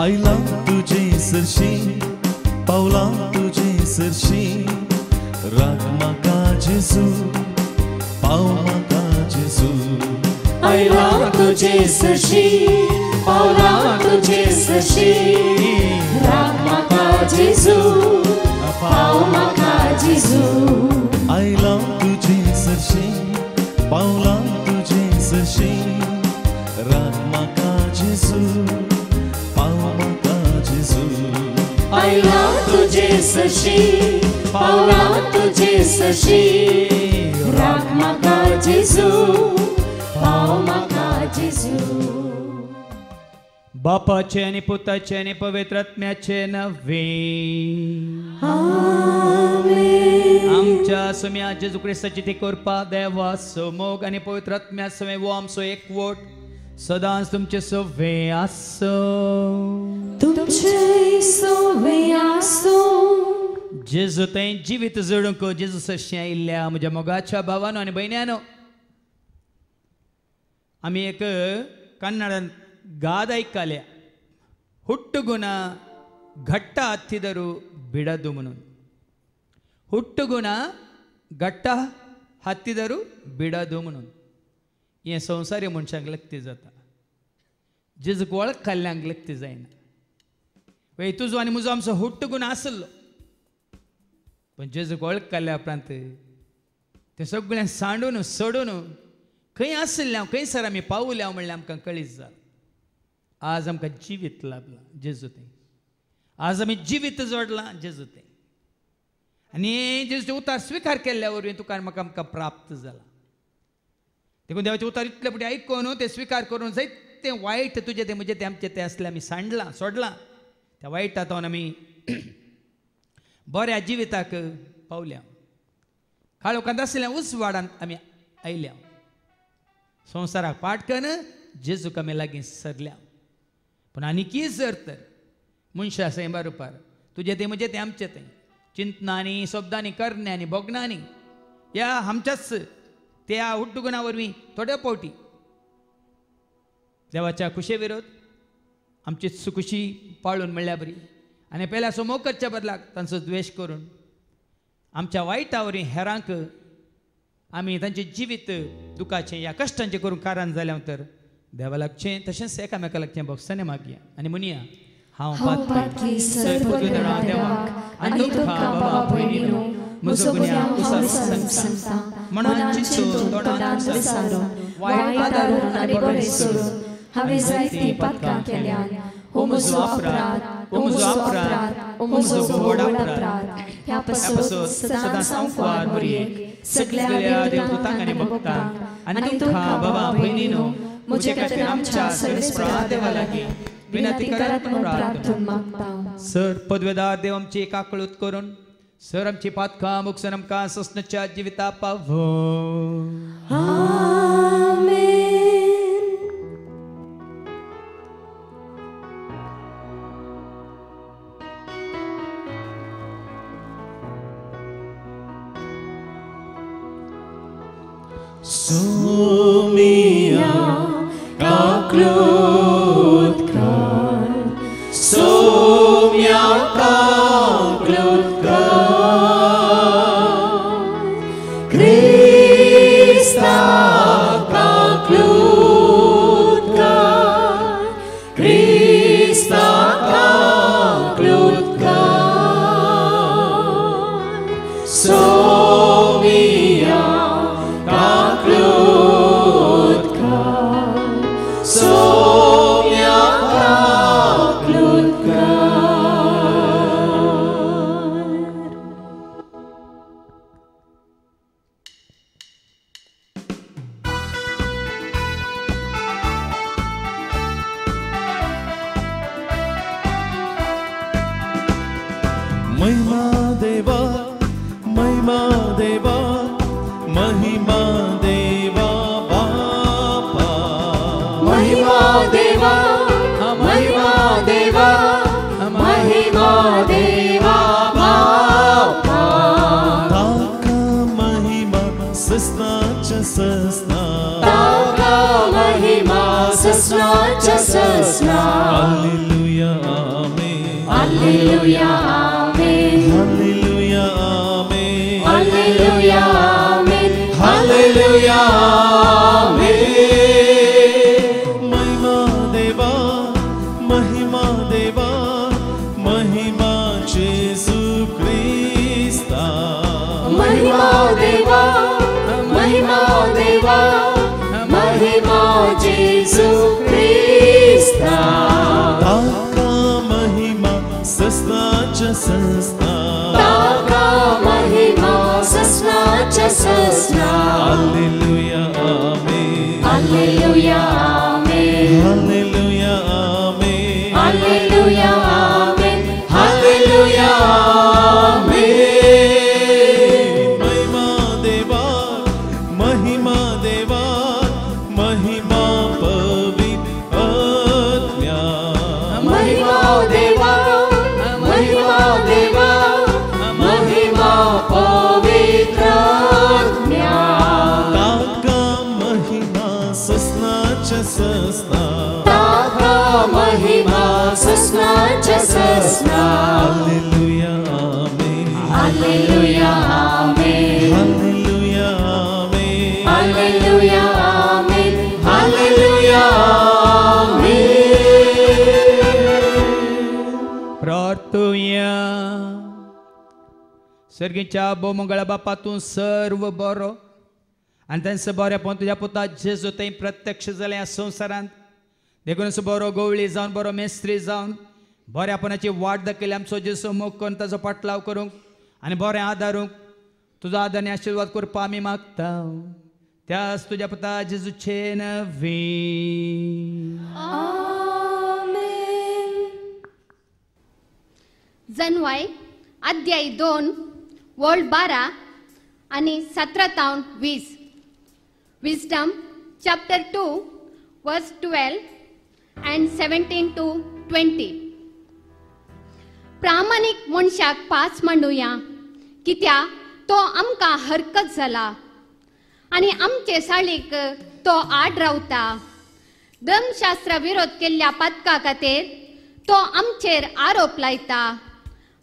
आईला तुझे सरशी पावला तुझे सरशी राख म्हाका जेजू पाव म्हाका जेजू आईला तुझे सरशी पावला तुझे सरशी राख म्हाका जेजू पाव म्हाका जेजू आईला तुझे सरशी पावला तुझे सरशी राख म्हाका जेजू पाव म्हाका जेजू आईला तुझे सरशी पावला तुझे सरशी राख म्हाका जेजू पाव म्हाका जेजू बापाचे आणि पुताचे आणि पवित्र आत्म्याचे नवे आमेन आमच्या सुम्या जेजू ख्रिस्ताची ती कृपा देवा समोग आणि पवित्र आत्म्या सवे वो आमचो एकवट सदांच तुमचे सवे आसो तुमचे सवे आसो जेजू ते जिवीत जोडूंक जेजू सशी आयिल्ल्या म्हज्या मोगाच्या भावानो आनी भयण्यानो आमी एक कन्नडांत गाद आयकल्या हुट्टुगुण घट्ट हत्तिदरू बिडदु म्हणून हुट्टुगुण घट्ट हत्तिदरू बिडदु म्हणून हे संवसारी मनशांक लक्ती जाता जेजूक वळख खाल्ल्यांक लक्ती जायना वे तुजो आनी म्हजो आमचो हुट्टुगुण आसलो पण जेजूक वळख काडल्या उपरांत तें सगळें सांडून सोडून खंय आसल्या खंयसर आमी पावल्या म्हणल्यार आमकां कळीत जालें आज आमकां जिवीत लाभलां जेजू थंय आज आमी जिवीत जोडलां जेजू थंय आनी जेजूचे उतार स्विकार केल्ल्या वरवीं तुका म्हाका आमकां प्राप्त जाला देखून देवाचे उतार इतले पुटी आयकून ते स्विकार करून जायते वायट तुजें तें म्हजें तें आमचें तें आसलें आमी सांडलां सोडलां त्या वायटांतून आमी बऱ्या जिविताक पावल्या काळोखांत आसल्या उसवाडांत आमी आयल्या संवसाराक पाट करून जेजूक आमी लागीं सरल्या पूण आनीकी जर तर मनशां आसा बारुपार तुजें तें म्हजें तें आमचें तें चिंतनांनी शब्दांनी करण्यांनी बोगणांनी ह्या आमच्याच त्या हुट्टुगुणा वरवीं थोड्या फावटी देवाच्या कुशे विरोध आमची सुकुशी पाळून म्हणल्या बरी आनी पयल्या समोग करच्या बदलाक तांचो द्वेश करून आमच्या वायटा वरवीं हेरांक आमी तांचें जिवीत दुखाचें या कश्टांचें करूंक कारण जाल्या तर देवा लागचें तशेंच एकामेका लागचें भोगसने मागया आनी म्हणया हांव पातकी सर्वोदरा देवाक आनी तुका बाबा भयणीनो म्हजो गुन्यांव संगता मनांत चिंतून तोंडांत विसारून वायट दारून आनी बरें सोडून हांवें जायतीं पातकां केल्यान हो म्हजो अपराध हो म्हजो व्हड अपराध ह्या पासून सदांच हांव कुवार बरयेक सगळ्या देवदूतांक आनी भक्तांक आनी तुका बाबा भयणीनो म्हजे खातीर आमच्या सर्वेस्परा देवा लागीं विनंती करात म्हणून प्रार्थना मागता सर पदवेदार देव आमची एकाकळूत करून सर आमची पातकां मुगसून आमकां ससनच्या जिविता पावो आमेन Sumia kaklutkar Sumia kaklutkar Krista kaklutkar Krista kaklutkar Sumia महिमा देवा महिमा देवा महिमा देवा बापा महिमा देवा महिमा देवा महिमा देवा बापा ताका महिमा सस्नाच्या सस्ना ताका महिमा सस्नाच्या सस्ना hallelujah Hallelujah, Amen. Hallelujah, Amen. Hallelujah, Amen. Hallelujah, Amen. महिमा देवा, महिमा देवा, महिमा येशू ख्रिस्ता. महिमा देवा, महिमा देवा, महिमा येशू ख्रिस्ता. ताका महिमा सस्नाच्या सस्ना. ताका महिमा सस्नाच्या सस्ना. Hallelujah, Amen. Hallelujah, Amen. Hallelujah, Amen. Hallelujah, Amen. Hallelujah, Amen. महिमा देवा, महिमा देवा, महिमा पवित्र आत्म्या. महिमा देवा, महिमा देवा, महिमा पवित्र आत्म्या. ताका महिमा सस्नाच्या सस्ना. ताका महिमा सस्नाच्या सस्ना. Hallelujah, Amen. Hallelujah, Amen. Hallelujah, Amen. Hallelujah, Amen. Hallelujah, Amen. प्रार्थूया. सर्गीच्या बोमंगळा बापा तूं सर्व बरो आनी तांचो बरेपण तुज्या पुता जेजू थंय प्रत्यक्ष जालें ह्या संवसारांत. देखून असो बरो गवळी जावन बरो मेस्त्री जावन बऱ्यापणाची वाट दाखयली आमचो जेजू मोग करून ताचो पाटलाव करूंक आनी बरें आदारूंक तुजो आदार आनी आशिर्वाद करपा आमी मागता. त्याच तुज्या पुता जेजूचे नवी. Amen. जन्वाय अध्याय 2 वर्ड 12 आणि 17-20. विजडम चॅप्टर 2 वर्स 12 and 17-20. प्रामाणिक मनशाक 5 मांडुया, कित्या तो आमकां हरकत जाला आणि आमचे साळीक तो आड रावता. धर्मशास्त्रा विरोध केल्ल्या पदका खातीर तो आमचेर आरोप लायता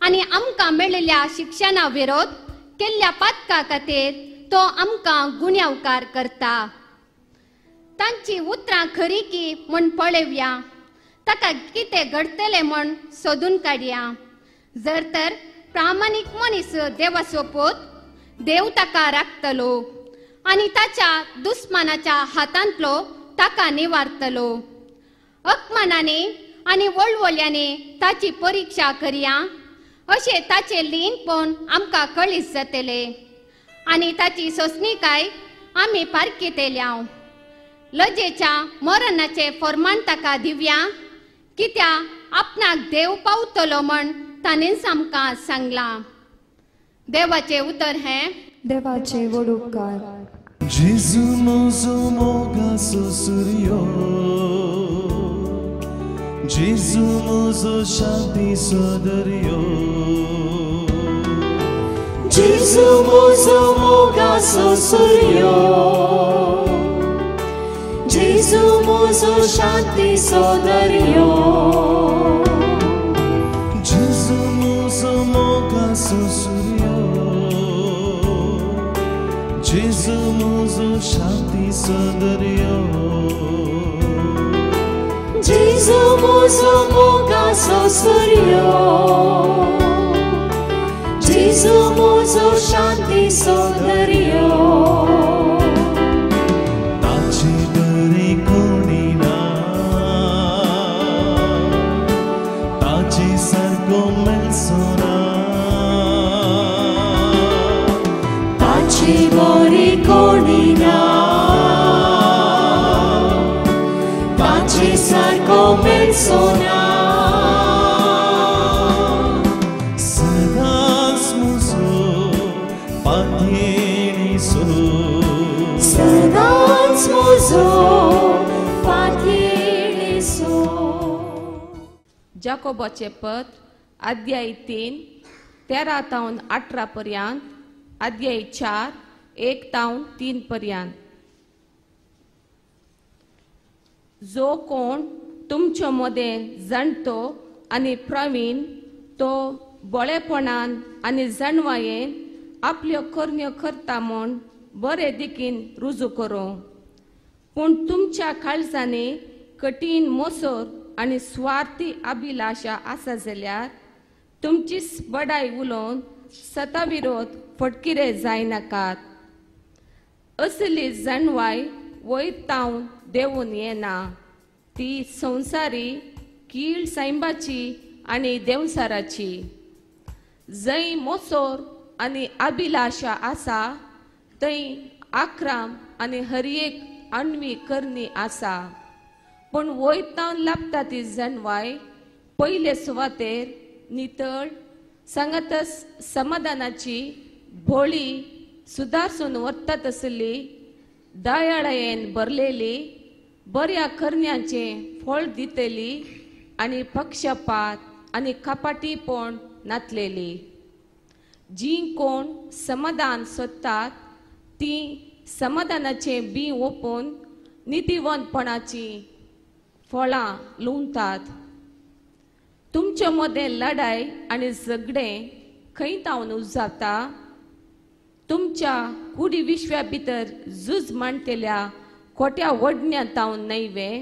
आणि आमकां मेळिल्ल्या शिक्षणा विरोध केल्ल्या पदका खातीर तो आमकां गुन्यांवकार करता. तांची उतरां खरी की म्हण पळयव्या, ताका कितें घडतलें म्हण सोदून काडया. जर तर प्रामाणीक मनीस देवा सोपोत, देव ताका राखतलो आणि ताच्या दुस्मानाच्या हातांतलो ताका निवारतलो. अपमानाने आणि वळवळ्याने ताची परीक्षा करया, अशें ताचे लीनपण आमकां कळीत जातले आणि ताची सोंसणीकाय आमी पारखितल्या. लजेच्या मरणाचे फरमान ताका दिवया, कित्या आपणाक देव पावतलो म्हण ताणें आमकां सांगलां. देवाचे उतर हें. देवाचे वडुपकार. जेजू म्हजो मोगाचो सूर्यो, जेजू म्हजो शांतीचो दर्यो. जेजू म्हजो मोगाचो सूर्यो, जेजू म्हजो शांतीचो दर्यो. जेजू म्हजो मोगाचो सूर्यो, जेजू म्हजो शांतीचो दर्यो. जेजू म्हजो मोगाचो सूर्यो, जेजू म्हजो शांतीचो दर्यो. ताची बरी कोणी ना, ताची सारको मेळचो ना. ताची बरी कोणी ना, ताचे सारको मेळचो ना. सदांच म्हजो पातयेणीचो, सदांच म्हजो पातयेणीचो. जाकोबाचे पत्र अध्याय 3 13-18 पर्यंत, अध्याय 4 1-3 पर्यंत. जो कोण तुमच्या मध्ये जाणतो आनी प्रवीण तो बोळेपणान आनी जाणवायेन आपल्यो करण्यो करता म्हूण बरे दिकेन रुजू करूं. पूण तुमच्या काळजांनी कठीण मोसोर आनी स्वार्थी अभिलाशा आसा जाल्यार तुमचीच बडाय उलोवन सताविरोध फटकिरे जायनाकात. असली जाणवाय वयर तावन देंवून येना. ती संवसारी कीळ सायंबाची आनी देंवसाराची. जंय मोसोर आनी अभिलाशा आसा थंय आक्राम आनी हर एक अण्वी करणी आसा. पूण वयर तावन लाभता ती जाणवाय पयले सुवातेर नितळ सांगातच समाधानाची भोळी सुदारसून व्हरतात असली दयाळायेन भरलेली बऱ्या करण्यांचे फळ दितली आनी पक्षपात आनी कपाटीपण नातलेली. जी कोण समाधान सोदतात ती समाधानाचे बी ओपून नितीवंतपणाची फळां लुंतात. तुमचे मदें लढाय आनी झगडें खंय तावन उजावता. तुमच्या कुडी विश्व्या भितर झूज मांडलेल्या खोट्या वडण्या तावन न्हयवे.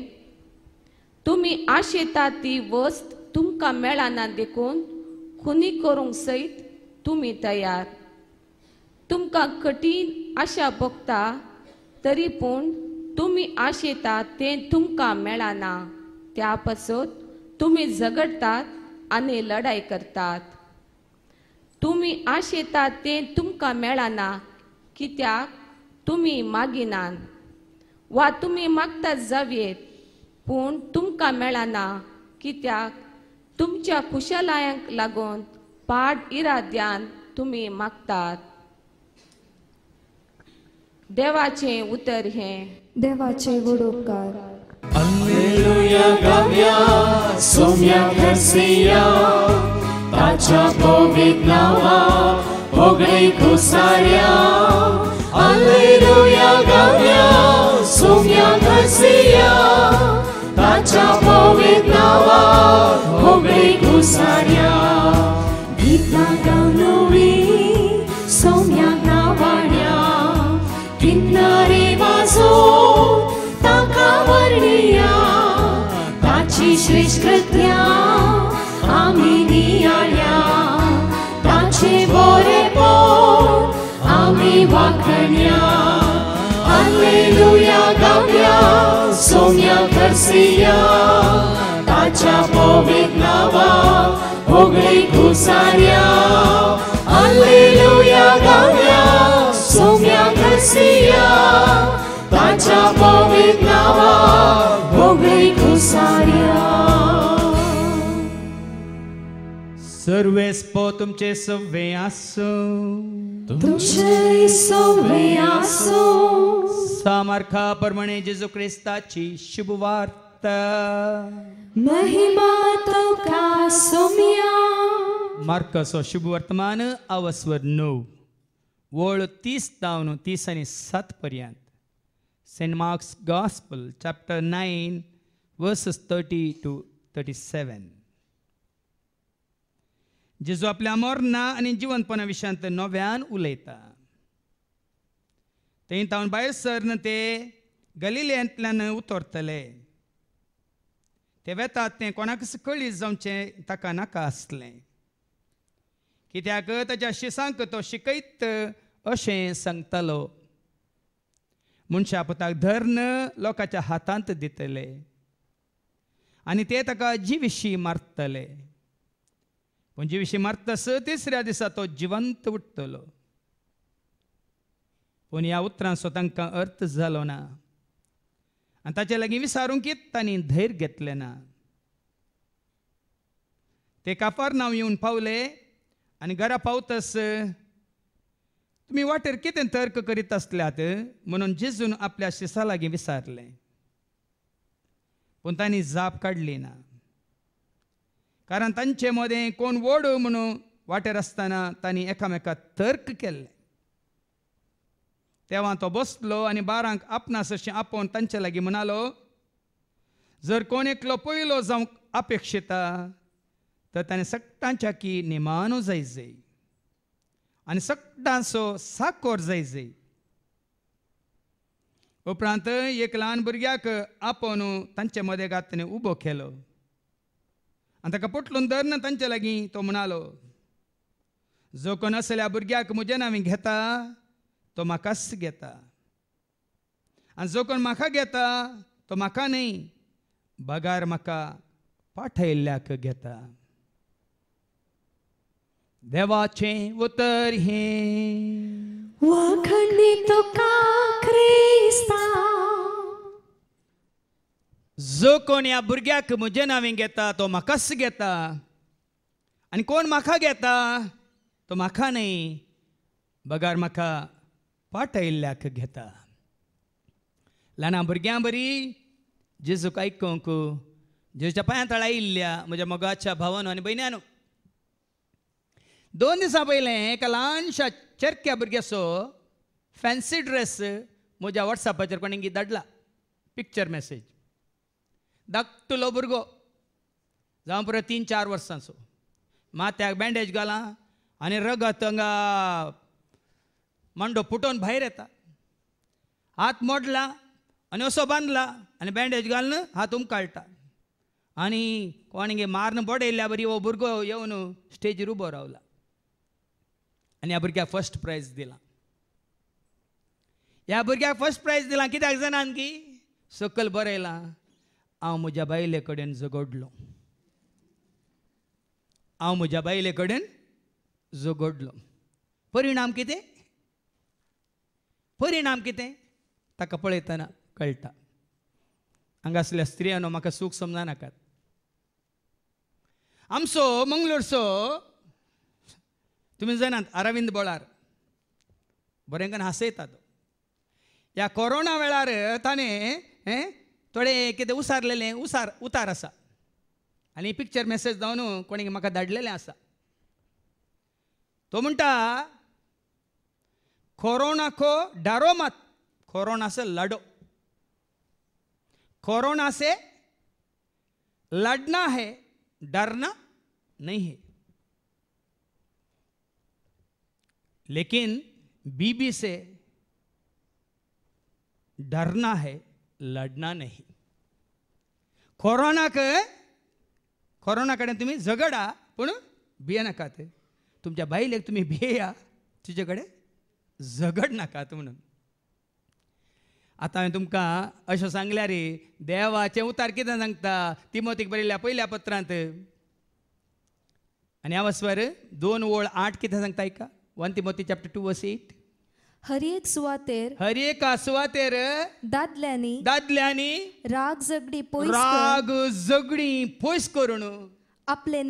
तुमी आशेतात ती वस्त तुमकां मेळना देखून खुनी करूंक सयत तुमी तयार. तुमकां कठीण आशा भोगता तरी पूण तुमी आशेतात तें तुमकां मेळना. त्या पासत तुमी झगडतात आनी लढाय करतात. तुमी आशेतात तें तुमकां मेळना कित्याक तुमी मागिनात. वा तुमी मागतात जावयेत पूण तुमकां मेळना कित्याक तुमच्या कुशलायांक लागून पाड इराद्यान तुमी मागतात. देवाचे उतर हे. देवाचे वडोपकार. Alleluia गावया सोम्या घरसिया ताच्या पवित्र नावा होगळे खुसाऱ्या. Alleluia गावया सोम्या घरसिया ताच्या पवित्र नावा होगळे खुसाऱ्या. गीता गावलोवी सौम्या नावाड्या किन्नारे वाजो ताका वर्णिया. ताची श्रेष्ठ कृत्या आमी नियाळ्या. ताचे बरेपण आमी वाखण्या. Alleluia गावया सोम्या घरसिया ताच्या पवित्र नावा होगळे खुसाऱ्या. Alleluia गावया सोम्या घरसिया ताच्या पवित्र नावा होगळे खुसाऱ्या. सर्वेस्पो तुमचे सव्वे आसो. तुमचे सव्वे आसो. सामर्था प्रमाणे जेजू ख्रिस्ताची शुभ वार्ता. महिमा तुका सौम्या. मार्कसो शुभ वर्तमान अवस्वर 9 वळ 30 तावन 30 आनी 7 पर्यंत. Saint Mark's gospel chapter 9 verses 30 to 37. जेजू आपल्या मरणा आनी जिवंतपणा विशयांत नव्यान उलयता. थंय तावन भायर सरन ते गलिलेंतल्यान उतरतले. ते वेतात तें कोणाकच कळीत जावचें ताका नाका आसलें. कित्याक ताच्या शिसांक तो शिकयत अशें सांगतालो. मनशा पुताक धर्न लोकांच्या हातांत दितले आनी ते ताका जिविशी मारतले. पूण जिविशी मारतस तिसऱ्या दिसा तो जिवंत उठतलो. पूण ह्या उतरांचो तांकां अर्थ जालो ना आनी ताचे लागीं विचारूंक तांणी धैर्य घेतलें ना. ते काफारनांव येवन पावले आनी घरा पावतस तुमी वाटेर कितें तर्क करीत आसल्यात म्हणून जेजून आपल्या शिसा लागीं विचारलें. पूण तांणी जाप काडली ना. कारण तांचे मदें कोण वड म्हणून वाटेर आसतना तांणी एकामेकाक तर्क केल्ले. तेव्हा तो बसलो आनी 12 आपणास अशें आपोवन तांचे लागीं म्हणालो, जर कोण एकलो पयलो जावंक अपेक्षिता तर ताणें सक्टांच्या की निमानो जाय आनी सक्टांचो साकोर जाय. उपरांत एक ल्हान भुरग्याक आपोवन तांचे मदें घातने उबो केलो आनी ताका पटलून धरना तांचे लागीं तो म्हणालो, जो कोण असल्या भुरग्याक म्हजें नांवें घेता तो म्हाकाच घेता, आनी जो कोण म्हाका घेता तो म्हाका न्ही बगार म्हाका पाठयल्ल्याक घेता. देवाचें उतर हें वखणी तुका क्रिस्ता. जो कोण ह्या भुरग्याक म्हजें नांवें घेता तो म्हाकाच घेता, आनी कोण म्हाका घेता तो म्हाका न्ही बगार म्हाका पाठयल्ल्याक घेता. ल्हाना भुरग्यां बरी जेजूक आयकूंक जेजूच्या पांया तळा आयिल्ल्या म्हज्या मोगाच्या भावानो आनी भयण्यांनो, 2 दिसां पयलें एका ल्हानशा चरक्या भुरग्याचो फॅन्सी ड्रेस म्हज्या वॉट्सॅपाचेर कोणें धाडला. Picture message. धाकटुलो भुरगो जावं पुरो 3-4 वर्सांचो, माथ्याक बँडेज घालां आनी रगत हांगा मांडो फुटोवन भायर येता. हात मोडला आनी असो बांदला आनी बँडेज घालून हात उमकाळटा आनी कोणगे मारन बडयल्ल्या बरी हो भुरगो येवन स्टेजीर उबो रावला आनी ह्या भुरग्याक फर्स्ट प्रायज दिलां. ह्या भुरग्याक फर्स्ट प्रायज दिलां कित्याक जाणान की सकयल बरयलां, हांव म्हज्या बायले कडेन झगडलो, हांव म्हज्या बायले कडेन झगडलो. परिणाम कितें? परिणाम कितें ताका पळयतना कळटा. हांगासरल्या स्त्रियांनो म्हाका सूख समजा नाकात. आमचो मंगळूरचो तुमी जाणात अरविंद बोळार बरें करून हांसयता तो. ह्या कोरोना वेळार ताणें थोडे कितें उसारलेलें उतार आसा आनी पिक्चर मॅसेज जावन कोणी म्हाका धाडलेलें आसा. तो म्हणटा, कोरोना को डरो मत, कोरोना से लड़ो, कोरोना से लड़ना है, डरना नहीं है. लेकिन बीबी से डरना है, लड़ना नहीं. कोरोना कडेन तुम्ही झगडा पूण भिये नाकात. तुमच्या बायलेक तुम्ही भियेया, तुजे कडेन झगड नाकात म्हणून. आतां हांवें तुमकां अशें सांगल्यार देवाचें उतार कितें सांगता तिमोथीक बरयल्ल्या पयल्या पत्रांत आनी ह्या वसवार 2:8 कितें सांगता आयका. 1 Timothy chapter 2 verse 8. हर एक सुवातेर दादल्यांनी राग झगडी पयस करून आपले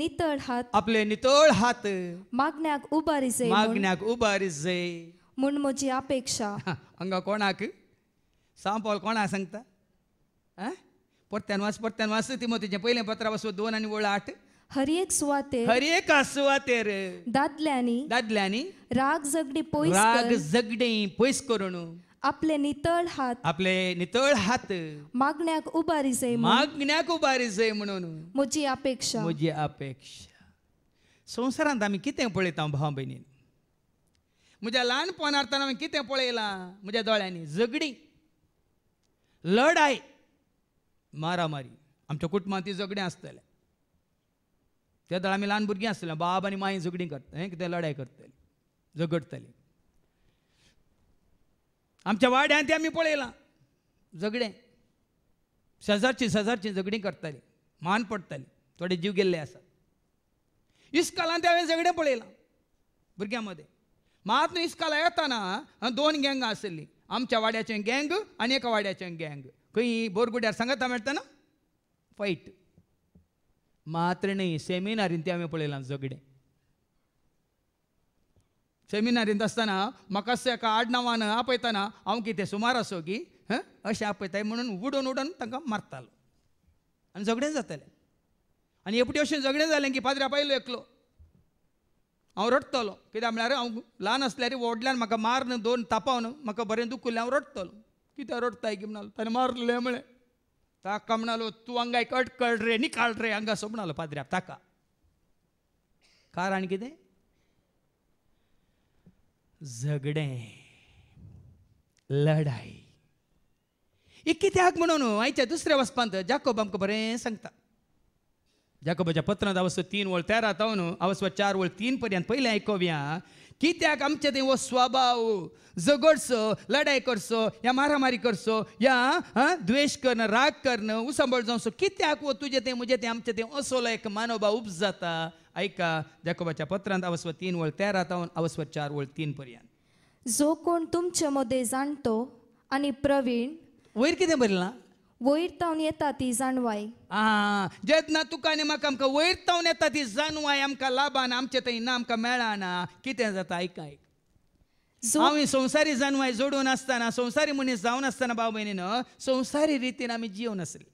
नितळ हात मागण्याक उबारी जाय म्हूण म्हजी अपेक्षा. हांगा कोणाक सांव पॉल कोणाक सांगता? परत्यान वाच तिमोथीचें पयलें पत्र वचो 2 आनी 8. हर एक सुवातेर दादल्यांनी राग झगडी पयस करून आपले नितळ हात मागण्याक उबारी जाय म्हणून म्हजी अपेक्षा. संवसारांत आमी कितें पळयता भाव भयणीन? म्हज्या ल्हानपणांतना हांवें कितें पळयलां म्हज्या दोळ्यांनी? झगडी, लढाय, मारामारी. आमच्या कुटुंबांत ती झगडीं आसतलें. त्या दळ आमी ल्हान भुरगीं आसतलीं, बाब आनी माय झगडीं करता, कितें लढाय करतलीं, झगडटलीं. आमच्या वाड्यांत आमी पळयलां झगडें. शेजारची झगडीं करतालीं, मान पडटालीं, थोडे जीव गेल्ले आसात. इस्कालांत हांवें झगडें पळयलां भुरग्यां मदें. मात न्हू इस्काला येताना 2 गँगां आसलीं. आमच्या वाड्याचें गँग आनी एका वाड्याचें गँग. खंय बोरगुड्यार सांगाता मेळटाना फायट. मात्र न्ही, सेमिनारींत ते हांवें पळयलां झगडें. सेमिनारींत आसतना म्हाका एका आडनांवान आपयतना हांव कितें सुमार आसो की अशें आपयताय म्हणून उडोवन तांकां मारतालो आनी झगडें जातालें. आनी एपटी अशें झगडें जालें की पाद्र्या पायलो एकलो. हांव रडटलो कित्याक म्हळ्यार हांव ल्हान आसल्यार व्हडल्यान म्हाका मारन 2 तापावन म्हाका बरें दुखुल्लें. हांव रडटलो. कित्याक रडताय की म्हणलो, ताणें मारलें म्हळें. ताका म्हणलो, तूं हांगा एक अटकळ रे, निकाळ रे हांगा असो म्हणलो पाद्र्याक ताका. खार आनी कितें झगडें लढाई ही कित्याक म्हणून आयच्या दुसऱ्या वचपांत जाकोब आमकां बरें सांगता. जाकोबाच्या पत्रांत अवस्था 3:13 तावन अवस्था 4:3 पर्यंत पयलें आयकोवया. कित्याक आमचे ते वो स्वभाव झगडचो लढाई करचो या मारामारी करचो या द्वेष करणं राग करणं उसंबळ जावचो कित्याक वो तुझे ते मुझे ते आमचे ते असोलो एक मानोबा उपजाता. ऐका जाकोबाच्या पत्रांत अवस्था 3:13 तावन अवस्था 4:3 पर्यंत. जो कोण तुमचे मध्ये जाणतो आणि प्रवीण वयर कितें बरयलां वयर तावन येता ती जाणवाय. जेन्ना तुका आनी म्हाका आमकां वयर तावन येता ती जाणवाय आमकां लाबान आमचे थंय ना आमकां मेळना कितें जाता ऐका. हांव संवसारी जाणवाय जोडून आसतना संवसारी मनीस जावन आसतना भाव भयणीन संवसारी रितीन आमी जिवन आसली.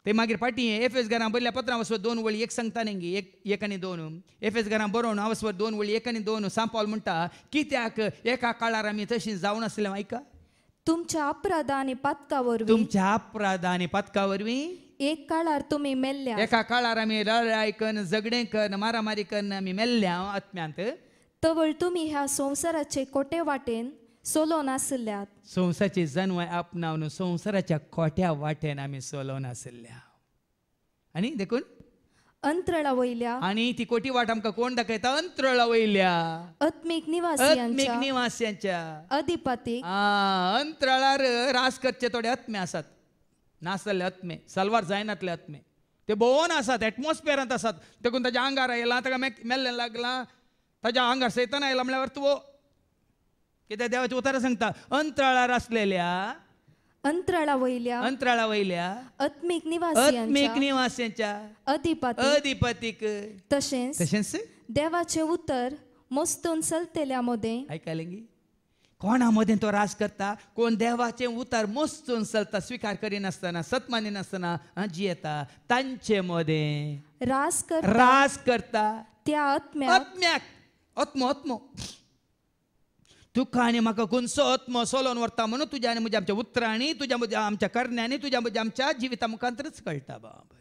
ते मागीर फाटीं एफएस घरां बरयल्या पत्रां वचवर 2:1 सांगता न्ही 1 आनी 2 एफएस घरां बरोवन वचवर 2:1 आनी 2 सांत पौल म्हणटा कित्याक एका काळार आमी तशीं जावन आसले. ऐका तुमच्या अपराधा आणि पातका वरवीं तुमच्या अपराध आनी पातका वरवीं एक काळार तुम्ही मेल्ल्या. एका काळार आमी लढाई करून झगडें करून मारामारी करून आमी मेल्ल्या आत्म्यांत. तवळ तुम्ही ह्या संवसाराचे कोटे वाटेन सोलोन आसल्यात. संवसाराची जन्माय आपणावन संवसाराच्या खोट्या वाटेन आमी सोलोवन आसल्या. आनी देखून अंतरळा वयल्या आनी ती कोटी वाट आमकां कोण दाखयता अंतरळा वयल्या आत्मीक आत्मीक निवास्यांच्या अधिपतीक. अंतराळार रास करचे थोडे आत्मे आसात नासले आत्मे सलवार जायनातले आत्मे ते भोवन आसात एटमॉस्फियरांत आसात. देखून ताच्या आंगार आयला ताका मेल्लें लागलां ताच्या आंगार सैतान आयला म्हळ्यार तूं कित्याक देवाचे उतार सांगता अंतराळार आसलेल्या अंतराळा वयल्या आत्मीक निवास्यांच्या अधिपतीक. तशेंच देवाचे उतर मोस्तून चलतेल्या मदें आयकलें गी कोणा मदें तो रास करता कोण देवाचें उतार मोस्तून चलता स्विकार करिनासतना सतमानी नासतना जियेता तांचे मदें रास करता त्या आत्म्याक आत्मो तुका आनी म्हाका खंयचो आत्मो सोलोवन व्हरता म्हणून तुज्या आनी म्हज्या आमच्या उतरांनी तुज्या म्हज्या आमच्या करण्यांनी तुज्या म्हज्या आमच्या जिविता मुखांतरच कळटा. बाबा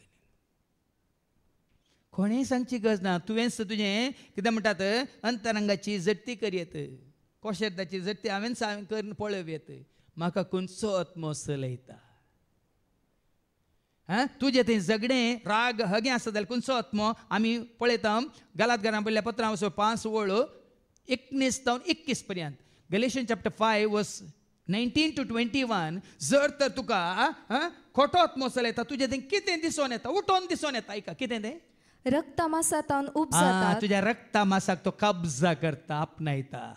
कोणेय सांगची गरज ना. तुवेंच तुजें कितें म्हणटात अंतरंगाची जट्टी करयेत कोशेरदाची जट्टी हांवें करून पळयत म्हाका खंयचो आत्मो चलयता. तुजें तें झगडें राग हगें आसा जाल्यार खंयचो आत्मो आमी पळयता. गलात घरां पयल्या पत्रां वचो 5:19-21 पर्यंत गलेशियन चॅप्टर 5:19-21 जर तर तुका खोटो आत्मो चलयता तुजें तें कितें दिसोन येता उठोन दिसोन येता. ऐका कितें तें रक्तमासातान उपजाता तुज्या रक्ता मासाक तो कब्जा करता आपणायता.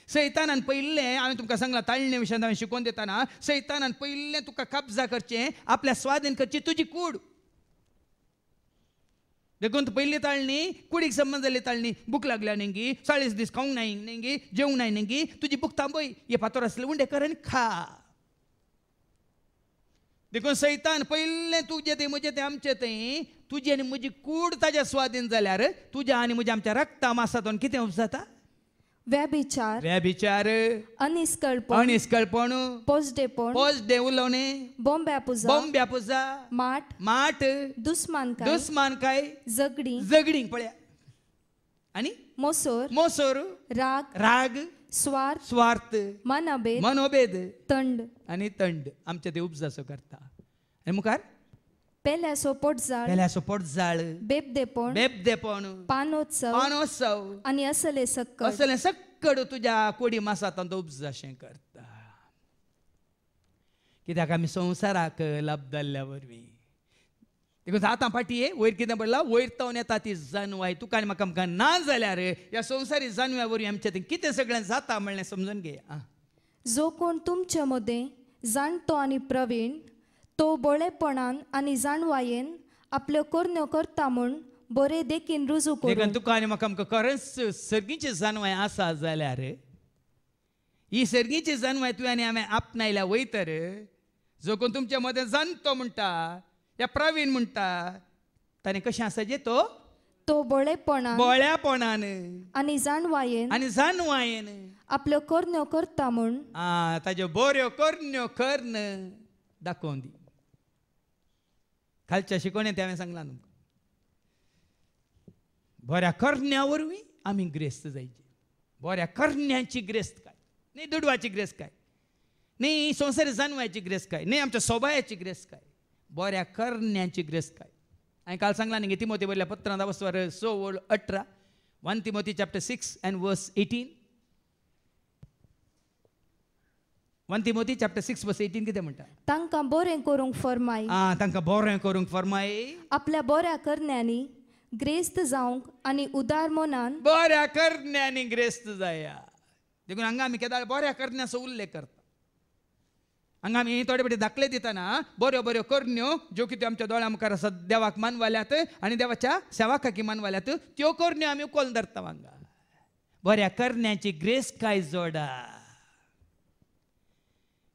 सैतानान पयलें हांवें तुमकां सांगलां ताळणे विशयान हांवें शिकोवन दिताना सैतानान पयलें तुका कब्जा करचें आपल्या स्वाधीन करची तुजी कूड. देखून पयली ताळणी कुडीक संबंध जाल्ली ताळणी भूक लागल्या न्ही 40 दीस खावंक नाय न्ही जेवंक नाय न्ही तुजी भूक थांबय हे फातर आसले उंडे कर आनी खा. देखून सैतान पयलें तुजें तें म्हजें तें आमचें तें तुजी आनी म्हजी कूड ताच्या स्वाधीन जाल्यार तुज्या आनी म्हज्या आमच्या रक्ता मासातून कितें उपजाता व्यभिचार अनिस्कळपण पोसडे उलोवणें बोंब्या पुजा माट दुस्मानकाय झगडी पळया आनी मोसोर राग स्वार्थ मनोभेद तंड आमचे ते उपजासो करता. आनी मुखार पेल्यासो पोटजाळ बेबदेपण पानोत्सव आनी असले सक्कड तुज्या कोडी मासांत उपजाशें करता. कित्याक आमी संवसाराक लाभ जाल्ल्या वरवीं देखून आतां फाटीं वयर कितें पडलां वयर तावन येता ती जानवाय तुका आनी म्हाका आमकां ना जाल्यार ह्या संवसारी जानव्या वरवीं आमचें तें कितें सगळें जाता म्हणलें समजून घे. जो कोण तुमचे मदें जाणतो आनी प्रवीण तो बोळेपणान आनी जाणवायेन आपल्यो करण्यो करता म्हूण बरे देखीन रुजू करून तुका आनी म्हाका आमकां खरेंच सर्गीची जानवाय आसा जाल्यार ही सर्गीची जानवाय तुवें आनी हांवें आपणायल्या वयतर जो कोण तुमचे मदें जाणतो म्हणटा या प्रवीण म्हणटा ताणें कशें आसाचें तो बोळ्यापणान आनी जाणवायेन आपल्यो करण्यो करता म्हूण ताज्यो बऱ्यो करण्यो कर्ण दाखोवन दी. खालच्या शिकोवणेंत हांवें सांगलां तुमकां बऱ्या करण्या वरवीं आमी ग्रेस्त जायची. बऱ्या करण्याची ग्रेस्त काय, न्ही दुडवाची ग्रेस्त काय, न्ही संवसारी जाणवायची ग्रेस्त काय, न्ही आमच्या सोबायाची ग्रेस्त काय, बऱ्या करण्याची ग्रेस्त काय. हांवें काल सांगला न्ही तिमोथी बरयल्या पत्रांत अवस्थावर 6:18 1 Timothy chapter 6 and verse 18. 1 Timothy chapter 6 verse 18 कितें म्हणटा? तांकां बरें करूंक फरमाय, तांकां बरें करूंक फरमाय, आपल्या बऱ्या करण्यांनी ग्रेस्त जावंक आनी उदार मनान बऱ्या करण्यांनी ग्रेस्त जाया. देखून हांगा आमी केदार बऱ्या करण्याचो उल्लेख करता. हांगा आमी थोडे फावटी दाखले दितना बऱ्यो बऱ्यो करण्यो ज्यो कितें आमच्या दोळ्या मुखार आसात, देवाक मानवाल्यात आनी देवाच्या सेवाकाकी मानवाल्यात, त्यो करण्यो आमी उखोवन धरता. हांगा बऱ्या करण्याची ग्रेस काय जोडा,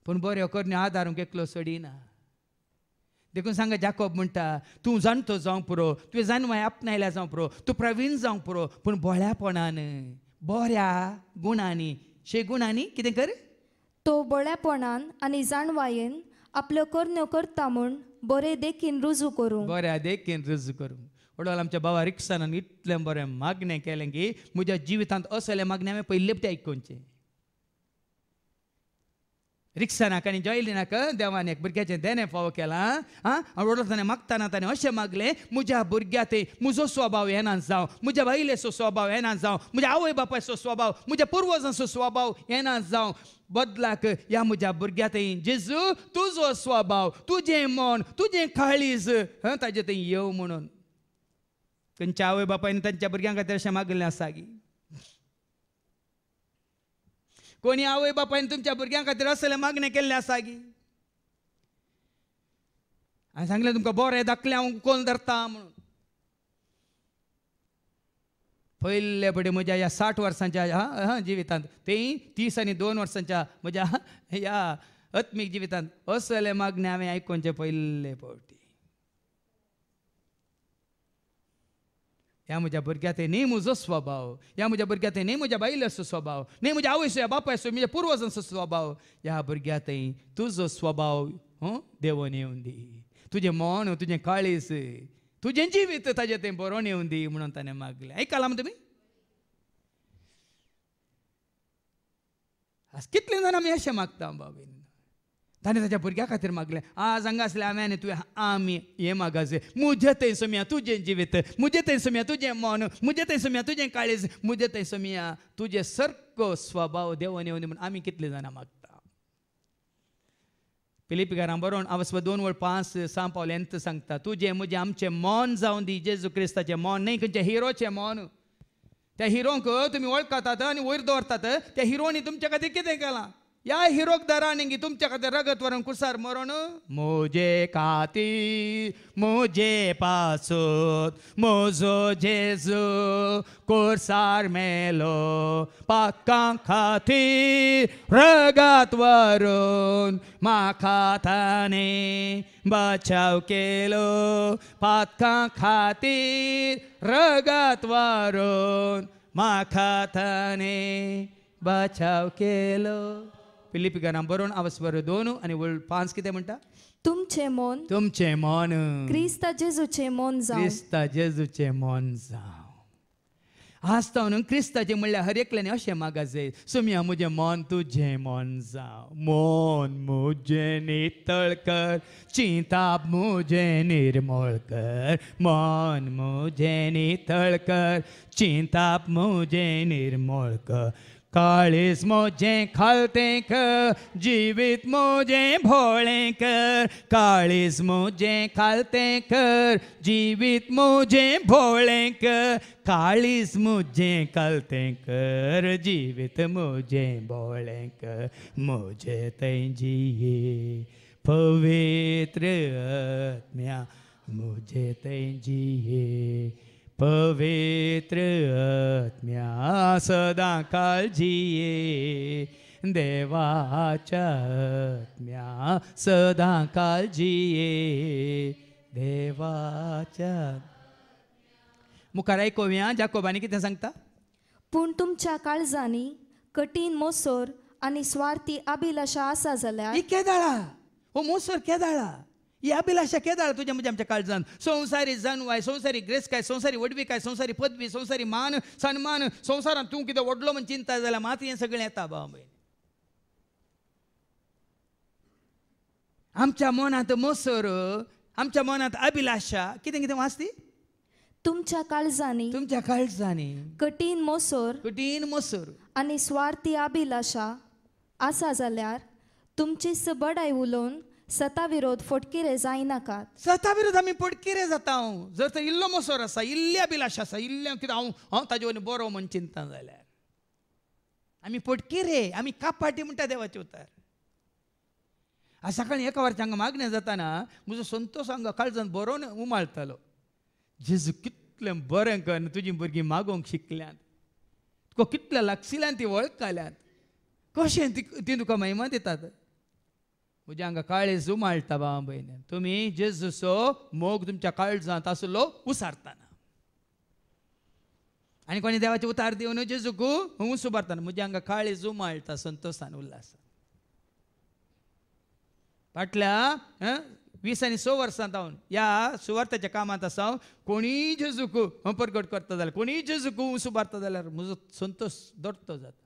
पूण बऱ्यो करण्यो आदारूंक एकलो सोडिना. देखून सांगा जाकोब म्हणटा तूं जाणटो जावंक पुरो, तुवें जानवाय आपणायल्या जावं पुरो, तूं प्रवीण जावंक पुरो, पूण बोळ्यापणान बऱ्या गुणांनी गुणांनी कितें कर. तो बळेपणान आनी जाणवायेन आपल्यो करण्यो करता म्हूण बरे देखीन रुजू करूंक. बऱ्या देखीन रुजू करूंक. वडोल आमच्या बाबा रिक्सानान इतलें बरें मागणें केलें की म्हज्या जिवितांत असलें मागणें हांवें पयले पटी आयकोनचें. रिक्सानाक आनी जॉयलिनाक देवान एक भुरग्याचें देणें फावो केलां. वडोल ताणें मागतना ताणें अशें मागलें, म्हज्या भुरग्याक म्हजो स्वभाव येना जावं, म्हज्या बायलेचो स्वभाव येना जावं, म्हज्या आवय बापायचो स्वभाव, म्हज्या पुर्वजांचो स्वभाव येना जावं, बदलाक ह्या म्हज्या भुरग्याक जेजू तुजो स्वभाव, तुजें मन, तुजें काळीज ताजें थंय येव म्हणून. खंयच्या आवय बापायन तांच्या भुरग्यां खातीर अशें मागलें आसा गी? कोणी आवय बापायन तुमच्या भुरग्यां खातीर असलें मागणें केल्लें आसा गी? हांवें सांगलें तुमकां बरें धाकलें हांव कोण धरता म्हणून. पयले पटी म्हज्या ह्या 60 वर्सांच्या जिवितांत, तेय 30 आनी 2 वर्सांच्या म्हज्या ह्या आत्मीक जिवितांत असलें मागणें हांवें आयकोनचें पयले फावटी. ह्या म्हज्या भुरग्याक न्ही म्हजो स्वभाव, ह्या म्हज्या भुरग्याक न्ही म्हज्या बायलेचो स्वभाव, न्ही म्हज्या आवयचो ह्या बापायचो म्हज्या पुर्वजांचो स्वभाव, ह्या भुरग्याक तुजो स्वभाव देवून येवन दी. तुजें मन, तुजें काळीज, तुजें जिवीत ताजें तें बरोवन येवन दी म्हणून ताणें मागलें. आयकलां तुमी? कितले जाण आमी अशें मागता बाबीन. ताणें ताच्या भुरग्या खातीर मागलें. आज हांगा आसले हांवें आनी तुवें आमी हें मागाचे, म्हजें थंय सोम्या तुजें जिवीत, म्हजें थंय सोम्या तुजें मन, म्हजें थंय सोम्या तुजें काळीज, म्हजें थंय सोम्या तुजें सारको स्वभाव देवून येवन म्हणून आमी कितले जाणां मागता. फिलिपिकारां बरोवन अवस्था 2:5 पावलें सांगता, तुजें म्हजें आमचें मन जावन दी, जेजू क्रिस्ताचें मन, न्ही खंयच्या हिरोचें मन. त्या हिरोंक तुमी वळखतात आनी वयर दवरतात, त्या हिरोनी तुमच्या खातीर कितें केलां? या हिरोक दरांनी तुमच्या खातीर रगत व्हरून कुसार मरोन म्हजे खातीर, म्हजे पासून म्हजो जेजू कुसार मेलो, पाकां खातीर रगत व्हरून म्हाका ताणें बचाव केलो, पाकां खातीर रगत व्हरून म्हाका ताणें बचाव केलो. फिलिपिकारां बरोवन अवस्था 2 आनी 5 कितें म्हणटा? तुमचें मन, तुमचें मन क्रिस्त जेजूचें मन जावं. क्रिस्त जेजूचें मन जावं. आसता न्हू क्रिस्ताचें म्हणल्यार हर एकल्यानी अशें मागाचें, सोम्या म्हजें मन तुजें मन जावं. मन म्हजें नितळ कर, चिंताप म्हजें निर्मळ कर, मन म्हजें नितळ कर, चिंताप म्हजें निर्मळ कर, काळीज म्हजें खालतें कर, जिवीत म्हजें भोळें कर, काळीज म्हजें खालतें कर, जिवीत म्हजें भोळें कर, काळीज म्हजें खालतें कर, जिवीत म्हजें भोळें कर, म्हजें थंय जिये पवित्र आत्म्या, म्हजें थंय जिये पवित्र आत्म्या, सदां काळ जिये देवाच्या आत्म्या, सदां काळ जिये देवाच्या. मुखार आयकोवया जाकोबानी कितें सांगता? पूण तुमच्या काळजांनी कठीण मोसोर आनी स्वार्थी अभिलाषा आसा जाल्यार. ही केदाळा हो मोसर केदाळा, ही अभिलाषा केदाळ तुझ्या म्हणजे आमच्या काळजान संवसारी जानवाय संवसारी ग्रेस काय संवसारी वडवी काय संवसारी पदवी संवसारी मान सन्मान संवसारात तूं कितें व्हडलो म्हण चिंता जाल्यार मात हें सगळें येता भाव भयण. आमच्या मनात मोसर आमच्या मनात अभिलाषा कितें कितें वाचती तुमच्या काळजांनी तुमच्या काळजांनी कठीण मोसोर कठीण मोसर आनी स्वार्थी अभिलाषा आसा जाल्यार तुमची सबडाय उलोवन सता विरोध फटकिरे जायनाकात. सता विरोध आमी पडकिरे जाता हांव जर तर इल्लो मोसर आसा इल्ली अभिलाषा आसा इल्लें कितें हांव ताजे वयल्यान बरो म्हण चिंता जाल्यार आमी पडकिरे आमी कापाटी म्हणटा देवाचे उतार. आज सकाळीं एका वरांच्या हांगा मागणें जाताना म्हजो संतोश हांगा काळजान बरो उमाळटालो. जेजू कितलें बरें कर तुजीं भुरगीं मागोवंक शिकल्यांत तुका कितल्या लागशिल्ल्यान ती वळखल्यात कशें ती तुका महिमा दितात. म्हज्या हांगा काळीज उमाळटा भाव भयण तुमी जेजूचो मोग तुमच्या काळजांत आसलो उसारतना आनी कोणी देवाचे उतार दिवन जेजूक उंच उबारतना म्हज्या हांगा काळीज उमाळटा संतोशान उल्हासान. फाटल्या 20 आनी 6 वर्सांत हांव ह्या सुवार्थाच्या कामांत आसा कोणीय जेजूक प्रगट करता जाल्यार कोणीय जेजूक उंच उबारता जाल्यार म्हजो संतोश दडतो जाता.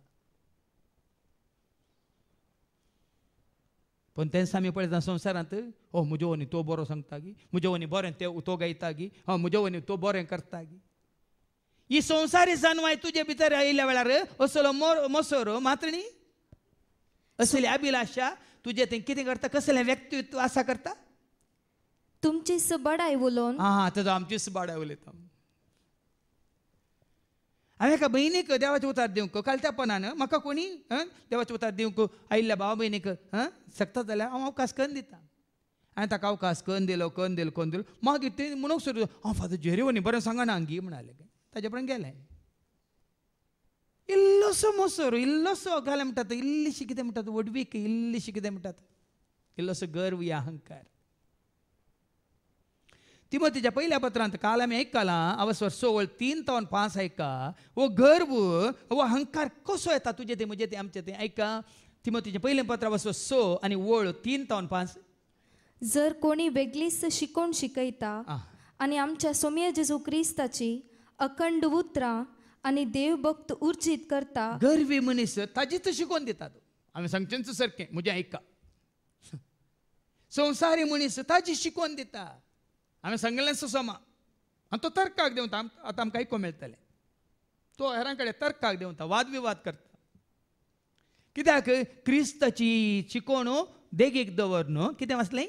पण तेंच आमी पळयता संवसारांत म्हजे वनी तो बरो सांगता गी म्हजे वनी बरें तो गायता गी म्हजे वनी तो बरें करता गी. ही संवसारी जानवाय तुजे भितर आयिल्ल्या वेळार असलो मोसोर मात्र न्ही असली अभिलाषा तुजे थंय कितें करता कसलें व्यक्तित्व आसा करता तुमची सबडाय उलोवन ताजो आमची सुबाडाय उलयता. हांवें एका भयणीक देवाचें उतार दिवंक काल तेंपणान म्हाका कोणी देवाचें उतार दिवंक आयिल्ल्या भाव भयणीक शकता जाल्यार हांव अवकाश करून दिता. हांवें ताका अवकाश करून दिलो मागीर ते म्हणूंक सुरू हांव फादर जेरीवनी बरें सांगना गी म्हणालें ताजे पर्यंत गेलें. इल्लोसो मोसोर इल्लोसो घालें म्हणटात इल्लीशी कितें म्हणटात वडवीक इल्लीशी कितें म्हणटात इल्लोसो गर्व या अहंकार. तिमोथीच्या पहिल्या पत्रांत काल आमी आयकलां अवस्वर 16:3-5 ऐका वो गर्व वो अहंकार कसो येता तुजे ते म्हजे ते आमचे ते ऐका. तिमोथीच्या पहिल्या पत्र अवस्वर 6 आनी 3-5 जर कोणी वेगळीच शिकोवन शिकयता आनी आमच्या सोम्य जेजू क्रिस्ताची अखंड उतरां आनी देवभक्त उर्जीत करता गर्वी मनीस ताजीच शिकोवन दितात. हांवें सांगचेंच सारकें म्हजें ऐका संवसारी मनीस ताजी शिकोवन दिता. हांवें सांगलें सोमा आनी तो तर्काक देंवता आतां आमकां आयको मेळटलें तो हेरां कडेन तर्काक देंवता वाद विवाद करता. कित्याक क्रिस्ताची शिकोवण देगेक दवरन कितें वाचलें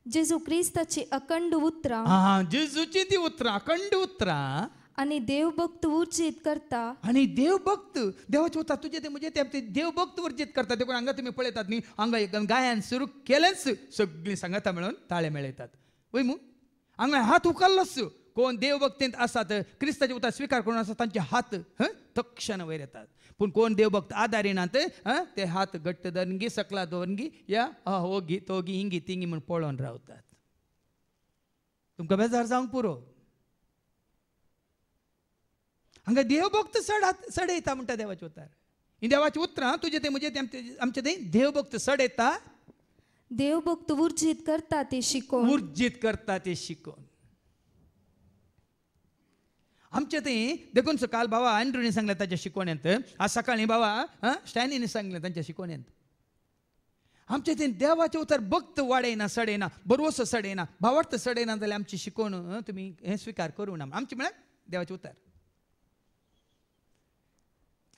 जेजू क्रिस्ताची अखंड उतरां जेजूची ती उतरां अखंड उतरां आनी देवभक्त उर्जीत करता. आनी देवभक्त देवाचे उतार तुजे ते म्हणजे ते देवभक्त उर्जीत करता. देखून हांगा तुमी पळयतात न्ही हांगा एक गायन सुरू केलेंच सगळीं सांगाता मेळून ताळे मेळयतात वय मू हांगा हात उखल्लोच कोण देवभक्तींत आसात क्रिस्ताचे उतार स्विकार करून आसात तांचे हात तक्षण वयर येतात. पूण कोण देवभक्त आदारिनात ते हात घट्ट धरनगी सकला दवरनगी या होगी तोगी हिंगी तिंगी म्हूण पळोवन रावतात. तुमकां बेजार जावंक पुरो हांगा देवभक्त सडयता म्हणटा देवाचे उतार. ही देवाची उतरां तुजे ते म्हणजे आमचे ते देवभक्त सडयता देवभक्त उर्जीत करता ते शिकोवन उर्जीत करता ते शिकोवन. आमचे ते देखून काल बाबा अँड्रूनी सांगलें ताच्या शिकवण्यांत आज सकाळीं बाबा स्टॅनीनी सांगलें तांच्या शिकवण्यांत आमचे ते देवाचे उतार भक्त वाडयना सडयना बरोवस सडयना भावार्थ सडयना जाल्यार आमची शिकवण तुमी हें स्विकार करूं ना आमचे म्हळ्यार देवाचे उतार.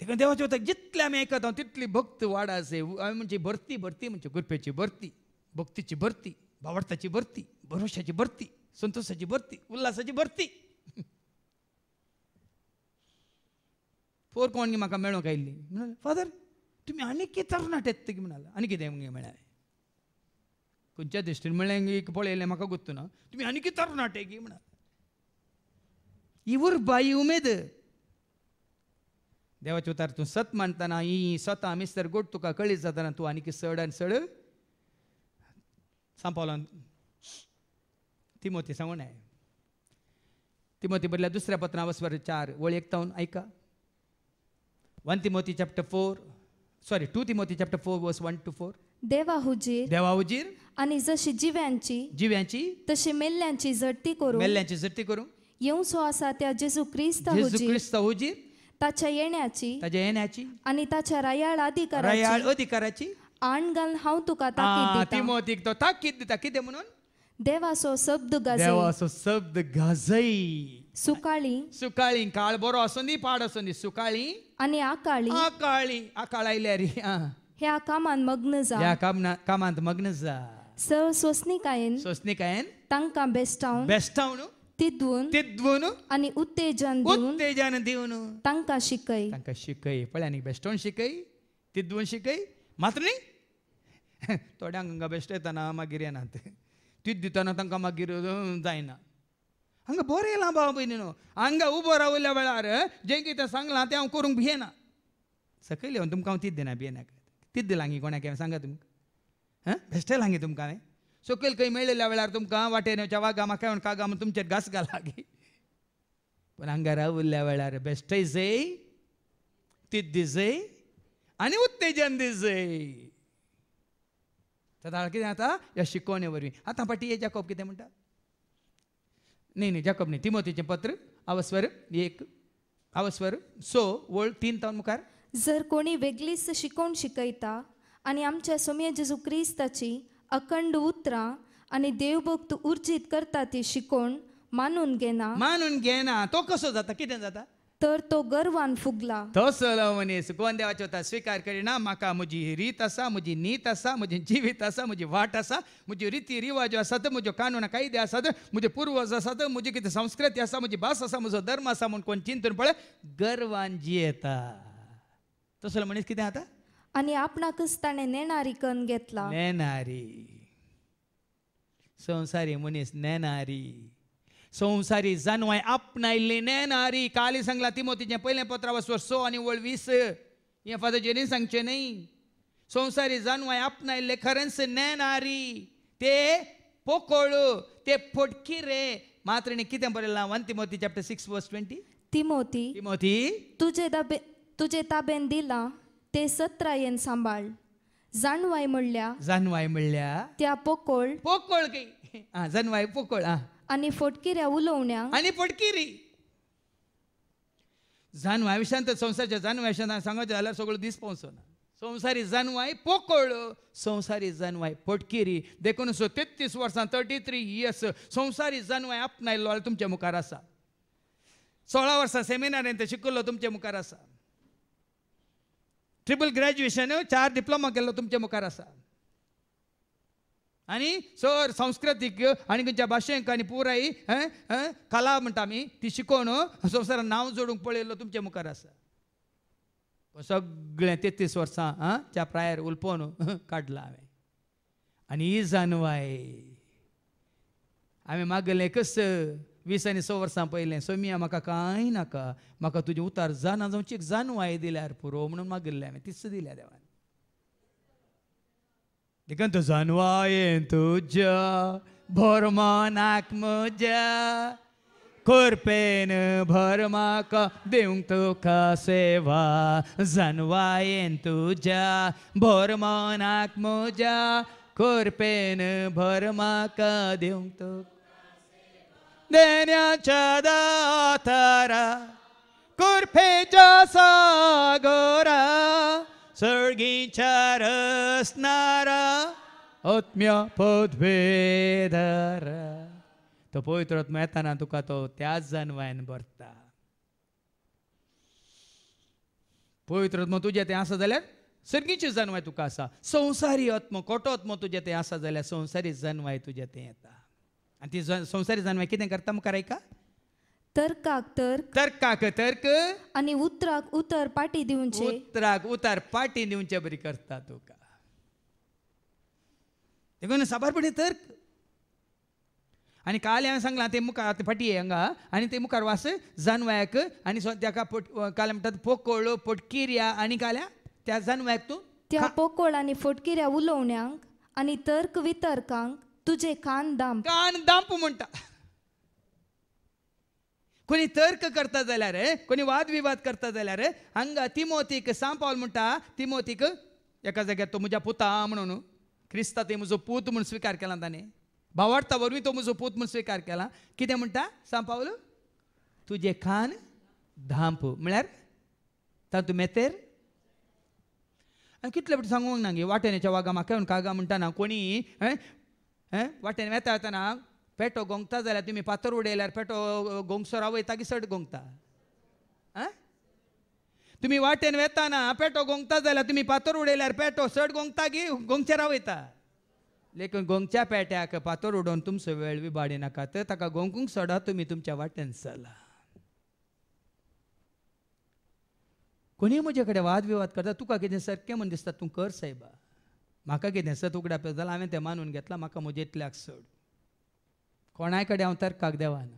देखून देवाचे उतार जितले आमी आयकता तितली भक्त वाडा जाय. म्हणजे भरती म्हणजे कृपेची भरती भक्तीची भरती भावार्थाची भरती भरोशाची भरती संतोषाची भरती उल्हासाची भरती. फोर कोण म्हाका मेळोंक आयिल्ली म्हणाले फादर तुमी आनी कितें तरणाटे येता म्हणाला आनी कितें म्हळ्यार खंयच्या दृश्टीन म्हळ्ळें पळयलें म्हाका गुर्तू ना तुमी आनी कितें तरणाटे गी म्हणा ही उर्बा ही उमेद. देवाचे उतार तूं सत मानतना ही स्वता मिस्तर गोड तुका कळीत जाताना तूं आनी चड आनी चड सांपावलो तिमोथी सांगून आहे. तिमोथी बदल्या दुसऱ्या पत्रां अवस्वर 4:1 ऐका. 2 Timothy chapter 4 verse 1-4. देवा हुजीर देवा उजीर आणि जशी जिव्यांची जिव्यांची तशी मेल्ल्यांची जडती करू मेल्ल्यांची जप्ती करू येवचो आसा त्या जेजू क्रिस्त जेजू हुजीर ख्रिस्त उजीर ताच्या येण्याची ताच्या येण्याची आणि ताच्या रायाळ रयाळ अधिकाराची अधिकाराची आण घालून हांव तुका ताकीद दिता तिमोथीक तो ताकीद दिता कितें म्हणून देवाचो शब्द गाजय देवाचो शब्द गाजय सुकाळी सुकाळी काळ बरो असो न्ही पाड असो न्ही सुकाळी आणि आकाळी आकाळ आयल्या रे ह्या कामान मग्न जा या कामांत मग्न जा सोसनिकायेन सोसनिकायेन तांकां बेस्टावन बेस्टावन तिद्वून आणि उत्तेजन दिवन उत्तेजन दिवन तांकां शिकय तांकां शिकय पळय आनी बेस्टावन शिकय तिद्वून शिकय मात्र न्ही थोड्यांक हांगा बेस्ट येतना मागीर येनात तीच दितना तांकां मागीर जायना हांगा बरें येलां भाव भयणीनो हांगा उबो रावल्या वेळार जें कितें सांगलां तें हांव करूंक भियेना सकयल येवन तुमकां हांव तीच दिना भियेनाका तीच दिलां गी कोणाक सांगा तुमकां बेश्टे लागी तुमकां हांवें सकयल खंय मेळिल्ल्या वेळार तुमकां वाटेन येवच्या वागा म्हाका येवन कागा म्हण तुमचेर घास घाला गी पूण हांगा रावल्ल्या वेळार बेश्टय जय तीच दिजय आनी उत्तेजन दिजय ताका कितें जाता ह्या शिकोवणे वरवीं आतां फाटी हे जाकोब कितें म्हणटा न्ही जाकोब न्ही तिमोथीचें पत्र आवस्वर 1 आवस्वर 6 वळ 3 तावन मुखार जर कोणी वेगळीच शिकोवन शिकयता आणि आमच्या सोम्य जेजू क्रिस्ताची अखंड उतरां आणि देवभक्त उर्जीत करता ती शिकोवन मानून घेना तो कसो जाता कितें जाता तर तो गर्वान फुगला तसलो मनीस कोण देवाचो होता स्विकार करिना म्हाका म्हजी रीत आसा म्हजी नीत आसा म्हजें जिवीत आसा म्हजी वाट आसा म्हजी रिती रिवाज आसात म्हज्यो कानून कायदे आसात म्हजे पुर्वज आसात म्हजी कितें संस्कृती आसा म्हजी भास आसा म्हजो धर्म आसा म्हूण कोण चिंतून पळय गर्वान जियेता तसलो मनीस कितें जाता आणि आपणाकच ताणें नेणारी कन्न घेतला नेणारी संवसारी मनीस नेणारी संवसारी जानवाय आपणायल्ली नेणारी काली सांगला तिमोथीचें पयलें पत्र आवस्वर 6 आनी वळ 20 हें फादर जेरीन सांगचें न्ही संवसारी जानवाय आपणायल्ले खरेंच नेणारी ते पोकोळ ते फोडकिरे मात्र कितें बरयलां 1 तिमोथी चॅप्टर 6 वर्स 20 तिमोथी तुजे ताबेन दिला ते सत्रायेन सांबाळ जानवाय म्हणल्या त्या पोकोळ की जानवाय पोकोळ आणि फोटकिऱ्या उलोवण्या आणि फोटकिरी जानवाय विशयांत संवसारच्या जानवाय विशयांत सांगत जाल्यार सगळो दीस पावसना संवसारी जानवाय पोकोळ संवसारी जानवाय फोटकिरी देखून 33 वर्सां 33 इयर्स संवसारी जानवाय आपणायल्लो तुमच्या मुखार आसा 16 वर्सां सेमिनारींत शिकलो तुमच्या मुखार आसा ट्रिपल ग्रॅज्युएशन 4 डिप्लोमा केल्लो तुमच्या मुखार आसा आनी सर सांस्कृतीक आनी खंयच्या भाशेक आनी पुराय कला म्हणटा आमी ती शिकोवन संवसारान नांव जोडूंक पळयल्लो तुमच्या मुखार आसा सगळें 33 वर्सां च्या प्रायर उलपोवन काडलां हांवें आनी ही जानवाय हांवें मागलें कस 20 आनी 6 वर्सां पयलें सोमिया म्हाका कांय नाका म्हाका तुजें उतार जाणा जावची एक जानवाय दिल्यार पुरो म्हणून मागलें हांवें तीच दिल्या देवान देखून तो जानवायेन तुज्या भरमनाक म्हज्या कोरपेन भर म्हाका दिवंक तुका सेवा जानवायेन तुज्या भरमनाक म्हज्या कोरपेन भर म्हाका दिवंक तुका देण्याच्या दातारा कोरपेच्या सागरा सर्गीच्या रसनारा आत्म्या पदवेदारा तो पवित्र आत्मा येताना तुका तो त्याच जानवायन भरता पवित्र आत्मा तुजें तें आसा जाल्यार सर्गीची जानवाय तुका आसा संवसारी आत्मा खोटो आत्मा तुजें तें आसा जाल्यार संवसारी जानवाय तुजें तें येता आनी ती संवसारी जानवाय कितें करता मुखार ऐका तर्काक तर्क आणि उतराक उतर पाटी दिवचे उतराक उतार पाटी दिवचे बरी करता तुका देखून साबारपणी तर्क आनी काल हांवें सांगलां ते मुखार फाटी हांगा आनी ते मुखार वास जानवायाक आनी ताका काल म्हणटात पोकोळ पोटकिऱ्या आनी काल्या त्या जानवायाक तूं त्या पोकोळ आनी फोटकिऱ्या उलोवण्यांक आनी तर्क वितर्कांक तुजे कान दांप म्हणटा कोणी तर्क करता जाल्यार कोणी वाद विवाद करता जाल्यार हांगा तिमोथीक सांग पावल म्हणटा तिमोथीक एका जाग्यार तो म्हज्या पुता म्हणून क्रिस्ता ते म्हजो पूत म्हूण स्विकार केला ताणें भावार्था वरवीं तो म्हजो पूत म्हूण स्विकार केला कितें म्हणटा सांग पावलो तुजे कान धांप म्हळ्यार तातूं मेतेर आनी कितले फावटी सांगूंक ना गे वाटेण्याच्या वागा म्हाका येवन कागा म्हणटाना कोणी वाटेन वेता येताना पेटो गोंगता जाल्यार तुमी फातर उडयल्यार पेटो गोंगसो रावयता की सड गोंगता तुमी वाटेन वेताना पेटो गोंगता जाल्यार तुमी फातर उडयल्यार पेटो सड गोंगता की गोंगचे रावयता लेकीन गोंगच्या पेट्याक फातर उडोवन तुमचो वेळ विबाडी नाकात ताका गोंगूंक सोडा तुमी तुमच्या वाटेन चला कोणी म्हजे कडेन वाद विवाद करता तुका कितें सारकें म्हण दिसता तूं कर सायबा म्हाका कितें सत उगड्या पे जाल्यार हांवें तें मानून घेतलां म्हाका म्हजे इतल्याक सोड कोणाय कडेन हांव तर्काक देवाना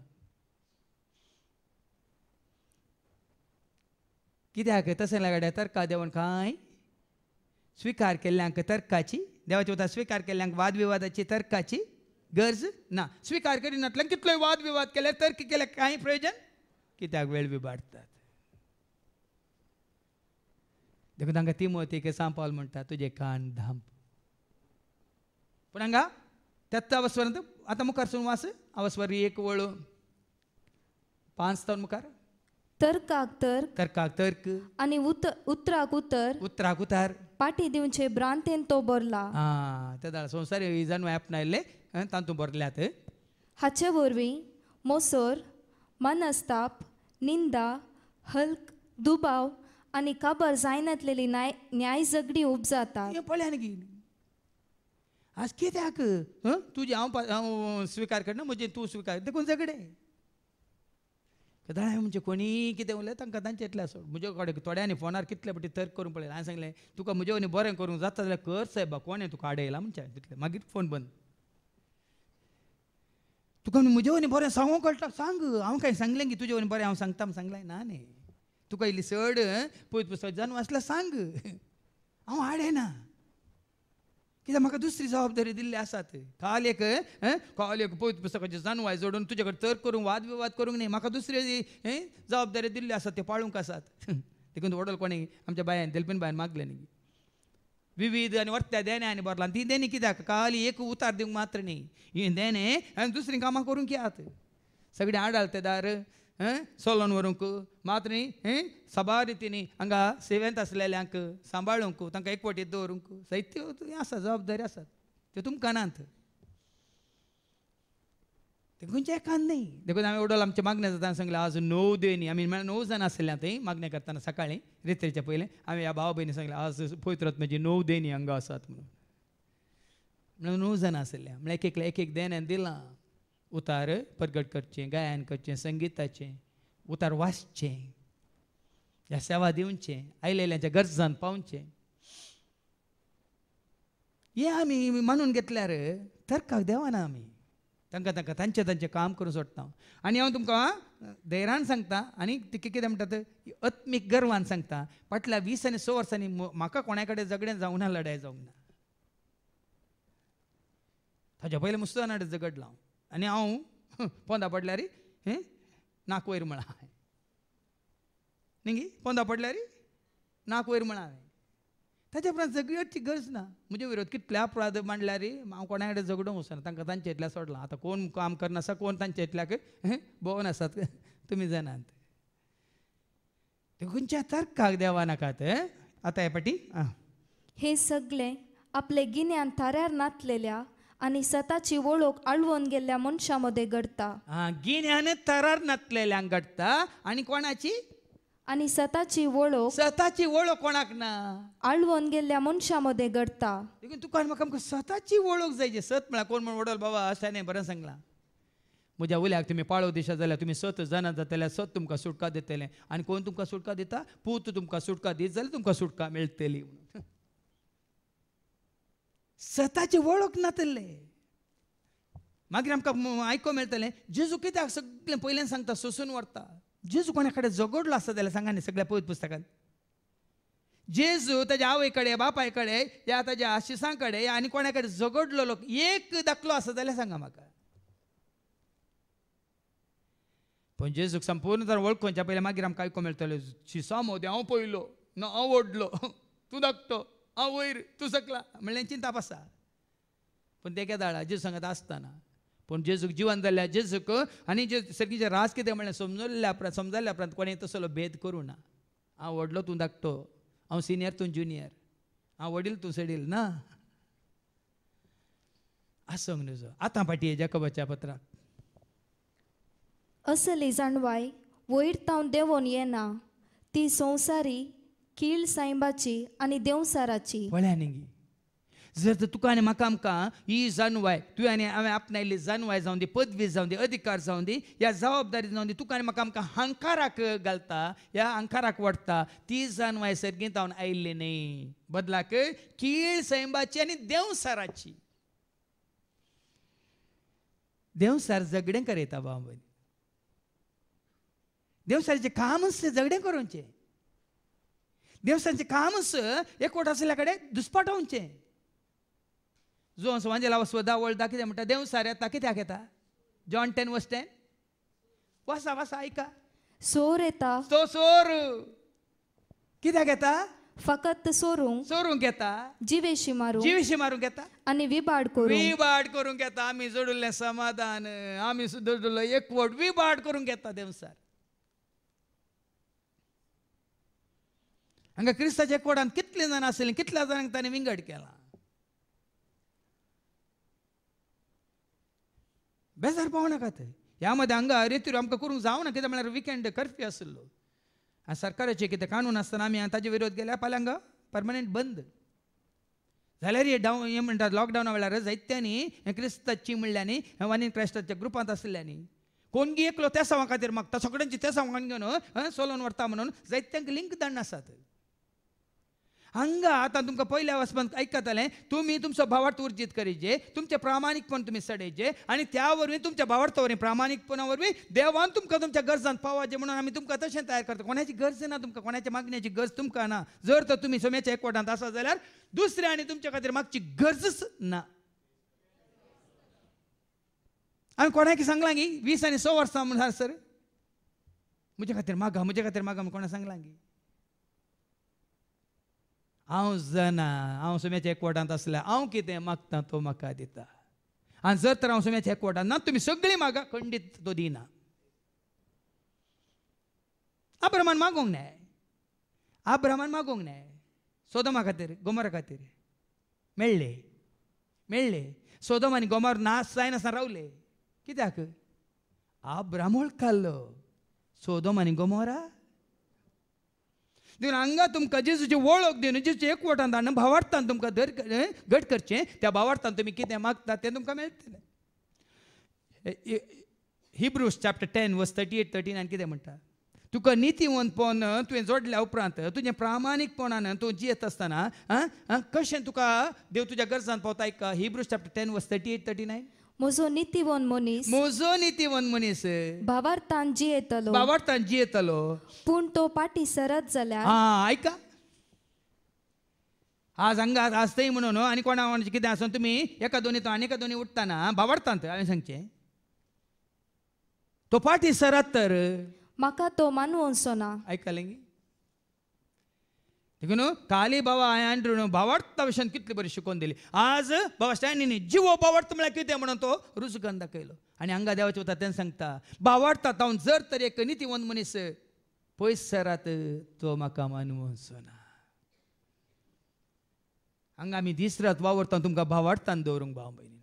कित्याक तसले कडेन तर्का देवन कांय स्विकार केल्ल्यांक तर्काची देवाच्या उतर स्विकार केल्ल्यांक वाद विवादाची तर्काची गरज ना स्विकार करिनातल्यान कितलोय वाद विवाद केल्यार तर्क केल्यार कांय प्रयोजन कित्याक वेळ विबाडटात देखून तांकां तिमोथीक सांग पावल म्हणटा तुजे कान धांप पूण हांगा त्याच अवस्वरांत आतां मुखार सून वास अवस्वर एक वळ 5 तावन मुखार तर्काक तर्क तर्काक तर्क आनी उतराक उतर उतराक उतार पाटी दिवचे भ्रांतेन तो बरला ते जाल्यार संवसारी जाणू आपणायल्ले तातूंत बरल्यात हाचे वरवीं मोसोर मनस्ताप निंदा हल्क दुबाव आनी काबार जायनातलेली न्याय झगडी उपजातात हें पळयान गी आज कित्याक तुजे हांव स्विकार करना म्हजे तूं स्विकार देखून झगडे कदाळ म्हणजे कोणी कितें उलयलें तांकां तांचे इतलें सोड म्हजे कडेन थोड्यांनी फोनार कितले फावटी तर्क करून पळयलें हांवें सांगलें तुका म्हजे वनी बरें करूंक जाता जाल्यार कर सायबा कोणें तुका आडयला म्हणचे तितलें मागीर फोन बंद तुका म्हजे वनी बरें सांगूंक कळटा सांग हांव काय सांगलें की तुजे वनी बरें हांव सांगता म्हण सांगलें ना न्ही तुका इल्ली चड पयत पुस्तक जावन वाचल्यार सांग हांव आडयना कित्याक म्हाका दुसरी जबाबदारी दिल्ली आसात काल एक पयत पुस्तकाची जानवाय जोडून तुजे कडेन तर्क करूंक वाद विवाद करूंक न्ही म्हाका दुसरी जबाबदारी दिल्ली आसात ते पाळूंक आसात देखून वडोल कोणी आमच्या बायान दिलपीन बायन मागलें न्ही विविध आनी वर्त्या देण्यांनी बरला ती देणी कित्याक काल एक उतार दिवंक मात्र न्ही ही देणे आनी दुसरी कामां करूंक यात सगळे आडालतेदार सोलोन व्हरूंक मात्र न्ही सभा रितीनी हांगा सेवेंत आसलेल्यांक सांबाळूंक तांकां एकवटीत दवरूंक साहित्य आसा जबाबदारी आसात त्यो तुमकां नात ते खंयचे एकान न्ही देखून हांवें वडोल आमच्या मागण्या जाताना सांगलें आज 9 देणी आमी 9 जाणां आसलें थंय मागण्या करताना सकाळीं रित्रेच्या पयलें हांवें ह्या भाव भयणी सांगलें आज पवित्र म्हजी 9 देणी हांगा आसात म्हणून 9 जाणां आसलें म्हळ्यार एक देण्यान दिलां उतार परगट करचें गायन करचें संगिताचें उतार वाचचें ह्या सेवा दिवचें आयलेल्यांच्या गरजान पावचें हें आमी मानून घेतल्यार तर्काक देवाना आमी तांकां तांचें काम करून सोडटा आनी हांव तुमकां धैर्यान सांगता आनी कितें म्हणटात आत्मीक गर्वान सांगता फाटल्या 20 आनी 6 वर्सांनी म्हाका कोणा कडेन झगडें जावंक ना लढाय जावंक ना ताच्या पयलीं मुस्तनाडे झगडलो हांव आनी हांव पोंदा पडल्यार नाक वयर म्हणा हांवें न्ही पोंदा पडल्यार नाक वयर म्हणा हांवें ताच्या उपरांत झगडची गरज ना म्हजे विरोध कितले अपराध मांडल्यार हांव कोणा कडेन झगडूंक वचना तांकां तांचे इतल्या सोडलां आतां कोण काम करना आसा कोण तांचे इतल्याक भोंवन आसात तुमी जाणात ते खंयच्या तर्काक देवा नाकात आतां हे पाटी हे सगळे आपले गिन्यान थाऱ्यार नातलेल्या आनी स्वताची वळख आळवून गेल्ल्या मनशां मदें घडता गिन्यान तरार नातलेल्यांक घडटा आनी कोणाची आनी स्वताची वळख कोणाक ना आळवून गेल्ल्या मनशां मदें घडता देखून तुका म्हाका आमकां स्वताची वळख जाय सत म्हळ्यार कोण म्हण वडोल बाबा अशें बरें सांगलां म्हज्या उल्याक तुमी पाळो दिशा जाल्यार तुमी सत जाणा जातल्यार सत तुमकां सुटका दितलें आनी कोण तुमकां सुटका दिता पूत तुमकां सुटका दीत जाल्यार तुमकां सुटका मेळटली म्हणून स्वताची वळख नातले मागीर आमकां आयको मेळटलें जेजू कित्याक सगळें पयलें सांगता सोंसून व्हरता जेजू कोणा कडेन झगडलो आसता जाल्यार सांगा न्ही सगळ्या पवित्र पुस्तकांत जेजू ताज्या आवय कडेन बापाय कडेन या ताज्या आशिसां कडेन आनी कोणा कडेन झगडलो लोक एक दाखलो आसा जाल्यार सांगा म्हाका पण जेजूक संपूर्ण जर वळखुच्या पयलें मागीर आमकां आयको मेळटलें शिसा मोदी हांव पयलो ना हांव ओडलो तूं धाकटो हांव वयर तूं सकला म्हणल्यार चिंताप आसा पण ते केदाळा जेजू सांगत आसतना पूण जेजूक जिवन जाल्ल्या जेजूक आनी जे सर्गीचे रास कितें म्हणलें समजल्या उपरांत कोणें तसलो भेद करूं ना. हांव व्हडलो तूं धाकटो, हांव सिनियर तूं ज्युनियर, हांव वडील तूं सडील ना. आसोंक नजो आतां फाटी जाकोबाच्या पत्राक असली जाणवाय वयर तावन देंवोन येना, ती संवसारी कीळ सायबाची आनी देवसाराची. पळया न्ही, जर तर तुका आनी म्हाका आमकां ही जाणवाय, तुवें आनी हांवें आपणायल्ली जाणवाय जावं दी, पदवी जावं दी, अधिकार जावं दी, ह्या जबाबदारी जावं दी, तुका आनी म्हाका आमकां हंकाराक घालता, ह्या हंकाराक वाडटा, ती जाणवाय सर्गींत हांव आयिल्ली न्ही. बदलाक कीळ सैबाची आनी देवसाराची. देवसार झगडें करयता बाबा. देवसाराचें कामच झगडें करूंचें. देवसाराचें कामच एकवट आसल्या कडेन दुस्पाटोवचें. जो सांजेला वसवदा वळदा कितें म्हणटा, देवसार येता कित्याक येता? जॉन 10:10 वासा वासा आयका. सोर येता तो सोर कित्याक येता? फकत सोरूंक येता, जिवेशी मारूंक जिवीशी मारूंक येता, आनी विबाड करूंक. विबाड करूंक येता. आमी जोडिल्लें समाधान, आमी जोडिल्लो एकवट विबाड करूंक येता देवसार. हांगा क्रिस्ताच्या एकवटांत कितले जाण आसले, कितल्या जाणांक ताणें विंगड केला. बेजार पावू नाका थंय. ह्या मध्ये हांगा रेतीर आमकां करूंक जावना, कित्याक म्हळ्यार विकेंड कर्फ्यू आसलो. सरकाराचे कितें कानून आसतना आमी ताजे विरोध केल्या फाल्यां हांगा परमनंट बंद जाल्यार हे म्हणटात लॉकडावना वेळार जायत्यांनी क्रिस्ताची म्हणल्यानी वानी क्रायस्टाच्या ग्रुपांत आसल्यांनी कोणगी एकलो त्या सावा खातीर मागता, सगळ्यांची त्या सावांक घेवन सोलोन व्हरता म्हणून जायत्यांक लिंक धाडून आसात. हांगा आतां तुमकां पयल्या वचपान आयकतालें, तुमी तुमचो भावार्थ उर्जीत करीचे, तुमचें प्रामाणीकपण तुमी सडयचे, आनी त्या वरवीं तुमच्या भावार्था वरवीं प्रामाणीकपणा वरवीं देवान तुमकां तुमच्या गरजांत पावाचे म्हणून आमी तुमकां तशें तयार करता. कोणाची गरज ना तुमकां, कोणाच्या मागण्याची गरज तुमकां ना. जर तर तुमी सोम्याच्या एकवटांत आसा जाल्यार दुसऱ्या आनी तुमच्या खातीर मागची गरजच ना. हांवें कोणाक सांगलां गी 20 आनी 6 वर्सां म्हणून सर म्हजे खातीर मागा, म्हजे खातीर मागा म्हूण कोणा सांगलां गी? हांव जाणा, हांव सोम्याच्या एकवटांत आसल्या हांव कितें मागता तो म्हाका दिता. आनी जर तर हांव सोम्याच्या एकवटांत ना, तुमी सगळीं मागा, खंडीत तो दिना. अब्रामान मागोंक नाय, अब्रामान मागोंक नाय. सोदोमा खातीर, गोमोरा खातीर मेळ्ळे. सोदोम आनी गोमोर नाश जायनासतना रावले. कित्याक? अब्राम वळखलो सोदोम आनी गोमोरा. देखून हांगा तुमकां जेजूची वळख दिवन जेजूची एकवटांत हाडून भावार्थान तुमकां घट करचें. त्या भावार्थान तुमी कितें मागता तें तुमकां मेळटलें. हिब्रूज चॅप्टर 10:38-39 कितें म्हणटा? तुका नितीवंतपण तुवें जोडल्या उपरांत तुजें प्रामाणीकपणान तूं जियेत आसतना कशें तुका देव तुज्या गरजांत पावता. आयका हिब्रूज चॅप्टर 10:38-39. म्हजो नितीवन मनीस भावार्थान जियेतलो पूण तो पाटी सरत जाल्यार. आयका, आज हांगा आज थंय म्हणून आनी कोणा कितें आसून तुमी एका दोनी तो आनी एका दोनी उठताना भावार्थांत हांवें सांगचें तो पाटी सरत तर म्हाका तो मानवचो ना. आयकलें गी? देखून काली बाबा आंड्रून भावार्था विशयान कितली बरी शिकोवन दिली. आज बाबा स्टॅनीनी जिवो भावार्थ म्हळ्यार कितें म्हणून तो रुजू करून दाखयलो. आनी हांगा देवाचे वता तें सांगता भावार्थांत हांव जर तर एक नितीवंत मनीस पयस सरात तो म्हाका मानवचो ना. हांगा आमी दीस रात वावरता तुमकां भावार्थान दवरूंक भाव भयणी.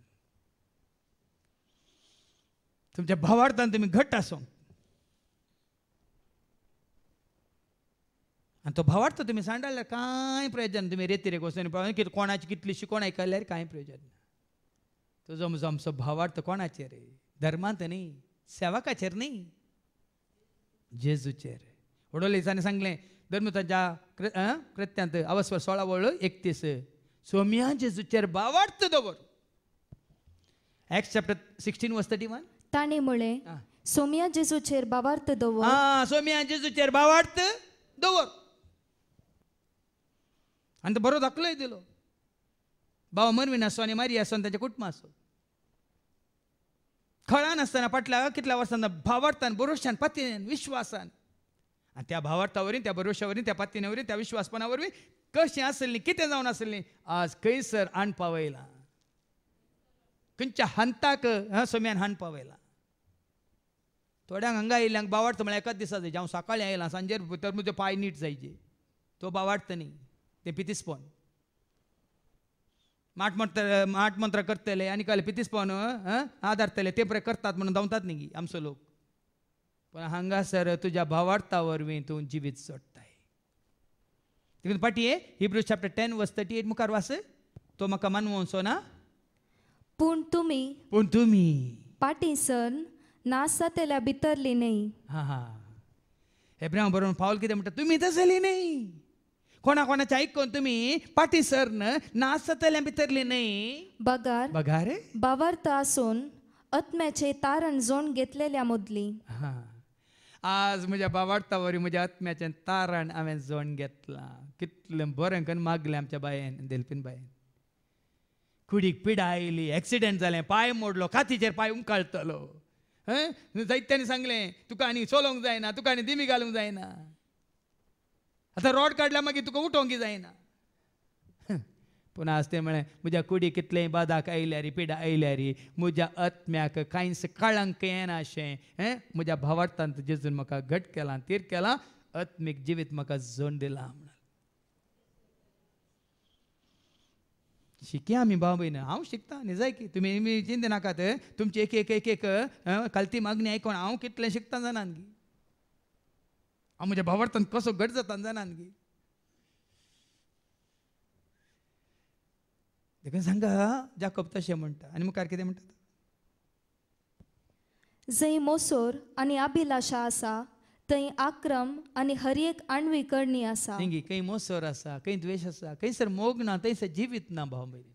तुमच्या भावार्थान तुमी घट्ट आसूंक आनी तो भावार्थ तुमी सांडाळ्यार कांय प्रयोजन. तुमी रेती वचून कोणाची कितली शिकोवन आयकल्यार कांय प्रयोजन ना. तुजो म्हजो आमचो भावार्थ कोणाचेर? धर्मांत न्ही, सेवकाचेर न्ही, जेजूचेर. वडोले दिसांनी सांगलें धर्मताच्या कृत्यांत अवस्वर 16:31 सोम्या जेजूचेर भावार्थ दवर. एक्ट्स चॅप्टर 16:31 ताणें म्हळें सोम्या जेजूचेर भावार्थ दवर. सोम्या जेजूचेर भावार्थ दवर. आनी तो बरो दाखलोय दिलो. बाबा मरवीन आसो आनी मारी आसो आनी ताच्या कुटुंबा आसो. खळान आसतना फाटल्या कितल्या वर्सांना भावार्थान भरोशान पातयेन विश्वासान आनी त्या भावार्था वरवीं त्या भरोशा वरवीं त्या पातयेने वरवीं त्या विश्वासपणा वरवीं कशीं आसलीं कितें जावन आसलीं आज खंयसर आण पावयलां. खंयच्या हंताक सोम्यान हांडपा वयला. थोड्यांक हांगा येयल्यांक बावाडटा म्हळ्यार एकाच दिसा जायचे. हांव सकाळी आयलां सांजेर भितर म्हजे पांय नीट जायचे. तो बावाडटा न्ही ते पितीसपण माट मंत्र करतले आनी काय पितीसपण आदारतले ते पळय करतात म्हणून धांवतात न्ही आमचो लोक. पण हांगासर तुज्या भावार्था वरवीं तूं जिवीत सोडटाय. देखून पाटी हिब्रू चॅप्टर 10 वर्स 38 मुखार वाच. तो म्हाका मानवोचो ना पूण तुमी पाटीसर नास जातल्या भितरली न्ही. हा हेब्रांव बरोवन पावल कितें म्हणटा तुमी तसली न्ही. कोणाचें आयकून तुमी पाटीसर नास जातल्या भितरली न्ही. बगार भावार्थ आसून आत्म्याचे तारण जोड घेतलेल्या मदली. आज म्हज्या भावार्था वरी म्हज्या आत्म्याचें तारण हांवें जोड घेतलां. कितलें बरें करून मागलें आमच्या बायेन देलपीन बायेन. कुडीक पिडा आयली, एक्सिडेंट जालें, पांय मोडलो, कातीचेर पांय उमकाळटलो. जायत्यांनी सांगलें तुका आनी चलोवंक जायना, तुका आनी दिमी घालूंक जायना. आतां रॉड काडल्या मागीर तुका उठोवंक जायना. पूण आज तें म्हळें म्हज्या कुडी कितलेंय बादाक आयल्यारी पिडा आयल्यारी म्हज्या आत्म्याक कांयच कळंक येना अशें म्हज्या भावार्थांत जेजून म्हाका घट केलां, तीर केलां, आत्मीक जिवीत म्हाका जोड दिलां म्हणून. शिकया आमी भाव भयण. हांव शिकता न्ही जाय की तुमी चिंता नाकात. तुमची एक एक कालती मागणी आयकोन हांव कितलें शिकता जाणान गी. हांव म्हज्या भावार्थांत कसो घट जाता जाणान गी. देखून सांगा जाकोब तशें म्हणटा. आनी मुखार कितें म्हणटा जंय मोसोर आनी अभिलाशा आसा थंय आक्रम आनी हर एक आण्वी करणी आसा. खंय मोसोर आसा, खंय द्वेश आसा, खंयसर मोग ना, थंयसर जिवीत ना भाव भयणी.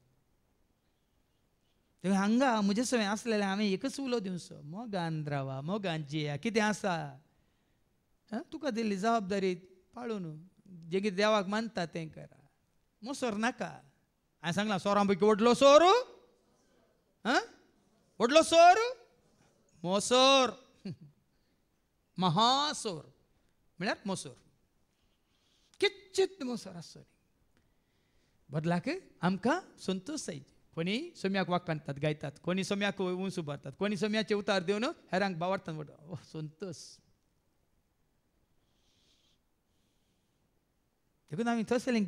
देखून हांगा म्हजे सवय आसलेले हांवें एकच उलो दिवचो मोगान रावा, मोगान जिया. कितें आसा तुका दिल्ली जबाबदारी पाळून जें कितें देवाक मानता तें करा. मोसोर नाका. हांवें सांगलां सोरां पैकी व्हडलो सोर व्हडलो सोर मोसोर महासोर म्हळ्यार मोसोर. किच्चित मोसोर आसचो न्ही. बदलाक आमकां संतोश जायचे. कोणी सोम्याक वाकांतात गायतात, कोणी सोम्याक उंच उबारतात, कोणी सोम्याचे उतार दिवन हेरांक बावार्थान संतोश. देखून आमी तसलें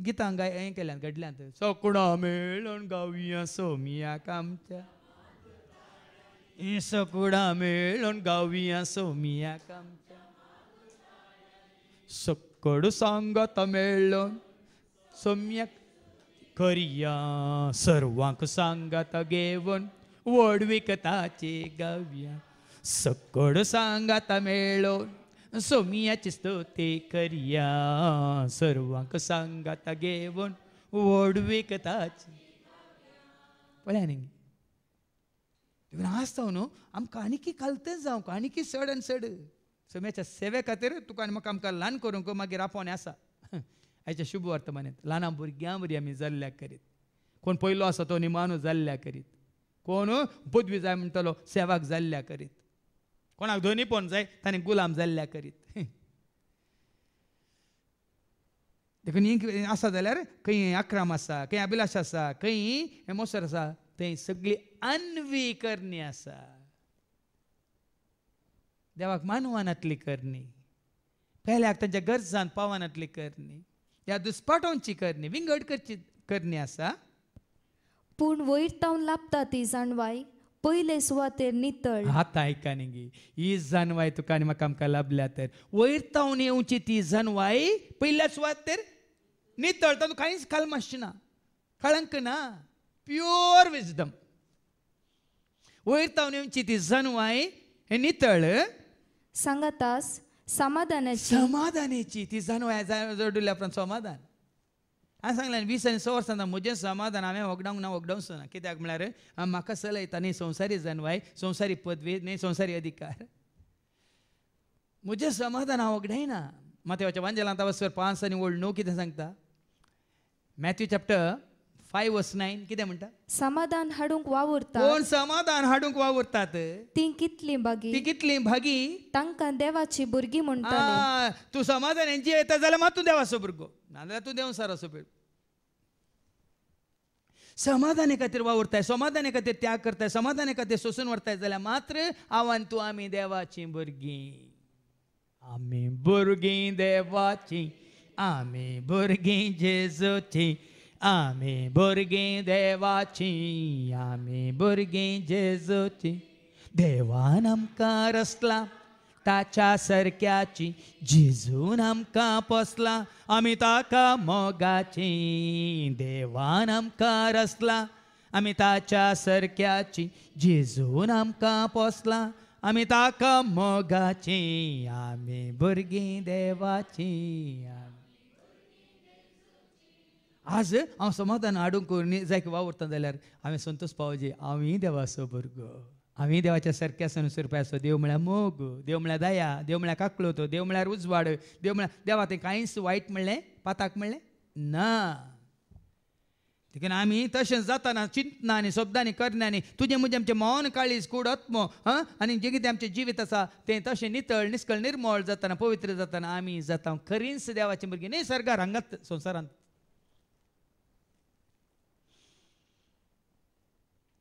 गितां हें केल्यात घडल्यात. सकुणा मेळोन गावया सोम्याक आमच्या, सकुणा मेळोन गावया सोम्याक आमच्या, सकड सांगात मेळोन सोम्याक करया सर्वांक सांगात घेवन वडवीक ताचे गावया. सकड सांगात मेळोन सोम्याची स्तुती करया सर्वांक सांगात घेवन वडवीक ताची. पळया न्ही देखून आसता न्हू आमकां आनीक कालतें जावंक आनीक चड आनी चड सोम्याच्या सेवे खातीर तुका आनी म्हाका आमकां ल्हान करूंक मागीर आपोवणें आसा. हाच्या शुभ वर्तमानांत ल्हान भुरग्यां बरी आमी जाल्ल्या करीत. कोण पयलो आसा तो निमाणो जाल्ल्या करीत, कोण पदवी जाय म्हणटलो सेवाक जाल्ल्या करीत, कोणाक धनीपण जाय ताणें गुलाम जाल्ल्या करीत. देखून ही आसा जाल्यार खंय आक्रम आसा, खंय अभिलाश आसा, खंय मोसर आसा, थंय सगळी अन्वी करणी आसा. देवाक मानवानातली करणी, पयल्याक तांच्या गरजांत पावनातली करणी, ह्या दुस्पाटांची करणी, विंगड करणी आसा. पूण वयर तावन लाभता ती जाणवाय पयले सुवातेर नितळ. आतां आयका न्ही ही जानवाय तुका आनी म्हाका आमकां लाभल्या तर वयर तावन येवची ती जानवाय पयल्या सुवातेर नितळ. तातूंत कांयच कालमाशी ना, कळंक ना, प्युअर विजडम. वयर तावन येवची ती जानवाय हे नितळ सांगातास समाधानाची ती जानवाय जोडिल्ल्या उपरांत समाधान. हांवें सांगलें 20 आनी 6 वर्सां म्हजें समाधान हांवें वगडावंक ना वगडावंक ना. कित्याक म्हळ्यार म्हाका चलयता न्ही संवसारी जानवाय, संवसारी पदवी न्ही संवसारी अधिकार. म्हजें समाधान हांव वगडायना. माथेवाच्या वांजेलांत वचर 5 आनी 9 कितें सांगता. मॅथ्यू चॅप्टर 5 वर्स 9 कितें म्हणटा. समाधान हाडूंक वावुरता. कोण समाधान हाडूंक वावुरतात ती कितली भागी तांकां देवाची भुरगीं म्हणटाले. तूं समाधान हेंची येता जाल्यार मात तूं देवाचो भुरगो, नाजाल्यार तूं देंवसाराचो पिळ. समाधाना खातीर वावुरताय, समाधाना खातीर त्याग करताय, समाधाना खातीर सोसून व्हरताय जाल्यार मात्र आव्हान तूं आमी देवाची भुरगीं, आमी भुरगीं देवाची, आमी भुरगीं जेजूची, आमी भुरगीं देवाची, आमी भुरगीं जेजूची. देवान आमकां रचला ताच्या सारक्याची, जेजून आमकां पोसला आमी ताका मोगाची. देवान आमकां रचला आमी ताच्या सारक्याची, जेजून आमकां पोसला आमी ताका मोगाची. आमी भुरगीं देवाची. आज हांव समाधान हाडूंक जाय वावुरता जाल्यार हांवें संतोश पावजे, हांवूय देवाचो भुरगो, हांवूय देवाच्या सारक्या अनुसरपाचो. देव म्हळ्यार मोग, देव म्हळ्यार दया, देव म्हळ्यार काकळोतो, देव म्हळ्यार उजवाड, देव म्हळ्यार देवा तें कांयच वायट म्हणलें, पाताक म्हणलें ना. देखून आमी तशें जाताना चिंतनांनी, शब्दांनी, करण्यांनी तुजें म्हजें आमचें मौन काळीज कूड आत्मो आनी जें कितें आमचें जिवीत आसा तें तशें नितळ निश्कळ निर्मळ जाताना, पवित्र जाताना आमी जाता खरींच देवाचीं भुरगीं. न्ही सर्गार हांगात संवसारांत.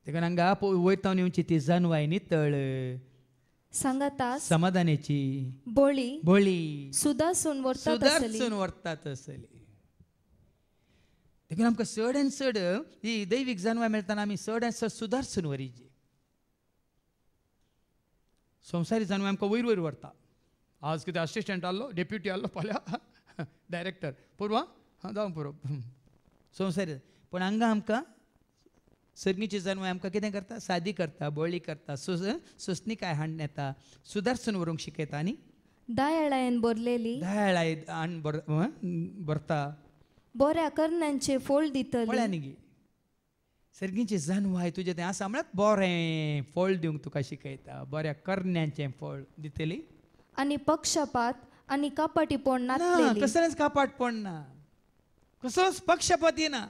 देखून हांगा वयता येवची ती जानवाय नितळ, सांगाता समाधानाची, बोळी बोळी, सुदासून सुदारसून व्हरतात आसली. देखून आमकां चड आनी चड ही दैवीक जानवाय मेळटाना आमी चड आनी चड सुदारसून व्हरीची. संवसारी जानवाय आमकां वयर वयर व्हरता. आज कितें असिस्टंट आहलो, डेप्युटी आहलो, फाल्यां डायरेक्टर, पुरवा जावं पुरो संवसारी. पूण हांगा आमकां सर्गीची जानवाय आमकां कितें करता, सादी करता, बोळी करता, सुस्निकाय हाडून येता, सुदारसून व्हरूंक शिकयता आनी दयाळायेन भरलेली दयाळाय हाडून भरता. बऱ्या करण्यांचे फळ दितली. पळया न्ही गे, सर्गीची जानवाय तुजें तें आसा म्हळ्यार बरें फळ दिवंक तुका शिकयता, बऱ्या करण्यांचें फळ दितली. आनी पक्षपात आनी कापाटीपण ना, नासलेली. कसलेंच कापाटपण ना, कसलोच पक्षपाती ना.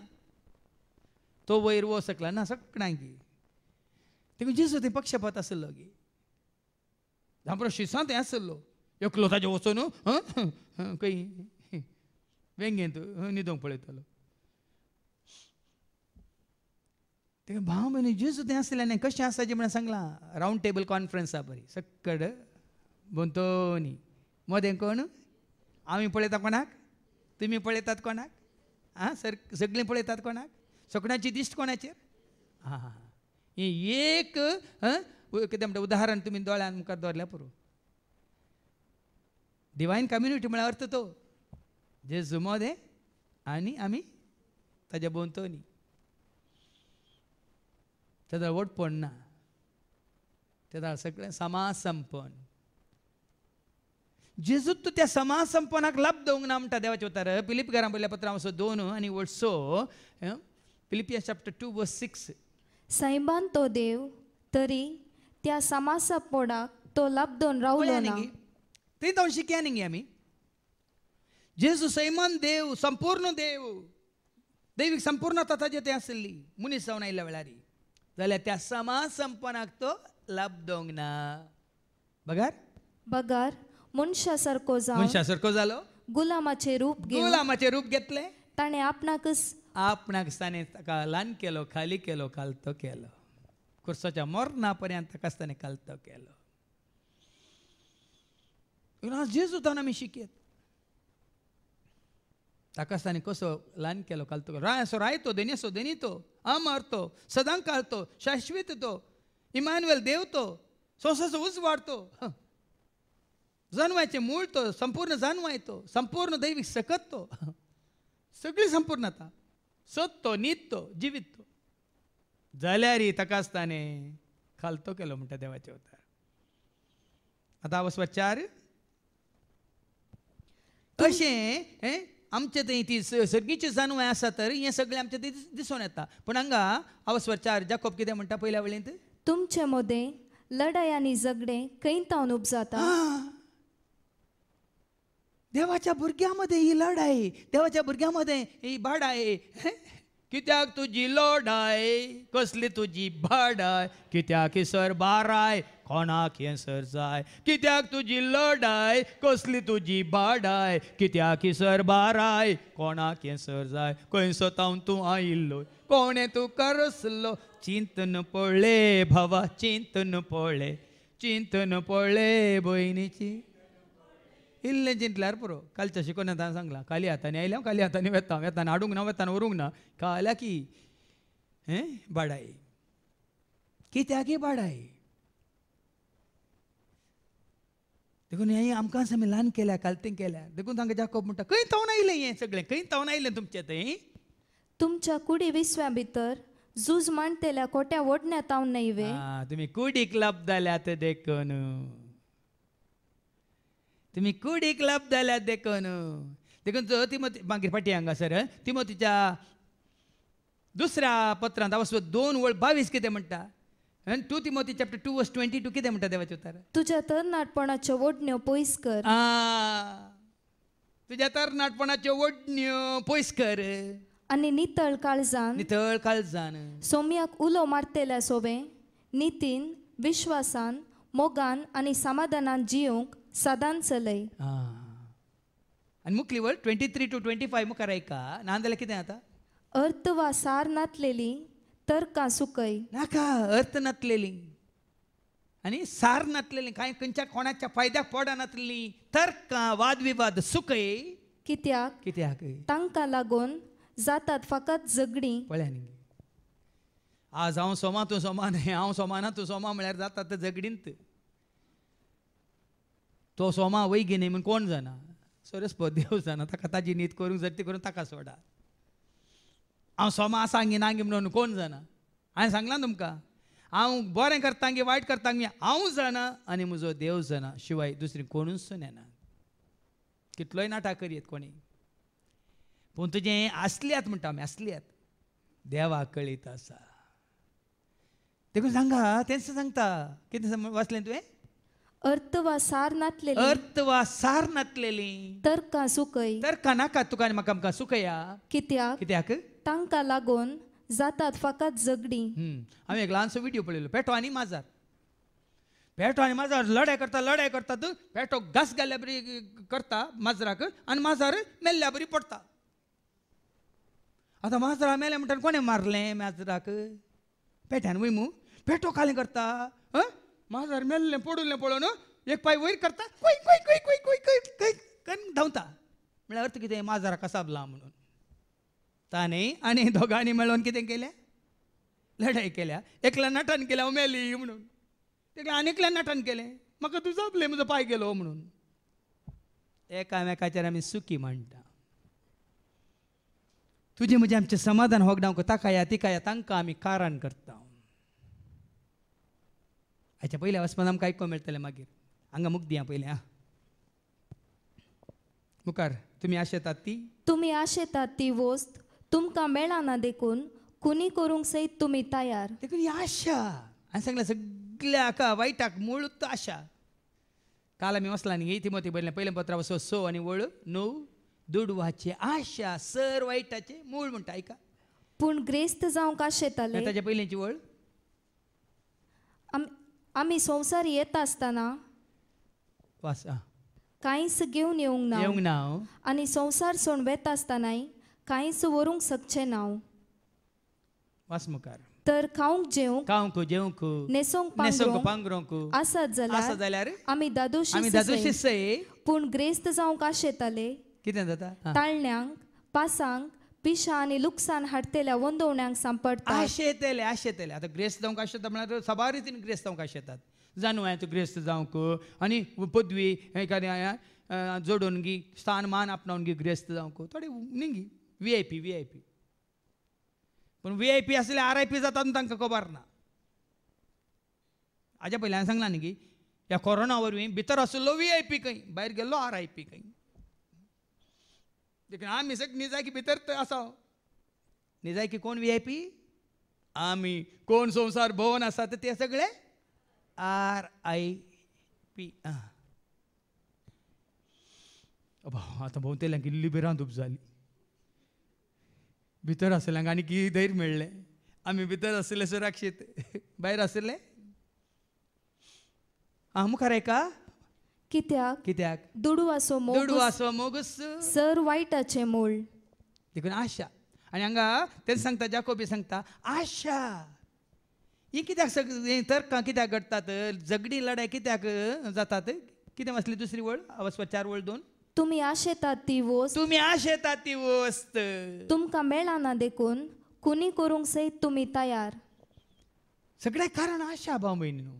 तो वयर वो सकला ना सगळ्यांकी. देखून जेजू थंय पक्षपात आसलो गे, धांपरो शिसांत हें आसलो, एकलो ताजे वचून खंय वेंगेंत न्हिदोंक पळयतालो. तेका भाव म्हणे जेजू थंय आसलें कशें आसाचें म्हणून सांगलां. रावंड टेबल कॉन्फरन्स आसा बरी, सक्कड बोंतोनी मदें कोण, आमी पळयता कोणाक, तुमी पळयतात कोणाक, सगळीं पळयतात कोणाक, सगळ्यांची दिश्ट कोणाचेर. हां एक कितें म्हणटा उदाहरण तुमी दोळ्यान मुखार दवरल्या पुरो. डिवायन कम्युनिटी म्हळ्यार अर्थ तो जेजू मोदें आनी आमी ताज्या भोंवतणी. तेदा ओडपण ना, तेदा सगळें समाज संपन. जेजूत तूं त्या समाज संपनाक लाभ दिवंक ना म्हणटा देवाचें उतर. फिलिप घरां पयल्या पत्र 2 आनी वर्सो फिलिपियन्स चॅप्टर 2 वर्स 6. सैबान तो देव तरी त्या समासपणाक तो लाभदोन रावलो ना. ते जावन शिकया न्ही आमी. जेजू सैमान देव, संपूर्ण देव, दैवीक संपूर्णता ताजें तें आसली मनीस जावन आयिल्ल्या वेळार, जाल्यार त्या समाज संपनाक तो लाभ दिवंक ना. बगार मनशा सारको जालो, गुलामाचे रूप घेतलें. ताणें आपणाक ताणें ताका ल्हान केलो, खाली केलो, कालतो केलो, कुर्साच्या मरणा पर्यंत ताका ताणें कालतो केलो. आज जेजू तावन आमी शिकयत. ताकाच ताणें कसो ल्हान केलो, कालतो केलो. असो रायतो, देनितो, अमरतो, सदां कालतो, शाश्वत तो, इमानुएल देव तो, संवसाराचो उजवाड तो, जानवायचे मूळ तो, संपूर्ण जानवाय तो, संपूर्ण दैवीक सकत तो, सगळी संपूर्णता, सत्तो, नीत तो, जिवीत तो. जाल्यार ताकाच ताणें खालतो केलो म्हणटा देवाचे उतर. आतां वचपा 4. अशें आमचे थंय ती सर्गीची जानवाय आसा तर हें सगळें आमचें थंय दिसून येता. पूण हांगा अवस्वर 4 जाकोब कितें म्हणटा पयल्या वेळेंत, तुमचे मोदें लढाई आनी झगडे कैंतावन उपजाता. देवाच्या भुरग्यामध्ये ही लढाई, देवाच्या भुरग्यामध्ये ही भाडाय. कित्याक तुजी लढाय, कसली तुजी भाडाय, कित्याक सर बाराय, कोणाक हें सर जाय. कित्याक तुजी लढाय, कसली तुजी भाडाय, कित्याक सर बाराय, कोणाक हें सर जाय. खंय स्वतावन तूं आयिल्लो कोणे तू करसलो चिंतन पडले भावा चिंतन पडले बहिणीची इल्ले चिंतल्यार पुरो कालच्या शिकोवण्यात हांवें सांगलां खाली हातांनी आयल्या खाली हातांनी वेतान हाडूंक ना वेतान व्हरूंक ना कळ्ळां की बाडाई कित्याक बाडाई देखून हे आमकां आमी ल्हान केल्या कालतीं केल्या देखून तांकां जाकोब म्हणटा खंय तावन आयलें हें सगळें खंय तावन आयलें तुमचें थंय तुमच्या कुडी विसव्या भितर झूज मांडतेल्या कोट्या ओडण्या तावन नैवे तुमी कुडीक लब जाल्यात देखून तुमी कुडीक लब जाल्यात देखून जो तिमोथी मागीर फाटी हांगासर तिमोथीच्या दुसऱ्या पत्रांत 2:22 कितें म्हणटा And 2 Timothy chapter 2 verse 22 कितें म्हणटा देवाचें उतर तुझ्या तरणाटपणाच्यो ओडण्यो पयस कर तुज्या तरणाटपणाच्यो ओडण्यो पयस कर आनी नितळ काळजान सोम्याक उलो मारतेल्या सोबे नितीन विश्वासान मोगान आनी समाधानान जियोंक सदांच चलय आनी मुखली वळ 23 to 25 मुखार ऐका नाजाल्यार कितें जाता अर्थ वा सार नातलेली तर्कां सुकय नाका अर्थ नातलेली आनी सार नातलेली कांय खंयच्या कोणाच्या फायद्याक पडा नातलेली तर्कां वादविवाद सुकय कित्याक तांकां लागून जातात फकत झगडीं पळया न्ही आज हांव सोमा तूं सोमा न्ही हांव सोमा ना तूं सोमा म्हळ्यार जाता ते झगडींत तो सोमा वैगी न्ही म्हूण कोण जाणा सरस्पत देव जाणा ताका ताजी न्हीद करूंक जाय ती करून ताका सोडा हांव सोमा आसांगी नांगी म्हणून कोण जाणा हांवें सांगलां तुमकां हांव बरें करतां गी वायट करतां गी हांव जाणा आनी म्हजो देव जाणा शिवाय दुसरी कोणूच नेना कितलोय नाटा करीत कोणी पूण तुजें आसल्यात म्हणटा आमी आसल्यात देवाक कळीत आसा देखून सांगा तेंच सांगता कितें वाचलें तुवें अर्थ वा सार नातलेली तर्कां सुकय तर्कां नाका तुका आनी म्हाका आमकां सुकया कित्याक तांकां लागून जातात फकत झगडीं हांवें एक ल्हानसो व्हिडिओ पळयलो पेटो आनी माजर लढाय करतात पेटो घास घाल्ल्या बरी करता माजराक आनी माजर मेल्ल्या बरी पडटा आतां माजरा मेलें म्हणटा कोणें मारलें माजराक पेट्यान वय मू पेटो खालें करता माजर मेल्लें पडुल्लें पळोवन एक पांय वयर करता धांवता म्हळ्यार अर्थ कितें माजराक कासाबला म्हणून ताणें आनी दोगांनी मेळोन कितें केलें लढाई केल्या एकल्या नटान केल्या हांव मेली म्हणून तेका आनी एकल्या नटान केलें म्हाका तूं जापलें म्हजो पांय गेलो म्हणून एकामेकाचेर आमी सुखी म्हणटा तुजें म्हजें आमचें समाधान होगडावंक ताका या तिका या तांकां आमी कारण करता हाच्या पयल्या वचपान आमकां आयकूंक मेळटलें मागीर हांगा मुख दिया पयलें मुखार तुमी आशेतात ती वस्त तुमकां मेळना देखून कुणी करूंक सयत तुमी तयार देखून ही आशा हांवें सांगलें सगळ्या हाका वायटाक मूळूच आशा काल आमी वचला न्ही तिमोथी बरयलें पयलें पत्रा 6 आनी 9 दुडवाची आशा सर वायटाचे मूळ म्हणटा आयका पूण ग्रेस्त जावंक आशेताले ताचे पयलींची वळ आमी संवसार येता आसतना वास कांयच घेवन येवंक ना आनी संवसार सोडून वेता आसतनाय कांयच व्हरूंक शकचे ना वास मुखार तर खावंक जेवंक न्हेसोंक पांगरोंक आसत जाल्यार आमी दादोशी सय पूण ग्रेस्त जावंक आशेताले कितें जाता ताळण्यांक पासांक पिशा आनी लुकसाण हाडतेल्या वंदोवण्यांक सांपडटा आशेतेले आतां ग्रेस्त जावंक आशेता म्हळ्यार सबार रितीन ग्रेस्त जावंक आशेतात जानवाय तूं ग्रेस्त जावंक आनी पदवी जोडून गी स्थान मान आपणावन गी ग्रेस्त जावंक थोडे निंगी VIP पूण VIP आसल्यार RIP जाता तांकां खबर ना हाज्या पयलीं हांवें सांगलां न्ही की ह्या कोरोना वरवीं भितर आशिल्लो VIP खंय भायर गेल्लो RIP खंय देखून आमी सगळीं निजायकी भितर आसा निजायकी कोण VIP आमी कोण संवसार भोवन आसा ते सगळे RIP आतां भोंवतेल्यांक इल्ली बी रांदूप जाली भितर आसलेल्यांक आनी कितें धैर्य मेळ्ळें आमी भितर आसले सुरक्षीत भायर आसले मुखार एका दुडू आसो मोग मोगस सर वायटाचें मूळ देखून आशा आनी हांगा तें सांगता जाकोबी सांगता आशा ही कित्याक सगळीं तर्कां कित्याक घडटात झगडी लढाय कित्याक जातात कितें वाचली दुसरी वळ अवस्व 4 वळ 2 तुम्ही आशेतात ती वस्त तुम्ही आशेतात ती वस्त तुमकां मेळना देखून कुणी करूंक सयत तुम्ही तयार. सगळें कारण आशा भाव भयणीनो.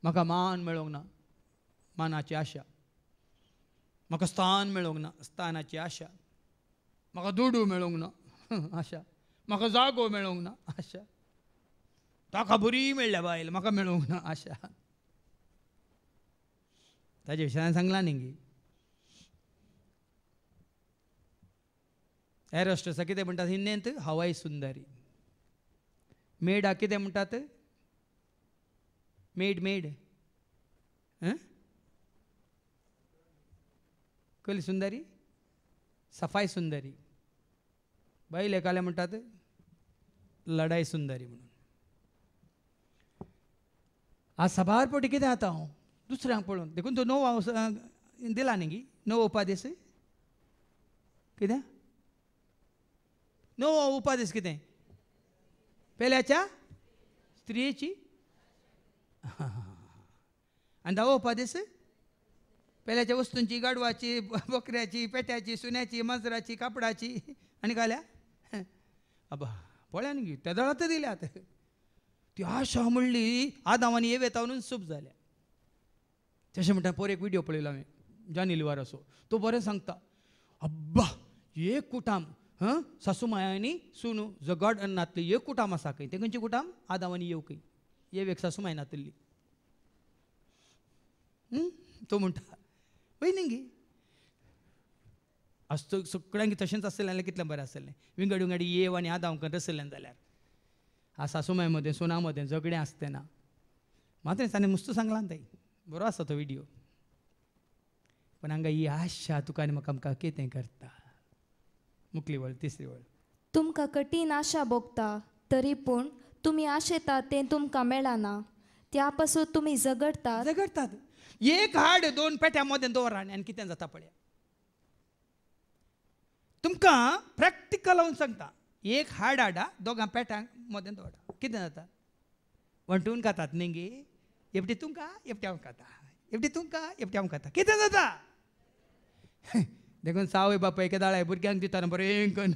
म्हाका मान मेळोंक ना मानाची आशा, म्हाका स्थान मेळोंक ना स्थानाची आशा, म्हाका दुडू मेळोंक ना आशा, म्हाका जागो मेळोंक ना आशा, ताका बरी मेळ्ळ्या बायल म्हाका मेळोंक ना आशा. ताजे विशयान सांगला न्ही एरोस्ट्रसा कितें म्हणटात हिंदींत हवाई सुंदरी. मेडा कितें म्हणटात मेड मेड कसली सुंदरी सफाई सुंदरी. बायल एकाले म्हणटात लढाई सुंदरी म्हणून. आज सभार पोटी कितें जाता हांव दुसऱ्यांक पळोवन देखून तो नवो दिला न्ही नवो उपादेश कितें नवो उपादेश कितें पेल्याच्या स्त्रियेची आनी धवो उपादेश पेल्याच्या वस्तूंची गाडवाची बकऱ्याची पेट्याची सुन्याची माजराची कापडाची आनी घाल्या अबा पळया न्ही त्या दळात दिल्यात. ती आशा म्हणली आदामानी येवेतावनूच सूप जाल्या. तशें म्हणटा पोर एक व्हिडिओ पळयलो हांवें जॉनी लिवर असो तो बरें सांगता अब्बा एक कुटाम सासू मायांनी सुनू जगड नातली एक कुटाम आसा खंय ते खंयचे कुटाम आदामानी येव खंय येवेक सासू माय नातली. तो म्हणटा वयनी असतो सगळ्यांक तशेंच आसलें जाल्यार कितलें बरें आसलें. विंगड विंगड येव आनी आदाम रसलें जाल्यार आ सासू माय मदें सोना मदें झगडें आसतें ना. मात्र ताणें मस्त सांगला ताई बरो आसा तो व्हिडिओ. पण हांगा ही आशा तुका आनी म्हाका आमकां कितें करता. मुखली वळ तिसरी वळ तुमकां कठीण आशा भोगता तरी पूण तुम्ही आशेतात तें तुमकां मेळना त्या पासून तुम्ही झगडतात. झगडटात. एक हाड 2 पेट्या मदें दवरा आनी कितें जाता पळया. तुमकां प्रॅक्टिकल लावन सांगता एक हाड हाडा 2 पेट्यांक मदें दवरा कितें जाता वंटून खातात न्ही गे एपटी तुमकां एपटी हांव खाता एपटी तुमकां एपटी हांव खाता कितें जाता. देखून सावय बापाय एके दाळाय भुरग्यांक दिता बरें करून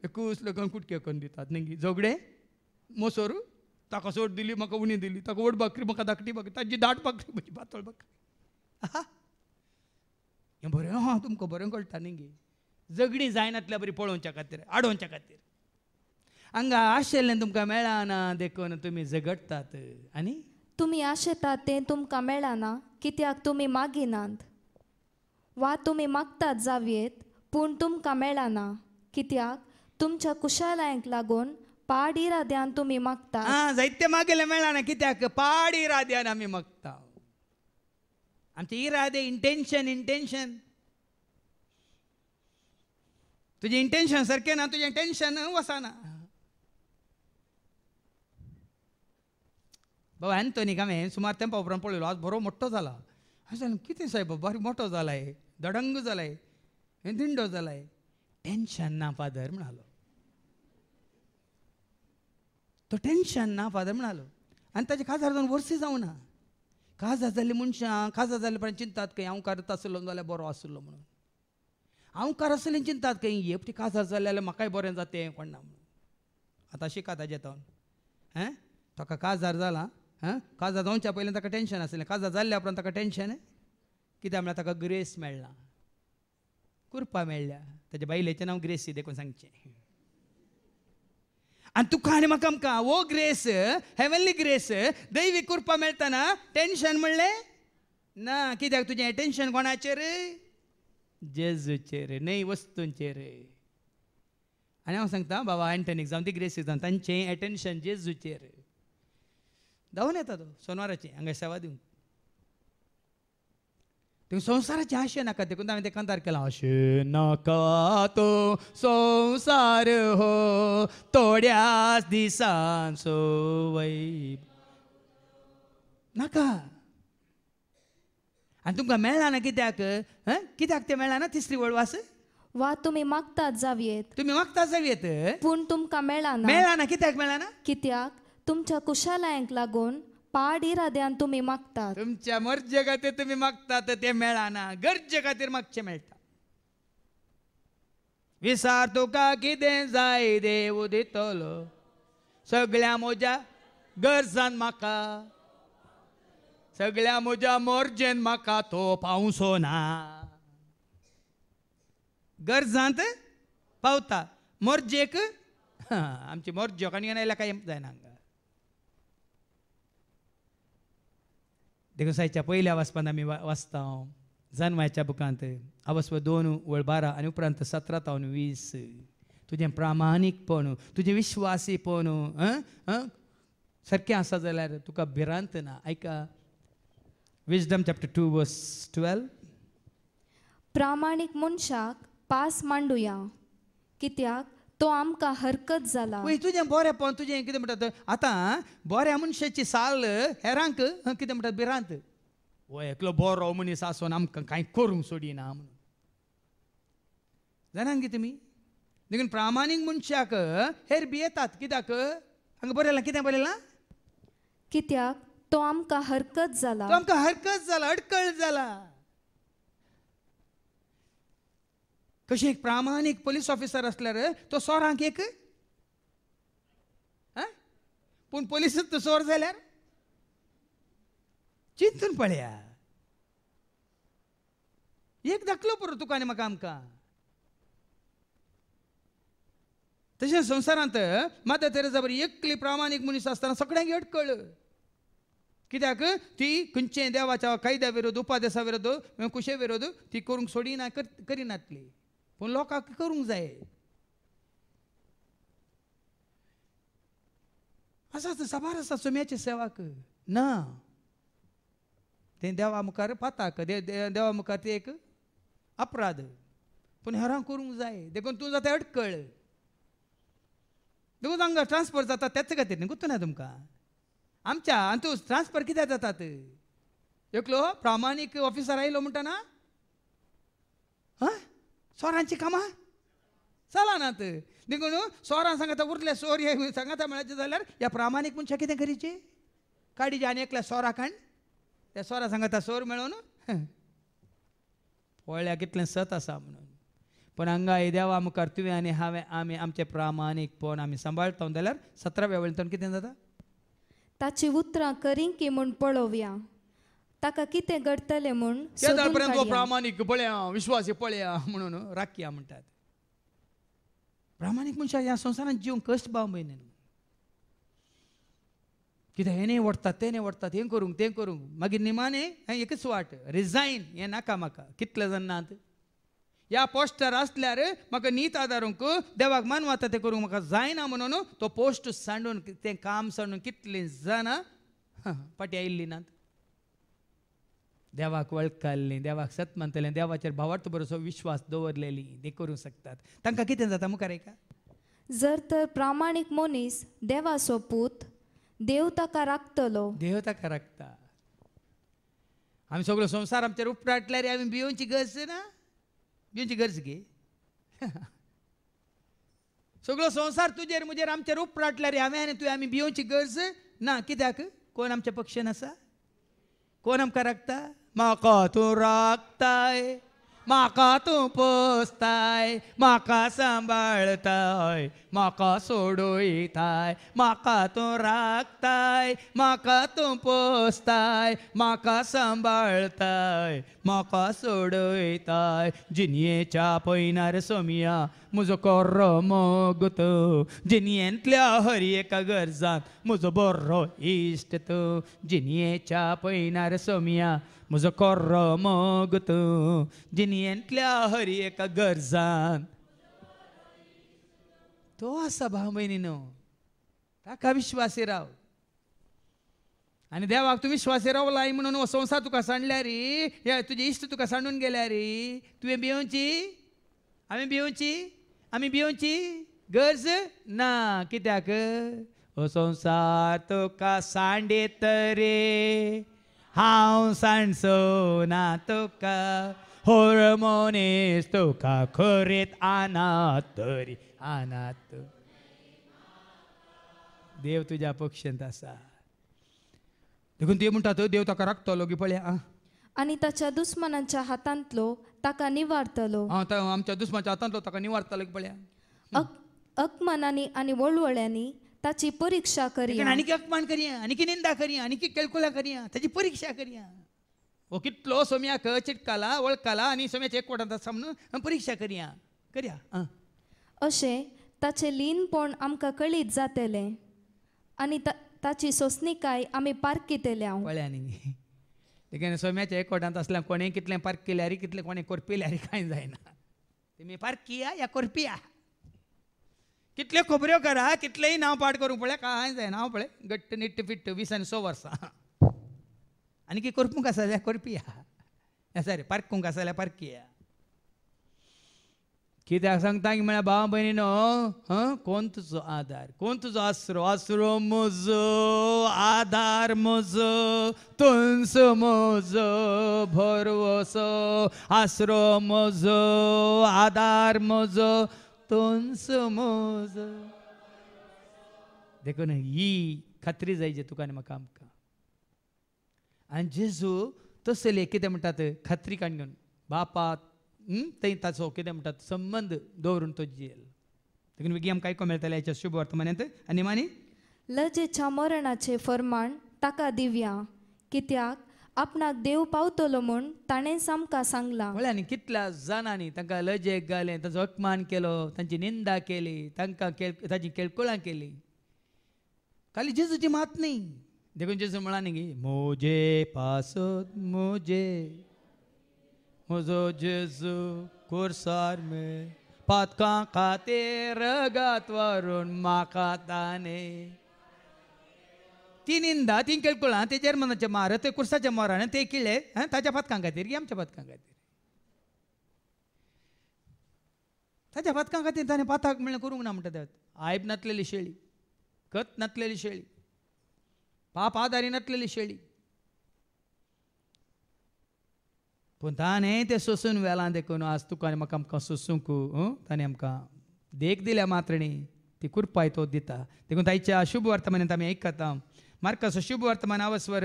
एकूच करून कुटके करून दितात न्ही झगडे मोसोर ताका सोड दिली म्हाका उणी दिली ताका व्हड भाकरी म्हाका धाकटी भाकरी ताजी दाट भाकरी म्हजी पातळ भाकरी हें बरें हां तुमकां बरें कळटा न्ही गे. झगडी जायनातल्या बरी पळोवच्या खातीर आडोवच्या खातीर हांगा आशिल्लें तुमकां मेळना देखून तुमी झगडटात. आनी तुम्ही आशेतात तें तुमकां मेळना कित्याक तुम्ही मागिनात. वा तुम्ही मागतात जावयेत पूण तुमकां मेळना कित्याक तुमच्या कुशालायक लागून पाड इराद्यान तुम्ही मागतात. जायते मागेले मेळना कित्याक पाड इराद्यान आमी मागता. आमचे इरादे इंटेन्शन तुजें इंटेन्शन सारकें ना तुजें टेन्शन वचना. बाबा एंथोनीक हांवें सुमार तेंपा उपरांत पळयलो आज बरो मोठो जाला. हांवें कितें सायब बरो मोठो जालाय दडंग जालाय हें दिंडो जालाय. टेन्शन ना फादर म्हणालो तो टेन्शन ना फादर म्हणालो. आनी ताजे काजार 2 वर्सां जावना. काजार जाल्ली मनशां काजार जाल्ले पर्यंत चिंतात खंय हांव करत आसलो जाल्यार बरो आसलो म्हणून. हांव कार आसलें चिंतात खंय हेपटी काजार जालें जाल्यार म्हाकाय बरें जातें कोण ना म्हणून. आतां शिका ताजे तावन ताका काजार जाला काजार जावच्या पयलीं ताका टेन्शन आसलें काजार जाल्ल्या उपरांत ताका टेन्शन कित्याक म्हळ्यार ताका ग्रेस मेळ्ळा कृपा मेळ्ळ्या. ताच्या बायलेचें नांव ग्रेसी देखून सांगचें. आनी तुका आनी म्हाका आमकां वो ग्रेस हेवनली ग्रेस दैवी कृपा मेळटना टेन्शन म्हणलें ना. कित्याक तुजें टेन्शन कोणाचेर जेजूचेर न्हय वस्तूंचेर. आनी हांव सांगता बाबा एंटनीक जावं ती ग्रेसीक जावं तांचें एटेन्शन जेजूचेर धांवन येता तो सोनवाराचें हांगा सेवा दिवंक. तुम्ही संसाराची आशे नाका देखून हांवें ते कांतार केला आशे नाका तो संसार हो थोड्याच दिसांचो वै नाका. आनी तुमकां मेळना कित्याक कित्याक तें मेळना तिसरी वळ वास वा तुम्ही मागतात जावयेत तुम्ही मागता जावयेत पूण तुमकां मेळना मेळना कित्याक मेळना कित्याक तुमच्या कुशलायांक लागून पाड इराद्यान तुम्ही मागतात तुमच्या मर्जे खातीर तुम्ही मागतात ते मेळना गरजे खातीर मागचे मेळटा विसार तुका कितें जाय देव दितलो सगळ्या म्हज्या गरजान म्हाका सगळ्या म्हज्या मर्जेन म्हाका तो पावसो ना गरजांत पावता मर्जेक आमची मर्ज्यो काणी आयल्या काय जायना हांगा देगोसायच्या पयल्या वाचपान आमी वाचता जन्माच्या बुकांत अवस्व 2:12 आनी उपरांत 17-20 तुजें प्रामाणीकपण तुजें विश्वासीपण सारकें आसा जाल्यार तुका भिरांत ना ऐका विजडम चॅप्टर 2:12 प्रामाणीक मनशाक पास मांडुया कित्याक तो आमकां हरकत जाला पळय तुजें बरेंपण तुजें कितें म्हणटात आतां बऱ्या मनशाची साल हेरांक कितें म्हणटात भिरांत हो एकलो बरो मनीस आसून आमकां कांय करूंक सोडिना म्हणून जाणां कितें तुमी देखून प्रामाणीक मनशाक हेर भियेतात कित्याक हांगा बरयलां कितें बरयलां कित्याक तो आमकां हरकत जाला तो आमकां हरकत जाला अडकळ जाला कशें एक प्रामाणीक पुलीस ऑफिसर असल्यार तो सोरांक एक पूण पुलीसच तो सोर जाल्यार चिंतून पळया एक दाखलो पुरो तुका आनी म्हाका आमकां तशें संवसारांत माता तेरेसा बरी एकली प्रामाणीक मनीस आसतना सगळ्यांक अडकळ कित्याक ती खंयचें देवाच्या कायद्या विरोध उपादेशा विरोध कुशे विरोध ती करूंक सोडिना करिनातली पूण लोकांक करूंक जाय आसा साबार आसा सुम्याची सेवाक ना तें देवा मुखार पाताक देवा मुखार ते एक अपराध पूण हेरांक करूंक जाय देखून तूं जाता अडकळ देखून हांगा ट्रान्सफर जाता तेच खातीर न्ही गुर्तू ना तुमकां आमच्या हातूं ट्रान्सफर कित्याक जातात एकलो प्रामाणीक ऑफिसर आयलो म्हणटाना सोरांची कामां चलनात देखून सोरां सांगता उरले सोर हे सांगता म्हळ्याचें जाल्यार ह्या प्रामाणीक मनशां कितें करीचें काडीचे आनी एकल्या सोराक हाड त्या सोरा सांगता सोर मेळोन पळया कितलें सत आसा म्हणून पण हांगा हे देवा मुखार तुवें आनी हांवें आमी आमचें प्रामाणीकपण आमी सांबाळटा जाल्यार 17व्या वळेंतल्यान कितें जाता ताची उतरां करीं की म्हूण पळोवया ताका कितें घडतलें म्हूण केदां पर्यंत हो प्रामाणीक पळया विश्वासी पळया म्हणून राखया म्हणटात प्रामाणीक मनशाक ह्या संवसारांत जिवंक कश्ट बावंबय न्ही कितें हें वडटात तें वडटात हें करूंक तें करूंक मागीर निमाणें हें एकच वाट रिजायन हें नाका म्हाका कितले जाणात ह्या पोस्टार आसल्यार म्हाका नीत आदारूंक देवाक मानवता तें करूंक म्हाका जायना म्हणून तो पोस्ट सांडून तें काम सांडून कितलीं जाणां फाटीं आयिल्लीं नात देवाक वळखली देवाक सत मानतलें देवाचेर भावार्थ बरोसो विश्वास दवरलेली ते करूंक शकतात तांकां कितें जाता मुखार एका जर तर प्रामाणीक मनीस देवाचो पूत देव ताका राखतलो देव ताका राखता आमी सगळो संवसार आमचेर उपराटल्यार आमी भिवची गरज ना भिवची गरज गे सगळो संवसार तुजेर म्हजेर आमचेर उपराटल्यार हांवें आनी तुवें आमी भिवची गरज ना कित्याक कोण आमच्या पक्षान आसा कोण आमकां राखता म्हाका तूं राखताय म्हाका तूं पोसताय म्हाका सांबाळताय म्हाका सोडयताय म्हाका तूं राखताय म्हाका तूं पोसताय म्हाका सांबाळताय म्हाका सोडयताय जिनयेच्या पैनार सोमिया म्हजो कोर्रो मोगत जिनयेंतल्या हर एका गरजांत म्हजो बरो इश्ट तूं जिनयेच्या पैनार सोमिया म्हजो कोर्रो मोगत जिनयेंतल्या हर एका गरजांत तो आसा भाव भयणीनो ताका विश्वासी राव आनी देवाक तूं विश्वासी रावलाय म्हणून हो संवसार तुका सांडल्या रे हे तुजे इश्ट तुका सांडून गेल्या रे तुवें भिवची आमी भिवची गरज ना कित्याक हो संवसार तुका सांडीत रे हांव सांडचो ना तुका होर मनीस तुका खरीत आनात तरी आनात. देव तुझ्या पक्षांत आसा. देखून ते म्हणटात देव ताका राखतलो की पळया. आणि ताच्या दुस्मनांच्या हातांतलो ताका निवारतलो. आमच्या दुस्मनाच्या हातांतलो ताका निवारतलो की पळया. अकमानांनी आणि वळवळ्यांनी ताची परीक्षा करी. आणखी अपमान करिया, आणखी निंदा करिया, आणखी केळकुला करिया, ताची परीक्षा करिया. हो कितलो सोम्याक चिटकाला वळखाला आणि सोम्याचे एक वटांत आसा म्हणून परीक्षा करिया करिया. अशें ताचे लीनपण आमकां कळीत जातलें आनी ताची सोंसणीकाय आमी पारखितल्या. पळया न्ही. देखून सोम्याच्या एक वटांत आसल्यार कोणें कितलें पार्क केल्यार कितलें कोणें करपिल्यार कांय जायना. तुमी पार्किया या करपिया. कितल्यो खबऱ्यो करा, कितलेंय नांव पाठ करूंक पळय कांय जायना. हांव पळय गट्ट निट्ट फिट्ट 20 आनी 100 वर्सां. आनी की करपूंक आसा जाल्यार करपिया. सॉरी पार्कूंक आसा जाल्यार पार्किया. कित्याक सांगता की म्हळ्यार भाव भयणीनो, कोण तुजो आधार, कोण तुजो आसरो. आसरो म्हजो, आधार म्हजो, तुंस म्हजो भरवसो. आसरो म्हजो, आधार म्हजो, तुंस म्हजो. देखून ही खात्री जाय जे तुका आनी म्हाका आमकां. आनी जेजू तसले कितें म्हणटात खात्री काडून घेवन बापात थंय ताचो कितें म्हणटात संबंध दवरून तो जियेल. देखून बेगी आमकां आयको मेळटलें हेच्या शुभ वर्तमानांत. आनी मानी लजेच्या मरणाचे फर्माण ताका दिवया, कित्याक आपणाक देव पावतलो म्हूण ताणें आमकां सांगलां. म्हळ्यार न्ही कितल्या जाणांनी तांकां लजेक घालें, ताचो अपमान केलो, तांची निंदा केली, तांकां ताची केळकुळां केली. खाली जेजूची मात न्ही. देखून जेजू म्हळा न्ही मोजे पासत म्हजो जेजू कोरसार मे पातकां खातीर रगत व्हरून म्हाका ताणें. ती निंदा ती केळकुळां तेजेर मनाचे मार ते कुर्साचे मोरान ते किळे ताच्या पातकां खातीर की आमच्या पातकां खातीर. ताच्या पातकां खातीर ताणें पाताक म्हणलें करूंक ना म्हणटा. आयब नातलेली शेळी, कत नातलेली शेळी, पाप आदारी नातलेली शेळी. पूण ताणें तें सोसून वेलां देखून आज तुका आनी म्हाका आमकां सोसूंक ताणें आमकां देख दिल्या मात्रणी ती कुरपाय तो दिता. देखून ताच्या शुभ वर्तमानांत आमी आयकता. मार्काचो शुभ वर्तमान आवस्वर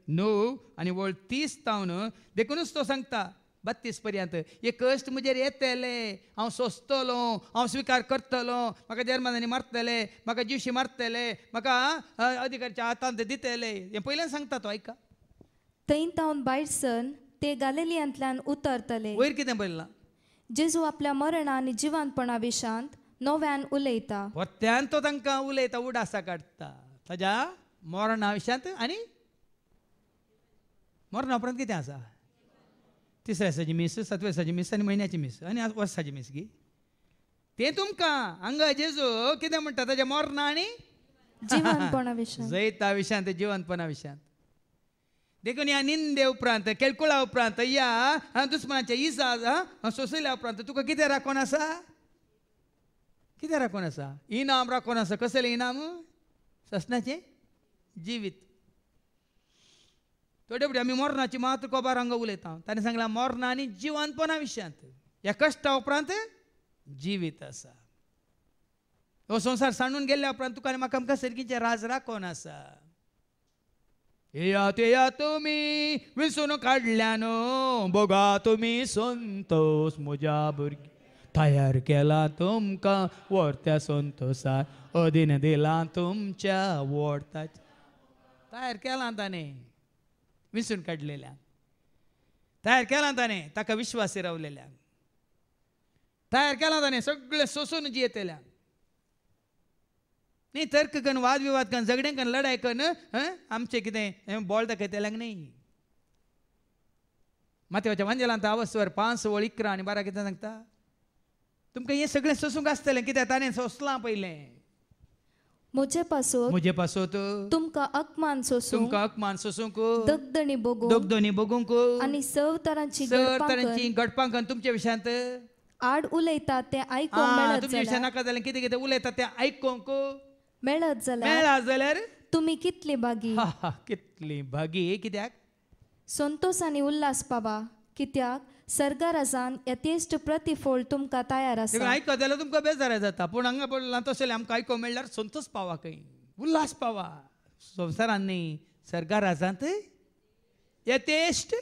9 आनी वळ 30 तावन देखूनच तो सांगता 32 पर्यंत. हे कश्ट म्हजेर येतले, हांव सोंसतलो, हांव स्विकार करतलो, म्हाका जर्मनांनी मारतले, म्हाका जिवशी मारतले, म्हाका अधिकाराच्या हातांत दितले. हें पयल्यान सांगता तो. आयका थंय तावन भायर सर ते गलिलियांतल्यान उतरतले. वयर कितें बरयलां? जेजू आपल्या मरणा आनी जिवंतपणा विशांत नव्यान उलयता. परत्यान तो तांकां उलयता, उडासा काडटा ताज्या मरणा विशांत आनी मरणा उपरांत कितें आसा. 3 वर्साची मीस, 7 वर्साची मीस आनी म्हयन्याची मीस आनी वर्साची मीस गी तें तुमकां हांगा जेजू कितें म्हणटा ताज्या मरणा आनी जिवंतपणा विशांत जैता विशांत जिवंतपणा विशांत. देखून ह्या निंदे उपरांत केळकुळा उपरांत या दुस्मनाच्या इजा सोंसयल्या उपरांत तुका कितें राखोन आसा? कितें राखोन आसा? इनाम राखोन आसा. कसलें इनाम? ससनाचें जिवीत. थोडे फुडें आमी मरणाची मात कोबार हांगा उलयता. ताणें सांगलां मरणा आनी जिवंतपणा विशयांत. ह्या कश्टा उपरांत जिवीत आसा. हो संवसार सांडून गेल्ल्या उपरांत तुका आनी म्हाका आमकां सर्गीचें राज राखोन आसा. येया तुमी विसरून काडल्यानो बोगा तुमी संतोष म्हज्या भुरगीं. तयार केला तुमकां वर्त्या संतोषार, अधीन दिला तुमच्या वर्ताच्या. तयार केला ताणें विसरून काडलेल्यांक. तयार केला ताणें ताका विश्वासी रावलेल्यांक. तयार केला ताणें सगळें सोसून जियेतल्यांक. न्ही तर्क करून वाद विवाद करून झगडें करून लढाय करून आमचें कितें बोळ दाखयतल्यांक न्ही. मातयेच्या वांजेलांत आवस्वर 5 वळ 11 आनी 12 कितें सांगता? तुमकां हें सगळें सोसूंक आसतलें कित्याक ताणें सोंसलां पयलें. म्हजे पासोत तुमकां अपमान सोसूंक दगदणी बगूंक आनी सव तरांची गडपां करून तुमच्या विशयांत आड उलयता ते आयकोंक तुमच्या विशयान नाका जाल्यार कितें कितें उलयता तें आयकोंक मेळत जाल्यार तुमी कितली भागी. कितली भागी. कित्याक? संतोष आनी उल्हास पावा, कित्याक सर्गाराजान यथेष्ट प्रतिफळ तुमकां तयार देखून आसा. आयकत जाल्यार तुमकां बेजार जाता, पूण हांगा पडला तशें आमकां आयको मेळ्ळ्यार संतोश पावा खंय, उल्हास पावा. संवसारान न्ही, सर्गा राजांत यथेष्ट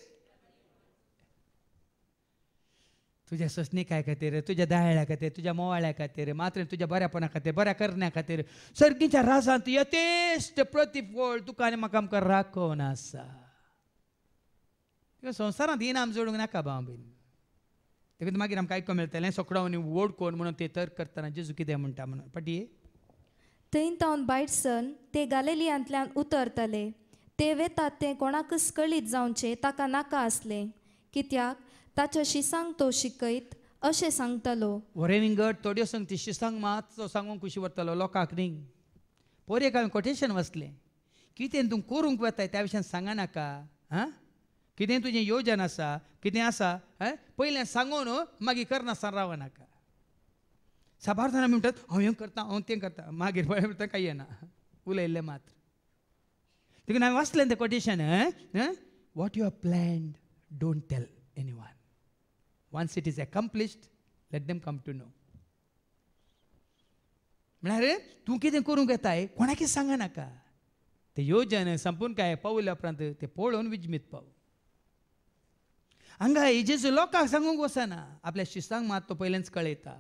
तुझ्या सोसणी काय खातीर, तुझ्या दायळ्या खातीर, तुझ्या मोवाळ्या खातीर, मात्र तुझ्या बऱ्यापणा खातीर, बऱ्या करण्या खातीर सर्गीच्या राजांत यथेष्ट प्रतिफळ तुका आनी म्हाका आमकां राखोवन आसा. संवसारांत इनाम जोडूंक नाका भाव बीन. देखून मागीर आमकां आयको मेळटलें सोकडावनी वोड कोण म्हणून ते तर्क करतना जेजू कितें म्हणटा म्हणून. पाटी थंय तावन भायरसन ते गालिलियांतल्यान उतरतले. ते वेतात ते कोणाकच कळीत जावचे ताका नाका आसले, कित्याक ताच्या शिसांक तो शिकयत अशें सांगतलो. वरेविंगड थोड्यो संगती शिसांक मातसो सांगूंक कुशी व्हरतलो, लोकांक न्ही. पोरयेक हांवें कोटेशन वाचलें, कितें तूं करूंक वताय त्या विशयान सांगा नाका. हां, कितें तुजें योजन आसा, कितें आसा पयलें सांगून मागीर करनासतना रावं नाका. साबार जाणां म्हणटात हांव हें करता, हांव तें करता, मागीर पळय म्हणटा काय येना, उलयल्लें मात्र. देखून हांवें वाचलें तें quotation. What you have planned don't tell anyone. Once it is accomplished, let them come to know. म्हळ्यार तूं कितें करूंक येताय कोणाकय सांगा नाका. ते योजन संपून काय पावल्या उपरांत ते पळोवन विजमीत पाव. हांगा जेजू लोकांक सांगूंक वचना, आपल्या शिसांक मात तो पयलेंच कळयता.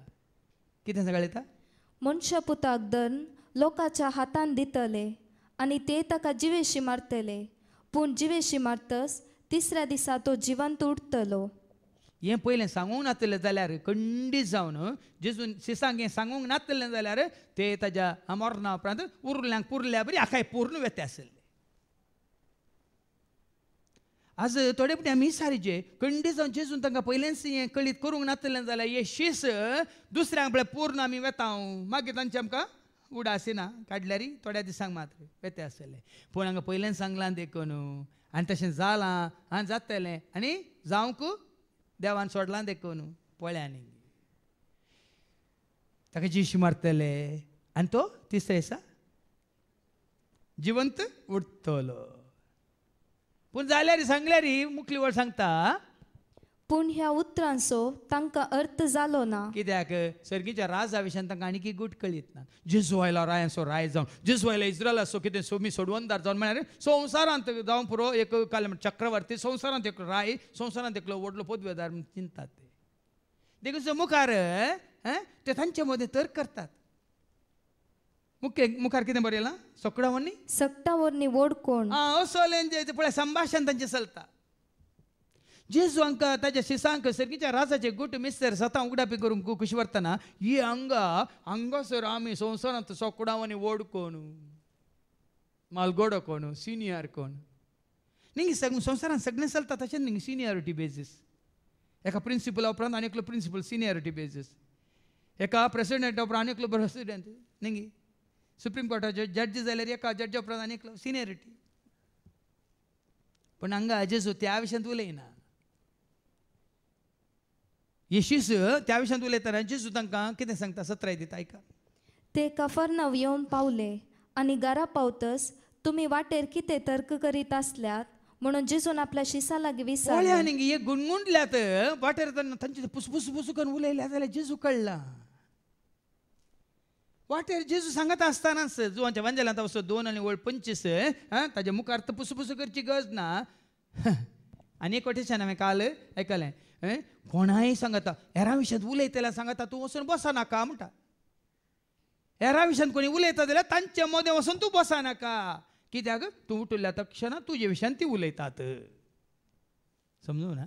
कितें कळयता? मनशा पुताक धन लोकांच्या हातान दितले आनी ते ताका जिवेशी मारतले, पूण जिवेशी मारतस तिसऱ्या दिसा तो जिवंत उठतलो. हें पयलें सांगूंक नातलें जाल्यार खंडीत जावन जेजून शिसांक हें सांगूंक नातलें जाल्यार ते ताच्या मरणा उपरांत उरल्यांक पुरल्या बरी आखाय पूर्ण वेते आसले. आज थोडे पुटी आमी सारीचे खंडीत जावन जेजून तांकां पयलेंच हें कळीत करूंक नातलें जाल्यार हे शीस दुसऱ्यांक पळय पूर्ण आमी वेतांव, मागीर तांचे आमकां उडासिना काडल्यार थोड्या दिसांक मात्र वेते आसले. पूण हांगा पयलें सांगलां देखून आनी तशें जालां आनी जातलें आनी जावंक देवान सोडलां देखून पळयांनी ताका जिशी मारतले आनी तो तिसऱ्या दिसा जिवंत उठतलो. पूण जाल्यार सांगल्यार मुखली वळ सांगता, पूण ह्या उतरांचो तांकां अर्थ जालो ना. कित्याक सर्गीच्या राजा विशयान तांकां आनीक गूट कळीत ना. जेजू आयलो रायांचो राय जावन, जेजू आयलो इस्रायलाचो कितें सोमी सोडवंदार जावन, म्हळ्यार संवसारांत जावं पुरो एक काल चक्रवर्ती, संवसारांत एक राय, संवसारांत एकलो व्हडलो पदवेदार चिंतात ते. देखून मुखार ते तांचे मदें तर्क करतात. मुखार कितें बरयलां? सोकडावनी सक्टावरनी वोड कोण. असोलें पळय संभाशण तांचें चलता. जेजू हांकां ताच्या शिसांक सर्गीच्या राजाचे गुट मिस्तर सतां उगडापी करूंक कशी व्हरतना ही हांगासर आमी संवसारांत सोकडावनी वोड कोण, मालगोडो कोण, सिनियर कोण. न्ही संवसारांत सगळें चलता तशें न्ही सिनियरिटी बेजीस. एका प्रिंसिपला उपरांत आनी एकलो प्रिंसिपल सिनियरिटी बेजीस. एका प्रेसिडेंटा उपरांत आनी एकलो प्रेसिडेंट न्ही. सुप्रीम कोर्टाचे जड्जी जाल्यार एका जड्जा उपरांत आनी एकलो सिनियरिटी. पूण हांगा जेजू त्या विशयांत उलयना. येशीस त्या विशयांत उलयतना जेजू तांकां कितें सांगता 17 दिता आयका. ते कफरनाव येवन पावले आनी घरा पावतस तुमी वाटेर कितें तर्क करीत आसल्यात म्हणून जेजून आपल्या शिसा लागीं विचारलें. न्ही हे गुणगुणल्यात वाटेर तांचे पुसू करून उलयल्या जाल्यार जेजू कळला. वाटेर जेजू सांगता आसतनाच जुवांच्या वांजेलांत वचो 2 आनी 25 ताच्या मुखार पुसू करची गरज ना. आनी एक कोटेशन हांवें काल आयकलें, कोणाय सांगता हेरां विशयांत उलयतल्या सांगता तूं वचून बसा नाका म्हणटा. हेरां विशयांत कोणी उलयता जाल्यार तांचे मदें वचून तूं बसा नाका, कित्याक तूं उठल्या तक्षण तुजे विशयान ती उलयतात. समजूं ना?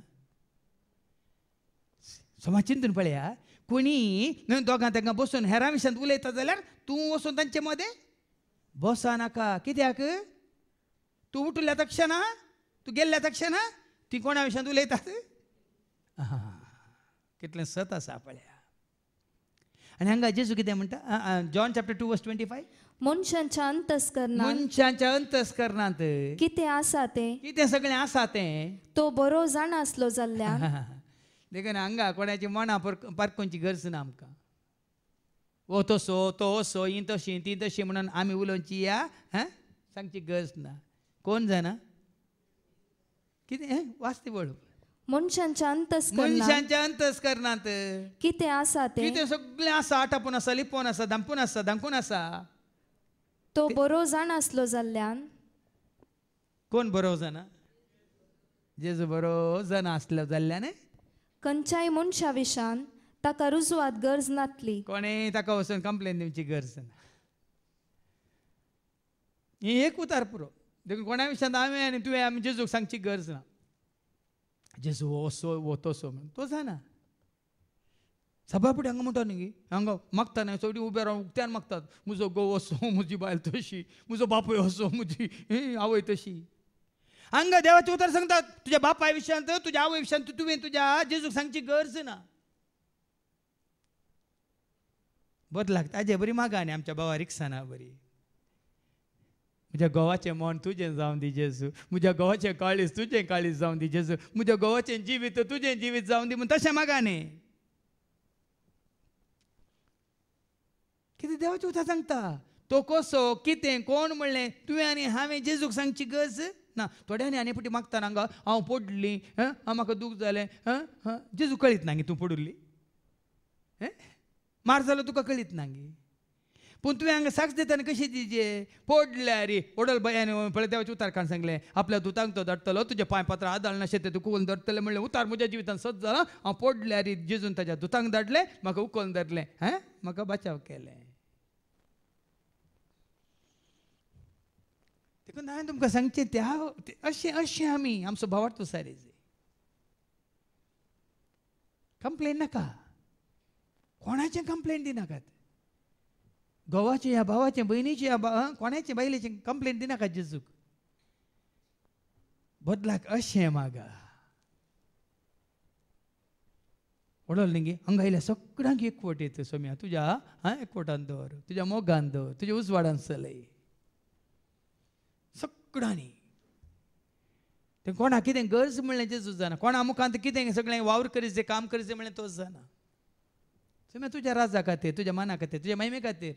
समाज चिंतून पळया, कोणी दोगां तांकां बसून हेरां विशयांत उलयता जाल्यार तूं वचून तांचे मदें बसा नाका. कित्याक तूं उठल्या तक्षण तूं गेल्ल्या तक्षण ती कोणा विशयांत उलयतात. कितलें सत आसा पळया. आनी हांगा जेजू कितें म्हणटा, जॉन चॅप्टर 2:25, मनशांच्या अंतस्करणांत मनशांच्या अंतस्करणांत कितें आसा तें कितें सगळें आसा तें तो बरो जाणा आसलो जाल्यार देखून हांगा कोणाची मनां पारखुची गरज ना आमकां. ओ तसो तो असो ही तशी ती तशी म्हणून आमी उलोवची या सांगची गरज ना. कोण जाणा कितें वाचते वळ मनशांच्या अंतस्करणात मनशांच्या अंतस्करणात कितें आसा तें कितें सगळें आसा, आटापून आसा, लिपोवन आसा, धांपून आसा, धांकून आसा. तो बरो जाण आसलो जाल्ल्यान कोण बरो जाणा? जेजू बरो जाण आसलो जाल्ल्यान खंयच्याय मनशा विशान ताका रुजवात गरज नातली. कोणेय ताका वचून कंप्लेन दिवची गरज ना. ही एक उतार पुरो. देखून कोणा विशयान हांवें आनी तुवें आमी जेजूक सांगची गरज ना. जेजू हो असो वो तसो म्हणून तो जाणा. सभापुडी हांगा म्हणटा न्ही, हांगा मागता न्ही, सगळीं उबे रावन उक्त्यान मागतात. म्हजो घोव असो, म्हजी बायल तशी, म्हजो बापूय असो, म्हजी आवय तशी. हांगा देवाचें उतर सांगतात. तुज्या बापाय विशयांत, तुज्या आवय विशयांत तुवें तुज्या जेजूक सांगची गरज ना. बदलाक ताजे बरी मागा न्ही आमच्या भावा रिक्साना बरी. म्हज्या घोवाचें मन तुजें जावं दी जेजू, म्हज्या घोवाचें काळीज तुजें काळीज जावं दी जेजू, म्हज्या घोवाचें जिवीत तुजें जिवीत जावं दी म्हूण तशें मागा न्ही. कितें देवाचें उतर सांगता. तो कसो कितें कोण म्हणलें तुवें आनी हांवें जेजूक सांगची गरज ना. थोड्यांनी आनी फावटी मागता हांगा हांव पडली, म्हाका दूख जालें, जेजू कळीत ना गे तूं पडुल्ली. मार जालो तुका कळीत ना गे. पूण तुवें हांगा साक्ष दिताना कशी दिजे पडल्या रे ओडल बयान पळय देवाचें उतार काण सांगलें. आपल्या दुतांक तो धरतलो, तुजे पांय पात्रां आदाळ नाशे ते उखलून धरतले म्हणलें. उतार म्हज्या जिवितांत सत जाला. हांव पडल्या रे जेजून ताच्या दुतांक धाडलें, म्हाका उखलून धरलें, म्हाका बचाव केलें. देखून हांवें तुमकां सांगचें तें अशें अशें आमी आमचो भावार्थ सारे कंप्लेन नाका. कोणाचें कंप्लेन दिनाकात. घोवाचें या भावाचें भयणीचें या कोणाचें बायलेचें कंप्लेन दिनाकात जेजूक. बदलाक अशें मागा. ओडल न्ही गे हांगा आयल्या सगळ्यांक एकवट येता सोम्या. तुज्या एकवटान दवर, तुज्या मोगान दवर, तुज्या उजवाडान चलय सगळ्यांनी. तें कोणाक कितें गरज म्हणलें जेजू जाणा. कोणा मुखांत कितें सगळें वावर करीत काम करीत म्हणलें तोच जाणा. सोम्या तुज्या राजा खातीर, तुज्या मना खातीर, तुज्या महिमे खातीर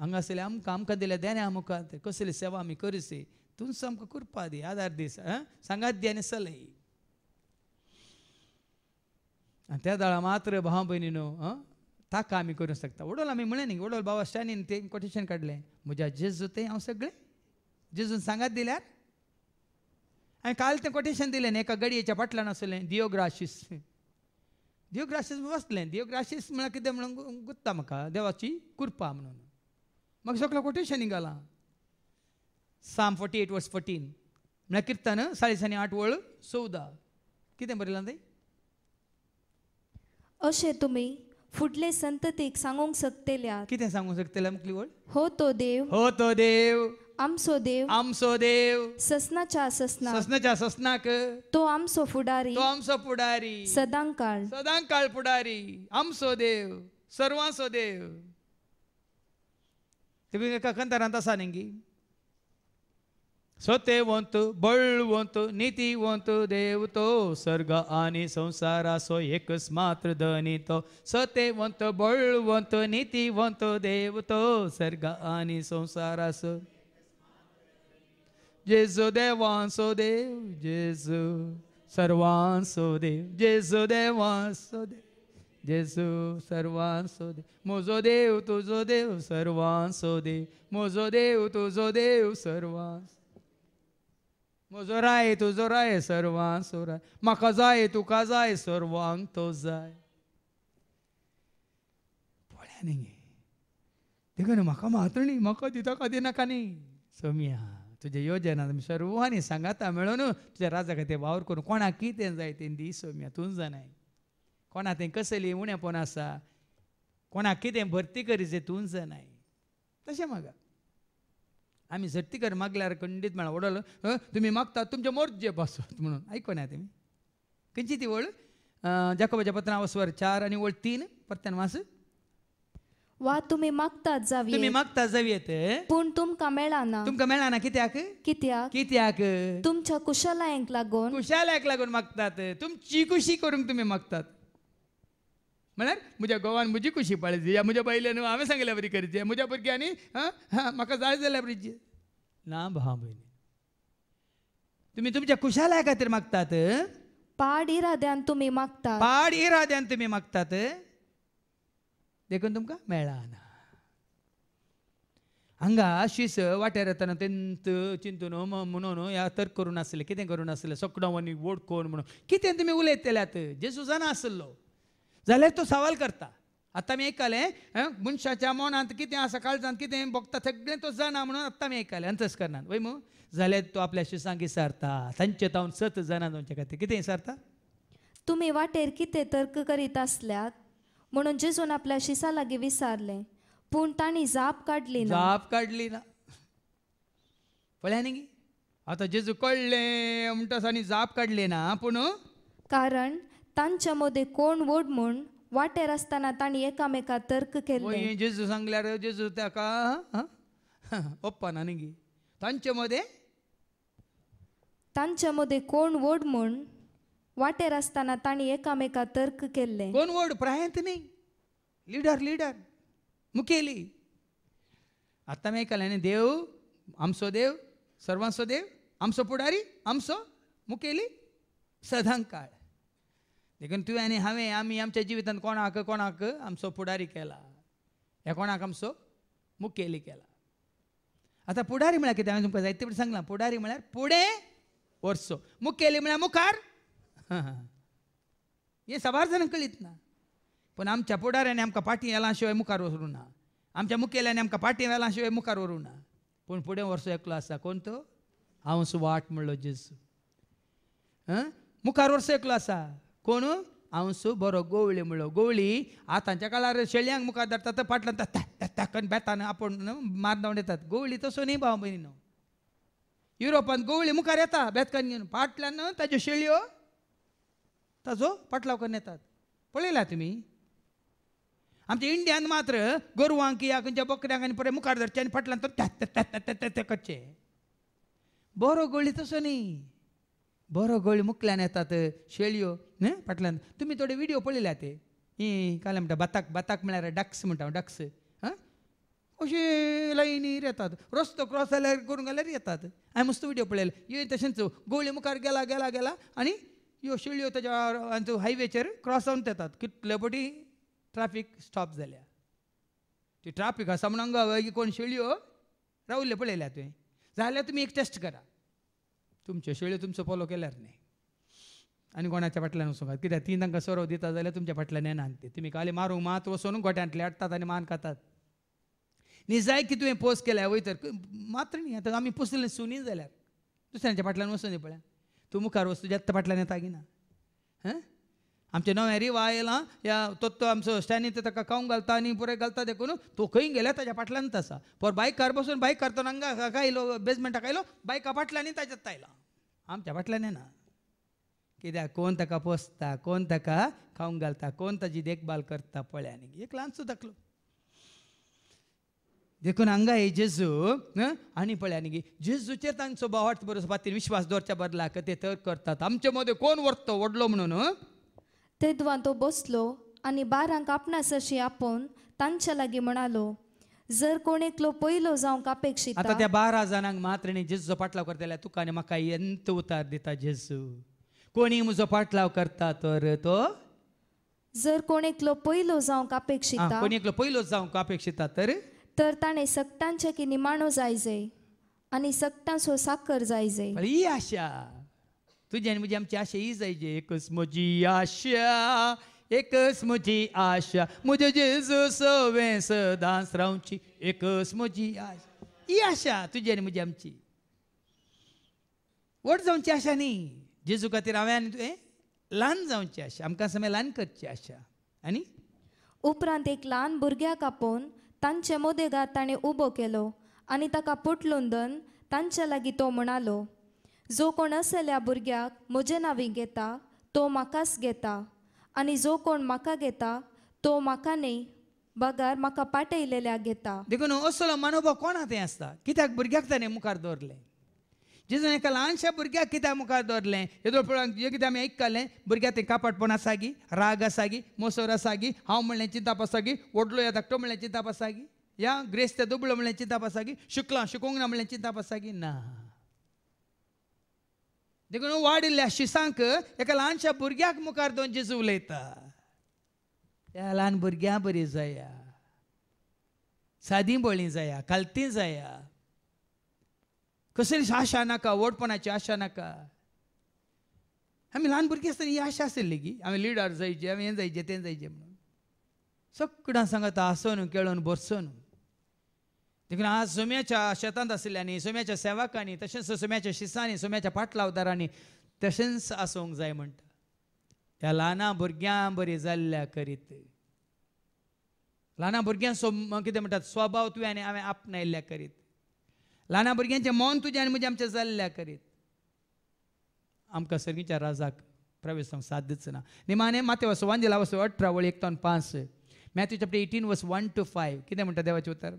हांगा आसले आमकां दिल्या देण्या मुखांत कसली सेवा आमी करिसे. तूंच आमकां कृपा दी, आदार दी, सांगात दी आनी चलय. आनी त्या दाळा मात्र भाव भयणीनो ताका आमी करूंक शकता. ओडोल आमी म्हळें न्ही, ओडोल बाबा स्टॅनीन तें कोटेशन काडलें. म्हज्या जेजू तें हांव सगळें जेजून सांगात दिल्यार. हांवें काल तें कोटेशन दिलें न्ही, एका गाडयेच्या फाटल्यान आसलें दियोग्राशीस. दियोग्राशीस वचलें. दियोग्राशीस म्हळ्यार कितें म्हणून गुत्ता म्हाका देवाची कृपा म्हणून. म्हाका सगळें कोटेशन घालां. Psalm 48:14 म्हळ्यार किर्तन 40:8-14 कितें बरयलां थंय. अशें तुमी फुडले संततीक सांगूंक शकतल्यात. कितें सांगूंक शकतले मुखली वळ. हो तो देव, हो तो देव, आमचो देव, आमचो देव, ससनाच्या ससना, ससनाच्या ससनाक तो आमचो फुडारी, तो आमचो पुडारी, सदांकाळ सदांकाळ पुडारी, आमचो देव, सर्वांचो देव. तुम्ही एका कंतारांत आसा न्ही. सत्यवंत, बळवंत, नीतिवंत देव तो, सर्ग आनी संसारासो एकच मात्र धनी तो. सत्यवंत, बळवंत, नीतिवंत देव तो, सर्ग आनी संसारासो. जेजू देवांचो देव, जेजू सर्वांचो देव, जेजू देवांचो देव, जेजू सर्वांचो देव. म्हजो देव तुजो देव सर्वांचो देव, म्हजो देव तुजो देव सर्वांचो. म्हजो राय तुजो राय सर्वांचो राय. म्हाका जाय तुका जाय सर्वांक तो जाय. पळया न्ही देखून म्हाका मात्र न्ही, म्हाका दिता का दिनाका न्ही. सोम्या तुजे योजना आमी सर्वांनी सांगाता मेळून तुज्या राजा खातीर वावर करून कोणाक कितें जाय तें दी. सोम्या तूं जाणाय कोणा तें कसली उणेपण आसा, कोणाक कितें भरती करीचे तूं जाणाय. तशें म्हाका आमी सर्तीकर मागल्यार खंडीत मेळा. ओडल तुमी मागतात तुमचे मोर्जे पासत म्हणून आयकोना तुमी. खंयची ती वळ. जाकोबाच्या पत्रां वसवर 4 आनी वळ 3 परत्यान वास. वा तुमी मागतात तुम्ही जावी मागता जावयेत पूण तुमकां मेळना. तुमकां मेळना. कित्याक कित्याक कित्याक तुमच्या कुशलायेंक लागून, कुशाल्याक लागून मागतात. तुमची खुशी करूंक तुमी मागतात. म्हळ्यार म्हज्या घोवान म्हजी खुशी पाळची, या म्हज्या बायलेन हांवें सांगल्या बरी करची, म्हज्या भुरग्यांनी म्हाका जाय जाल्यार बरीची ना. भाव भयणी तुमी तुमच्या कुशालाय खातीर मागतात पाड इराद्यान तुम्ही मागता पाड इराद्यान तुम्ही मागतात देखून तुमकां मेळना. हांगा शीस वाट्यार येताना तेंत चिंतून म्हणून ह्या तर्क करून आसले कितें करून आसले सकडो आनी वोडकोन म्हणून कितें तुमी उलयतल्यात. जेजू जाणा आसलो जाल्यार तो सवाल करता. आतां आमी आयकलें मनशाच्या मनांत कितें आसा काळजांत कितें भोगता सगळें तो जाणा म्हणून आतां आमी आयकलें अंतस्करणांत वय मू. जाल्यार तो आपल्या शिसांक विचारता तांचे तावन 7 जाणा जावचे खातीर कितें विचारता. तुम्ही वाटेर कितें तर्क करीत असल्यात म्हणून जेजून आपल्या शिसा लागीं विचारलें. पूण तांणी जाप काडली ना. जाप काडली ना. पळया न्ही आतां जेजू कळ्ळें म्हणटस आनी जाप काडली ना. पूण कारण तांच्या मदें कोण वोड म्हूण वाटेर आसतना तांणी एकामेका तर्क केले. वय जेजू सांगल्यार जेजू ताका ओप्पना न्ही. तांच्या मदें कोण वोड म्हूण वाटेर आसतना तांणी एकामेका तर्क केले. कोण वोड प्रायंत न्ही. लिडर मुखेली. आतां आमी आयकलें न्ही देव आमचो देव सर्वांचो देव आमचो पुडारी आमचो मुखेली सदां काळ. देखून तुवें आनी हांवें आमी आमच्या जिवितांत कोणाक आमचो पुडारी केला. ह्या कोणाक आमचो मुखेली केला. आतां पुडारी म्हळ्यार कितें हांवें तुमकां जायते फावटी सांगलां. पुडारी म्हळ्यार फुडें व्हरचो. मुखेली म्हळ्यार मुखार. हें सबार जाणांक कळीत ना. पूण आमच्या पुडाऱ्यांनी आमकां फाटीं येला शिवाय मुखार व्हरूं ना. आमच्या मुखेल्यांनी आमकां फाटीं येला शिवाय मुखार व्हरूं ना. पूण फुडें व्हरचो एकलो आसा. कोण तो. हांवच वाट म्हणलो जेजू. मुखार व्हरचो एकलो आसा. कोण. हांवच बरो गोवळी म्हणलो. गोवळी आतांच्या काळार शेळयांक मुखार धरतात फाटल्यान बेतान आपूण मारन उडयतात. गोवळी तसो न्ही भाव भयणीनो. युरोपांत गोवळी मुखार येता बेतकान घेवन फाटल्यान ताज्यो शेळयो ताजो फाटलाव करून येतात. पळयला तुमी. आमच्या इंडियान मात्र गोरवांक या खंयच्या बकऱ्यांक आनी परत मुखार धरचे आनी फाटल्यान तो कच्चे. बरो गोवळी तसो न्ही. बरो गोवळी मुखल्यान येतात शेळयो फाटल्यान. तुमी थोडे व्हिडिओ पळयल्या ते काय म्हणटा बताक म्हळ्यार डक्स म्हणटा डक्स. अशे लायनीर येतात. रस्तो क्रॉस जाल्यार करून गेल्यार येतात. हांवें मस्त व्हिडिओ पळयले. हे तशेंच गोवळी मुखार गेला आनी ह्यो शेळयो ताच्या हायवेचेर क्रॉस जावन येतात. कितले फावटी ट्राफीक स्टॉप जाल्या. ती ट्राफीक आसा म्हणून हांगा कोण शेळयो रावल्ले पळयल्या तुवें. जाल्यार तुमी एक टेस्ट करा. तुमच्यो शेळयो तुमचो फोलो केल्यार न्ही आनी कोणाच्या फाटल्यान वचूंक. कित्याक ती तांकां सोरो दिता जाल्यार तुमच्या फाटल्यान येनात ते. तुमी खाली मारूंक मात वचून गोट्यांतले हाडटात आनी मान खातात. न्ही जाय की तुवें पोस्ट केल्या वयतर मात्र न्ही. आतां आमी पुसले सुनी जाल्यार दुसऱ्यांच्या फाटल्यान वचून दी पळय. तूं मुखार वचूं जेत्ता फाटल्यान येता की ना. आमचे नवे रिवा आयला या तो आमचो स्टॅनीत ताका खावंक घालता आनी पुरे घालता देखून तो खंय गेल्या ताच्या फाटल्यानच आसा. पर बायकार बसून बायक करतो हांगा आयलो बेजमेंटाक आयलो बायका फाटल्यान ताच्यात आयला. आमच्या फाटल्यान येना. कित्याक कोण ताका पोसता कोण ताका खावंक घालता कोण ताची देखभाल करता पळय. आनी एक ल्हानसो दाखलो देखून हांगा हे जेजू आनी पळय न्ही जेजूचेर तांचो भावार्थ बरोवचो खातीर विश्वास दवरच्या बदला ते तर करतात. आमचे मदें कोण व्हरतो व्हडलो म्हणून. तेदवां तो बसलो आनी बारांक आपणास अशी आपोवन तांच्या लागीं म्हणालो जर कोण एकलो पयलो जावंक अपेक्षिता. आता त्या 12 जाणांक मात्र न्ही जेजूचो फाटलाव करता जाल्यार तुका आनी म्हाका एंत उतार दिता जेजू. कोणी म्हजो फाटलाव करता तर तो. जर कोण एकलो पयलो जावंक अपेक्षिता. कोणी एकलो पयलो जावंक अपेक्षिता तर ताणें सक्तांचे की निमाणो जायजे आनी सक्तांचो साकर जायजे. ही आशा तुजी आनी म्हजी आमची आशा ही जायजे. एकच म्हजी आशा एकच म्हजी आशा म्हजे जेजू सवें सदांच रावची. एकच म्हजी आशा ही आशा तुजी आनी म्हजी आमची. व्हड जावची आशा न्ही. जेजू खातीर हांवें आनी तुवें ल्हान जावची आशा. आमकां समय ल्हान करची आशा. आनी उपरांत एक ल्हान भुरग्याक आपोवन तांचे मोदेगात ताणें उबो केलो आनी ताका पोटलून दन तांच्या लागीं तो म्हणालो जो कोण असल्या भुरग्याक म्हजे नांवीं घेता तो म्हाकाच घेता आनी जो कोण म्हाका घेता तो म्हाका न्ही बगार म्हाका पाठयलेल्याक घेता. देखून असलो मनोभाव कोणा तें आसता. कित्याक भुरग्याक ताणें मुखार दवरलें. जेजून एका ल्हानशा भुरग्याक कित्याक मुखार दवरलें. येदो पळोवंक जे कितें आमी आयकतालें भुरग्याक तें कापटपण आसा गी राग आसा गी मोसोर आसा गी हांव म्हणलें चिंताप आसा गी व्हडलो या धाकटो म्हणलें चिंताप आसा गी या ग्रेस्त ते दुबळो म्हणलें चिंताप आसा गी शुक्लां शिकोंक ना म्हणलें चिंताप आसा गी ना. देखून वाडिल्ल्या शिसांक एका ल्हानशा भुरग्याक मुखार दोन जेजू उलयता. त्या ल्हान भुरग्यां बरी जाया, सादी बोळी जाया, कालती जाया, कसली आशा नाका, ओडपणाची आशा नाका. आमी ल्हान भुरगीं आसतना ही आशा आशिल्ली की आमी लिडर जायचे, आमी हें जायचे तें जायचे म्हणून. सगळ्यां सांगता हसून खेळून बसून. देखून आज सोम्याच्या शेतांत आशिल्ल्यांनी, सोम्याच्या सेवकांनी, तशेंच सोम्याच्या शिसांनी, सोम्याच्या पाटलावदारांनी तशेंच आसूंक जाय म्हणटा. ह्या ल्हाना भुरग्यां बरी जाल्ल्या करीत, ल्हाना भुरग्यां कितें म्हणटात स्वभाव तुवें आनी हांवें आपणायल्ल्या करीत, ल्हाना भुरग्यांचें मन तुजें आनी म्हजें आमचें जाल्ल्या करीत आमकां सर्गीच्या राजाक प्रवेश जावंक साथ दिवचो ना. निमाणें माथेव 18:1-5 मॅथ्यू चॅप्टर 18:1-5 कितें म्हणटा देवाचें उतर.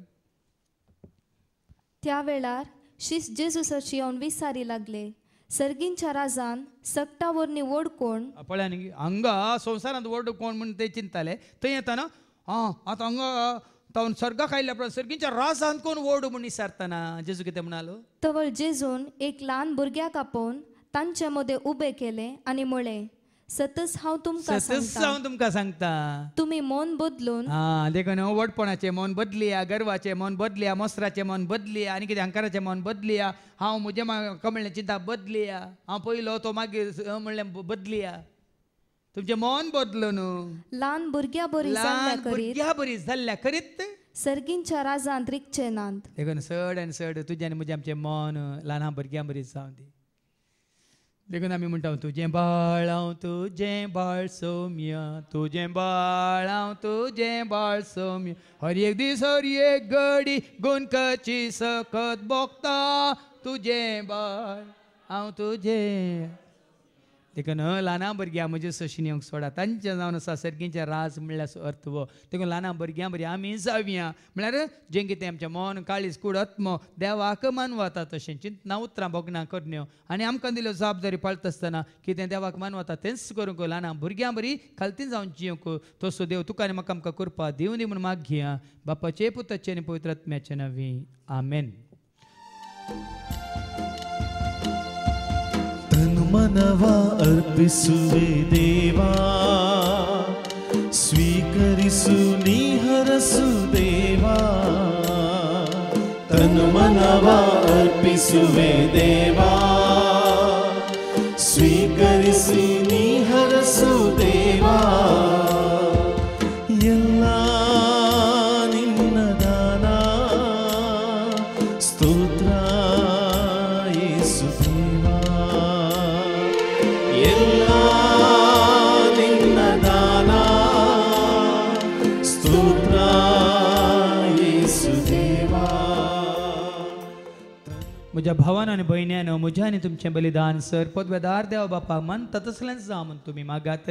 त्या वेळार शिस जेजूसाची येवन विसारी लागले, सर्गींच्या राजान सक्ता वरनी वोड कोण. पळया न्ही हांगा संवसारांत वोड कोण म्हूण ते चिंतताले, थंय येताना आतां हांगा तावन सर्गाक आयिल्ल्या प्रमाणे सर्गींच्या राजांत कोण वोड म्हूण विचारतना जेजू कितें म्हणालो. तवळ जेजून एक ल्हान भुरग्याक आपोवन तांचे मदें उबे केले आनी म्हळें, सतस हांव तुमकां सांगता तुमी मन बदलून देखून वडपणाचें मन बदलिया, गर्वाचें मन बदलिया, मोसराचें मन बदलिया, आनी कितें अहंकाराचें मन बदलिया. हांव म्हजें कमळ्ळें चिंता बदलिया, हांव पयलो तो मागीर म्हणलें बदलिया. तुमचें मन बदलून ल्हान भुरग्यां बरी जाल्ल्या करीत सर्गींच्या राजांत रिगचे नांत. देखून चड आनी चड तुजें आनी म्हजें आमचें मन ल्हान भुरग्यां बरी जावं दी. देखून आमी म्हणटा तुजें बाळ हांव तुजें बाळ सौम्य, तुजें बाळ हांव तुजें बाळ सौम्य, हर एक दीस हर एक घडी गुणकाची सकत भोगता, तुजें बाळ हांव तुजें. देखून ल्हाना भुरग्यां म्हजे सशीन येवंक सोडा, तांचें जावन आसा सर्गींचें राज म्हणल्यार अर्थ वो. देखून ल्हाना भुरग्यां बरी आमी जावया, म्हळ्यार जें कितें आमचें मन काळीज कूड आत्मो देवाक मानवता तशें चिंतना उतरां भोगना करण्यो आनी आमकां दिल्यो जबाबदारी पाळटा आसतना कितें देवाक मानवता तेंच करूंक ल्हाना भुरग्यां बरी खालती जावन जियोंक तसो देव तुका आनी म्हाका आमकां करपा दिवं दी म्हूण मागया बापाचे पुताचे आनी पवित्र आत्म्याचे नांवी आमेन. मनवा अर्पिसुवे देवा, ಸ್ವೀಕರಿಸು ನೀ ಹರಸು ದೇವಾ. ತನು ಮನವ ಅರ್ಪಿಸುವೆ ದೇವಾ, ಸ್ವೀಕರಿಸಿ ನೀ ಹರಸು ದೇವಾ. ಎಲ್ಲ ನಿನ್ನ ದಾನ ಸ್ತೋತ್ರ ಯೇಸು ದೇವಾ. ಎಲ್ಲ ನಿನ್ನ ದಾನ ಸ್ತೋತ್ರ ಯೇಸು ದೇವಾ. म्हज्या भावान आनी भयण्यानो म्हज्या आनी तुमचें बलिदान सर पदवेदार देव बापा मन ततसलेंच जा म्हूण तुमी मागात.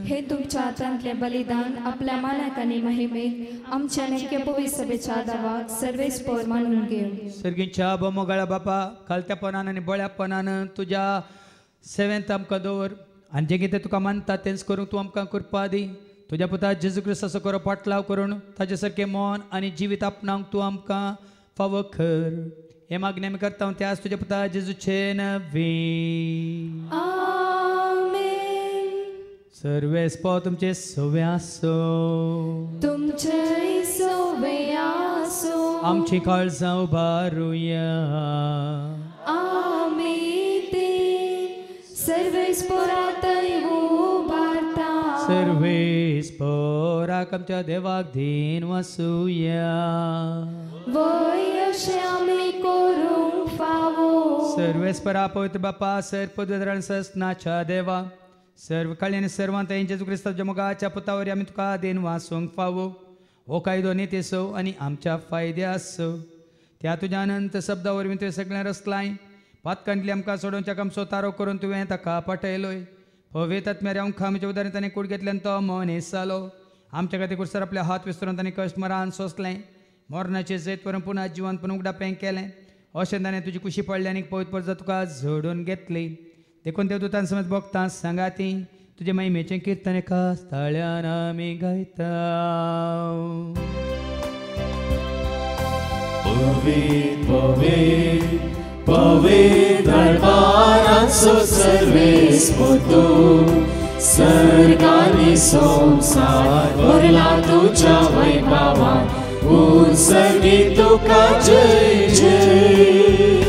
हे तुमच्या हातांतलें बलिदान आपल्या मानाक आनी महिमेक आमच्या नेमके पवित्र सभेच्या आदाराक सर्वेस्पर मानून घेव. सर्गीच्या बोमोगाळा बापा खालत्यापणान आनी बळ्यापणान तुज्या सेवेंत आमकां दवर आनी जें कितें तुका मानता तेंच करूंक तूं आमकां कृपा दी. तुज्या पुता जेजू क्रिस्ताचो करो पाटलाव करून ताचे सारकें मन आनी जिवीत आपणावंक तूं आमकां फावो कर. हे मागणी आमी करता त्याच तुज्या पुता जेजूचे नवी. आमेन. सर्वेस्पो तुमचे सोवे आसो, तुमचे सोवे आसो, आमची काळजां उबारुया. आमी ते सर्वेस्परांतय उबारता, सर्वेस्पराक आमच्या देवाक दिन वासुया. वय अशें आमी करूंक फावो. सर्वेस्परा पवित्र बापा सर पदवेदार सस्नाच्या देवा सर्व काळी आनी सर्वांत जेजू क्रिस्ताच्या मोगाच्या पुतावरी आमी तुका दिन वासूंक फावो. हो कायदो नितेसो आनी आमच्या फायद्यासो. त्या तुज्या अनंत शब्दा वरवीं तुवें सगळें रचलाय. पातकांतली आमकां सोडोवच्याक आमचो तारो करून तुवें ताका पाठयलोय. पवित्र आत्म्यार आमकां आमच्या उदारण ताणें कूड घेतल्यान तो मनीस जालो. आमच्या खातीर कुसर आपले हात विस्तरून ताणें कश्ट मरान सोंसलें. मरणाचें जैत व्हरून पुना जिवंत उगडापें केलें. अशें ताणें तुजी कुशी पडली आनी पवित्र परजा तुका झोडून घेतली. देखून देव दुतान समज भोगता सांगाती तुजे महिमेचें कीर्तन एका स्थळ्यान आमी गायता. पवित्र पवित्र पवित्र दरबारांत सो सर्वेस पोतो सर्गानी संसार भरला तुझ्या वैभवान उत्सर्गी तुका जय जय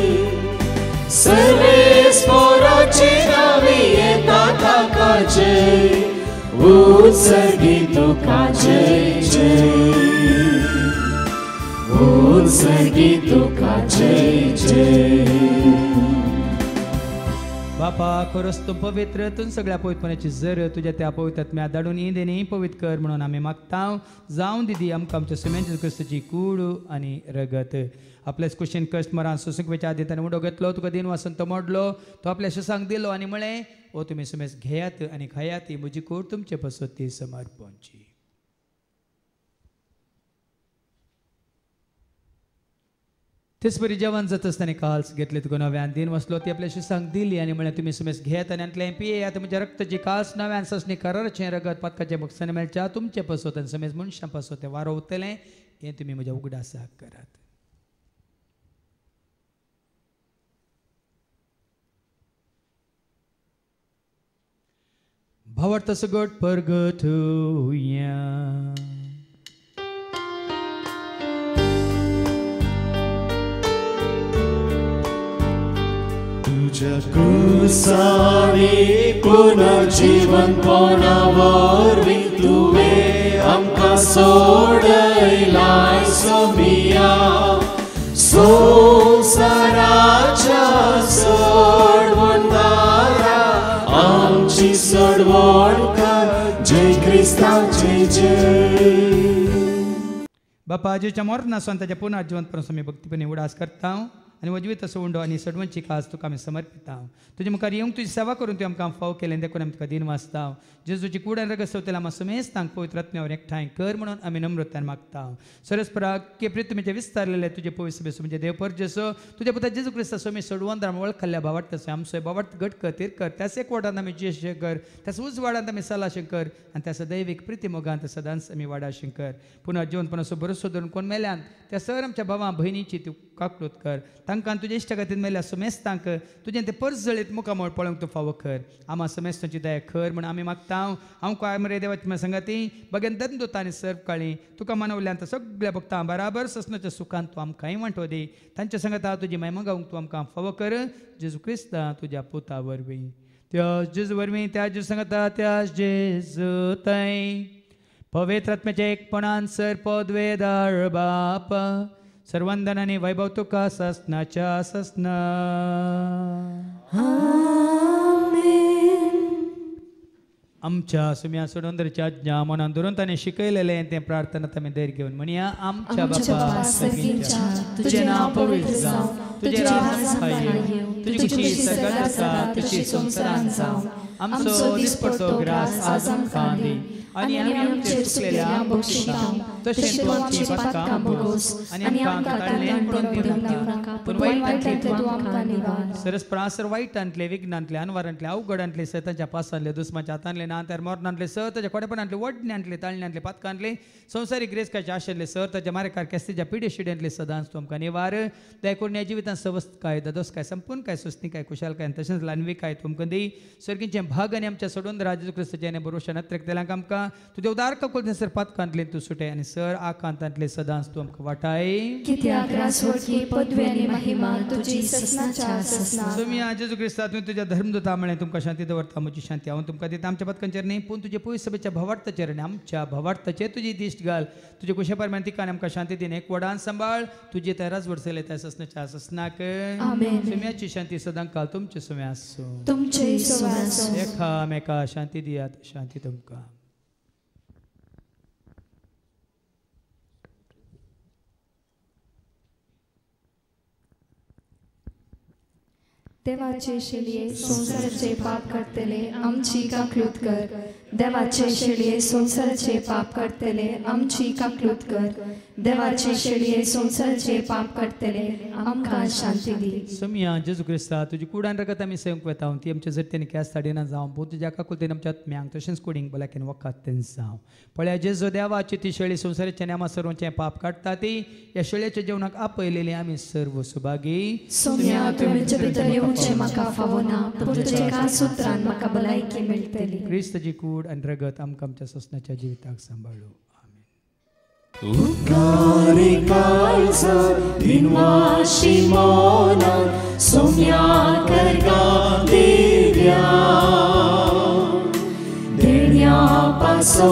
सर्वेस पोराची नावे येता ताका जय उत्सर्गी तुका जय जय उत्सर्गी तुका जय जय बापा खरोच तू पवित्र तू सगळ्या पवित्रपणाची जर तुझ्या त्या पवित्रात्म्या धाडून देणी पवित्र कर म्हणून आम्ही मागता जाऊन दिदी आमकां आमच्या सुम्यांच्या क्रिस्ताची कूड आणि रगत आपल्याच कुशीन कश्ट मरान सुसुकवेच्या आधी त्याने उडो घेतलो तुका दिन वासून तो मोडलो तो आपल्या सुसांक दिलो आणि म्हळे ओ तुम्ही सुमेस घेयात आणि खायात ही म्हजी कूड तुमचे पासत ती समर्पणची तेच बरी जेवण जात असताना काल्स घेतले तुका नव्यान दिन वसलो ती आपल्या शिसांक दिली आणि म्हळ्यार तुमी सुमेस घेयात आनी अंतले पियेयात म्हज्या रक्ताची काल्स नव्यान ससणी करारचें रगत पदकाचे बक्षाने मेळच्या तुमचे पासत आनी सुमेस मनशां पासत तें वारो उरतलें हें तुमी म्हज्या उगडासाक करात भावार्थ सगट परगटुया तुझ्या क्रुसारी पुनर्जीवन पोनावरवी तुवें आमकां सोडयलाय सोमिया संवसाराच्या सोडवणदारा आमची सोडवण कर जय क्रिस्ता जय जय बापा आजच्या मोरनासून ताच्या पुनर्जीवन परस आमी भक्तीपणे उडास करता आणि वजवीत असो उंडो आणि सडवंची खास तुका आमी समर्पिता तुजे मुखार येवंक तुजी सेवा करून तुवें आमकां फाव केलें देखून आमी तुका दिन वाचता जेजूची कुडान रगत सवतेला आमी सुमेज तांक पवित्र आत्म्यावर एकठांय कर म्हणून आमी नम्रतान मागता सरस्परा के प्रितमेचे विस्तारलेले तुजे पवित्र सभेचो म्हणजे देव परजेसो तुजे पुता जेजू क्रिस्ता सोमी सोडवंदार वळखल्ल्या भावार्थ तसो आमचो भावार्थ घट कर तीर कर त्याच एक वाडांत आमी जेशे कर त्याच उजवाडांत आमी सलाशें कर आनी त्याचा दैवीक प्रिती मोगांत सदांच आमी वाडाशें कर पुन्हा जिवनपणाचो भरोसो धरून कोण मेल्यान त्या सर आमच्या भावां भयणीची तूं काकलूत कर तांकां तुजे इश्ट खातीर मेल्या सुमेस्तांक तुजें तें परस जळीत मुखामोळ पळोवंक तूं फावो कर आमा सुमेस्तांची दया खर म्हण आमी मागता हांव काय मरे देवाची संगाती बगेन दंदोता आनी सर्व काळी तुका मनवल्यान तर सगळ्या भक्तां बराबर ससनाच्या सुखांत तूं आमकांय वांटो दी तांच्या संगत हांव तुजी महिमा गावंक तूं आमकां फावो कर जेजू क्रिस्ता तुज्या पुता वरवीं त्या जेजू वरवीं त्या जेजू संगता त्या जेजू थंय पवित्र आत्म्याच्या एकपणान सर पदवेदार बाप सर्वंदन आणि वैभव तुका ससनाच्या ससना आमच्या सुम्या सोडवंदरच्या आज्ञा मनान धरून ताणें शिकयलेलें तें प्रार्थनात आमी धैर्य घेवन म्हणया आमच्या बापा सगळ्यांच्या तुजें नांव पवित्र जावं तुजें राज्य येवं तुजी खुशी सगळ्यात आसा तशी संवसारांत जावं आमचो दिसपडटो ग्रास आज आमकां दी आणि आमी आमचेर चुकलेल्या बक्षिसांव तशें तूं आमची पातकां भोगोस आनी आमकां ताळ्ळें पडूंक दिवं नाका पूण वायटांतले तूं आमकां निवार सरस प्रासर वायटांतले विघ्नांतले अनवारांतले अवघडांतले सतांच्या पासांतले दुस्माच्या हातांतले नांत्यार मोरणांतले सताच्या कोडेपणांतले वडण्यांतले ताळण्यांतले पातकांतले संवसारीक रेसकाचे आशिल्ले सताच्या मारेकार केस्तीच्या पिडे शिड्यांतले सदांच तूं आमकां निवार दया करून ह्या जिवितांत सवस्त काय ददोस काय संपूर्ण काय सुस्ती काय कुशाल काय तशेंच लानवी काय तुमकां दी सर्गींचे भाग आनी आमच्या सोडून राजेजू क्रिस्ताचे भरोशा नत्रेक तेलांक आमकां तुजे उदार कपल सर पातकांतले तूं सुटे आनी सर आकांतांतले सदांच तूं आमकां वाटाय कित्याक रासवडकी पदवी आनी महिमा तुजी ससनाच्या ससना तुमी जेजू क्रिस्ता तुवें तुज्या धर्मदूता म्हळें तुमकां शांती दवरता म्हजी शांती हांव तुमकां दिता आमच्या पदकांचेर न्ही पूण तुजे पयस सभेच्या भवार्थाचेर आनी आमच्या भवार्थाचेर तुजी दिश्ट घाल तुजे कुशे परम्यान तिका आनी आमकां शांती दी एक वडान सांबाळ तुजे त्या राजवडसले त्या ससनाच्या ससनाक सुम्याची शांती सदां काल तुमचे सुम्या आसूं तुमचे सुवास एकामेका शांती दियात शांती तुमकां देवाचे शेळये संसाराचे पाप करतले आमची काकलूत कर देवाचे शेळये संसाराचे पाप करतले आमची काकलूत कर देवाचे शेळये संसाराचे पाप करतले आमकां शांती दी सुम्या जेजू क्रिस्ता तुजी कुडान रगत आमी सेवंक वेता ती आमच्या जरतेनी कॅस ताडिना जावं पूण तुज्या काकुलतेन आमच्या आत्म्यांक तशेंच कुडींक बलाकेन वखात तें जावं पळया जेजू देवाची ती शेळी संसाराच्या नेमा सर्वांचें पाप काडटा ती ह्या शेळयेच्या जेवणाक आपयलेली आमी सर्व सुभागी सुम्या तुमचे भितर येवं येवचे म्हाका फावना पूण तुजे कांय सुत्रान म्हाका भलायकी मेळटली. क्रिस्तची कूड आनी रगत आमकां आमच्या सोसण्याच्या जिविताक सांबाळू. Ukare kaisa dinwashi mona somya karga divya Denya paso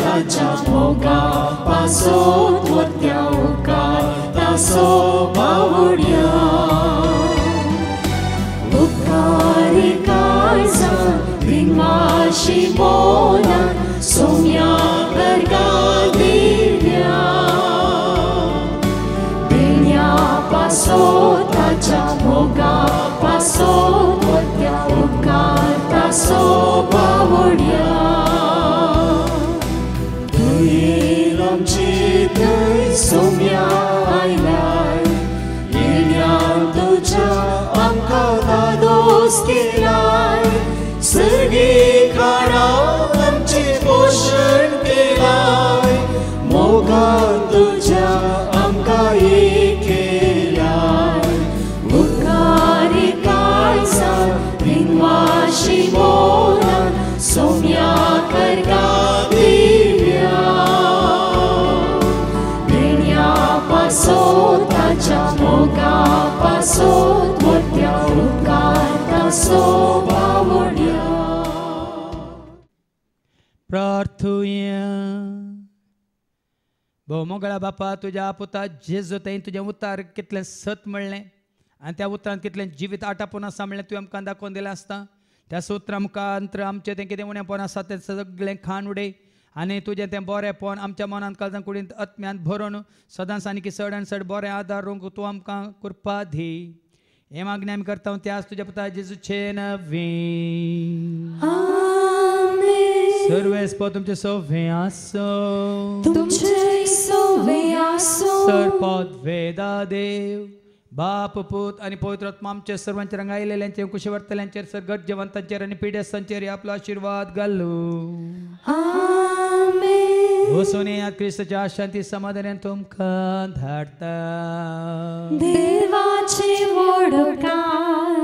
tacha moga paso tvotya ukar taso bavudya Ukare kaisa dinwashi mona somya karga paso tacha moga paso tvotya ukar taso bavudya Duyam chitay somya ailay Yelyan tuja amka dados kilay Sargi khara amchi poshan kilay Moga tuja amka Shimona somya karga divya Denya paso tacha moga paso tvotya ukar taso bavudya प्रार्थुया. भोवमोगळा बापा तुज्या पुता जेजू थंय तुजें उतार कितलें सत म्हणलें आनी त्या उतरान कितलें जिवीत आटापून आसा म्हणलें तुवें आमकां दाखोवन दिलें आसता. त्या सूत्र मुखांतर आमचें तें कितें उणेंपण आसा तें सगळें खाण उडय आनी तुजें तें बरेंपण आमच्या मनांत काळजांत कुडींत आत्म्यांत भरून सदांच आनी की चड आनी चड बरें आदार रूंक तूं आमकां कृपा दी. हे मागणी आमी करता त्याच तुज्या पुता जेजूचे नवी सर्वेस्प तुमचे सोवे आसो तुमचे सोवे आसो सरपद वेदा देव बाप पूत आणि पवित्र आत्मा आमच्या सर्वांच्या रंगायलेल्यांचेर कुशवर्तल्यांचेर सगळ्यांचेर आणि पिड्यासांचेर आपलो आशीर्वाद घालू. आमेन. वचून येयात क्रिस्ताच्या शांती समाधानान तुमकां धाडटा. देवाची वडकाय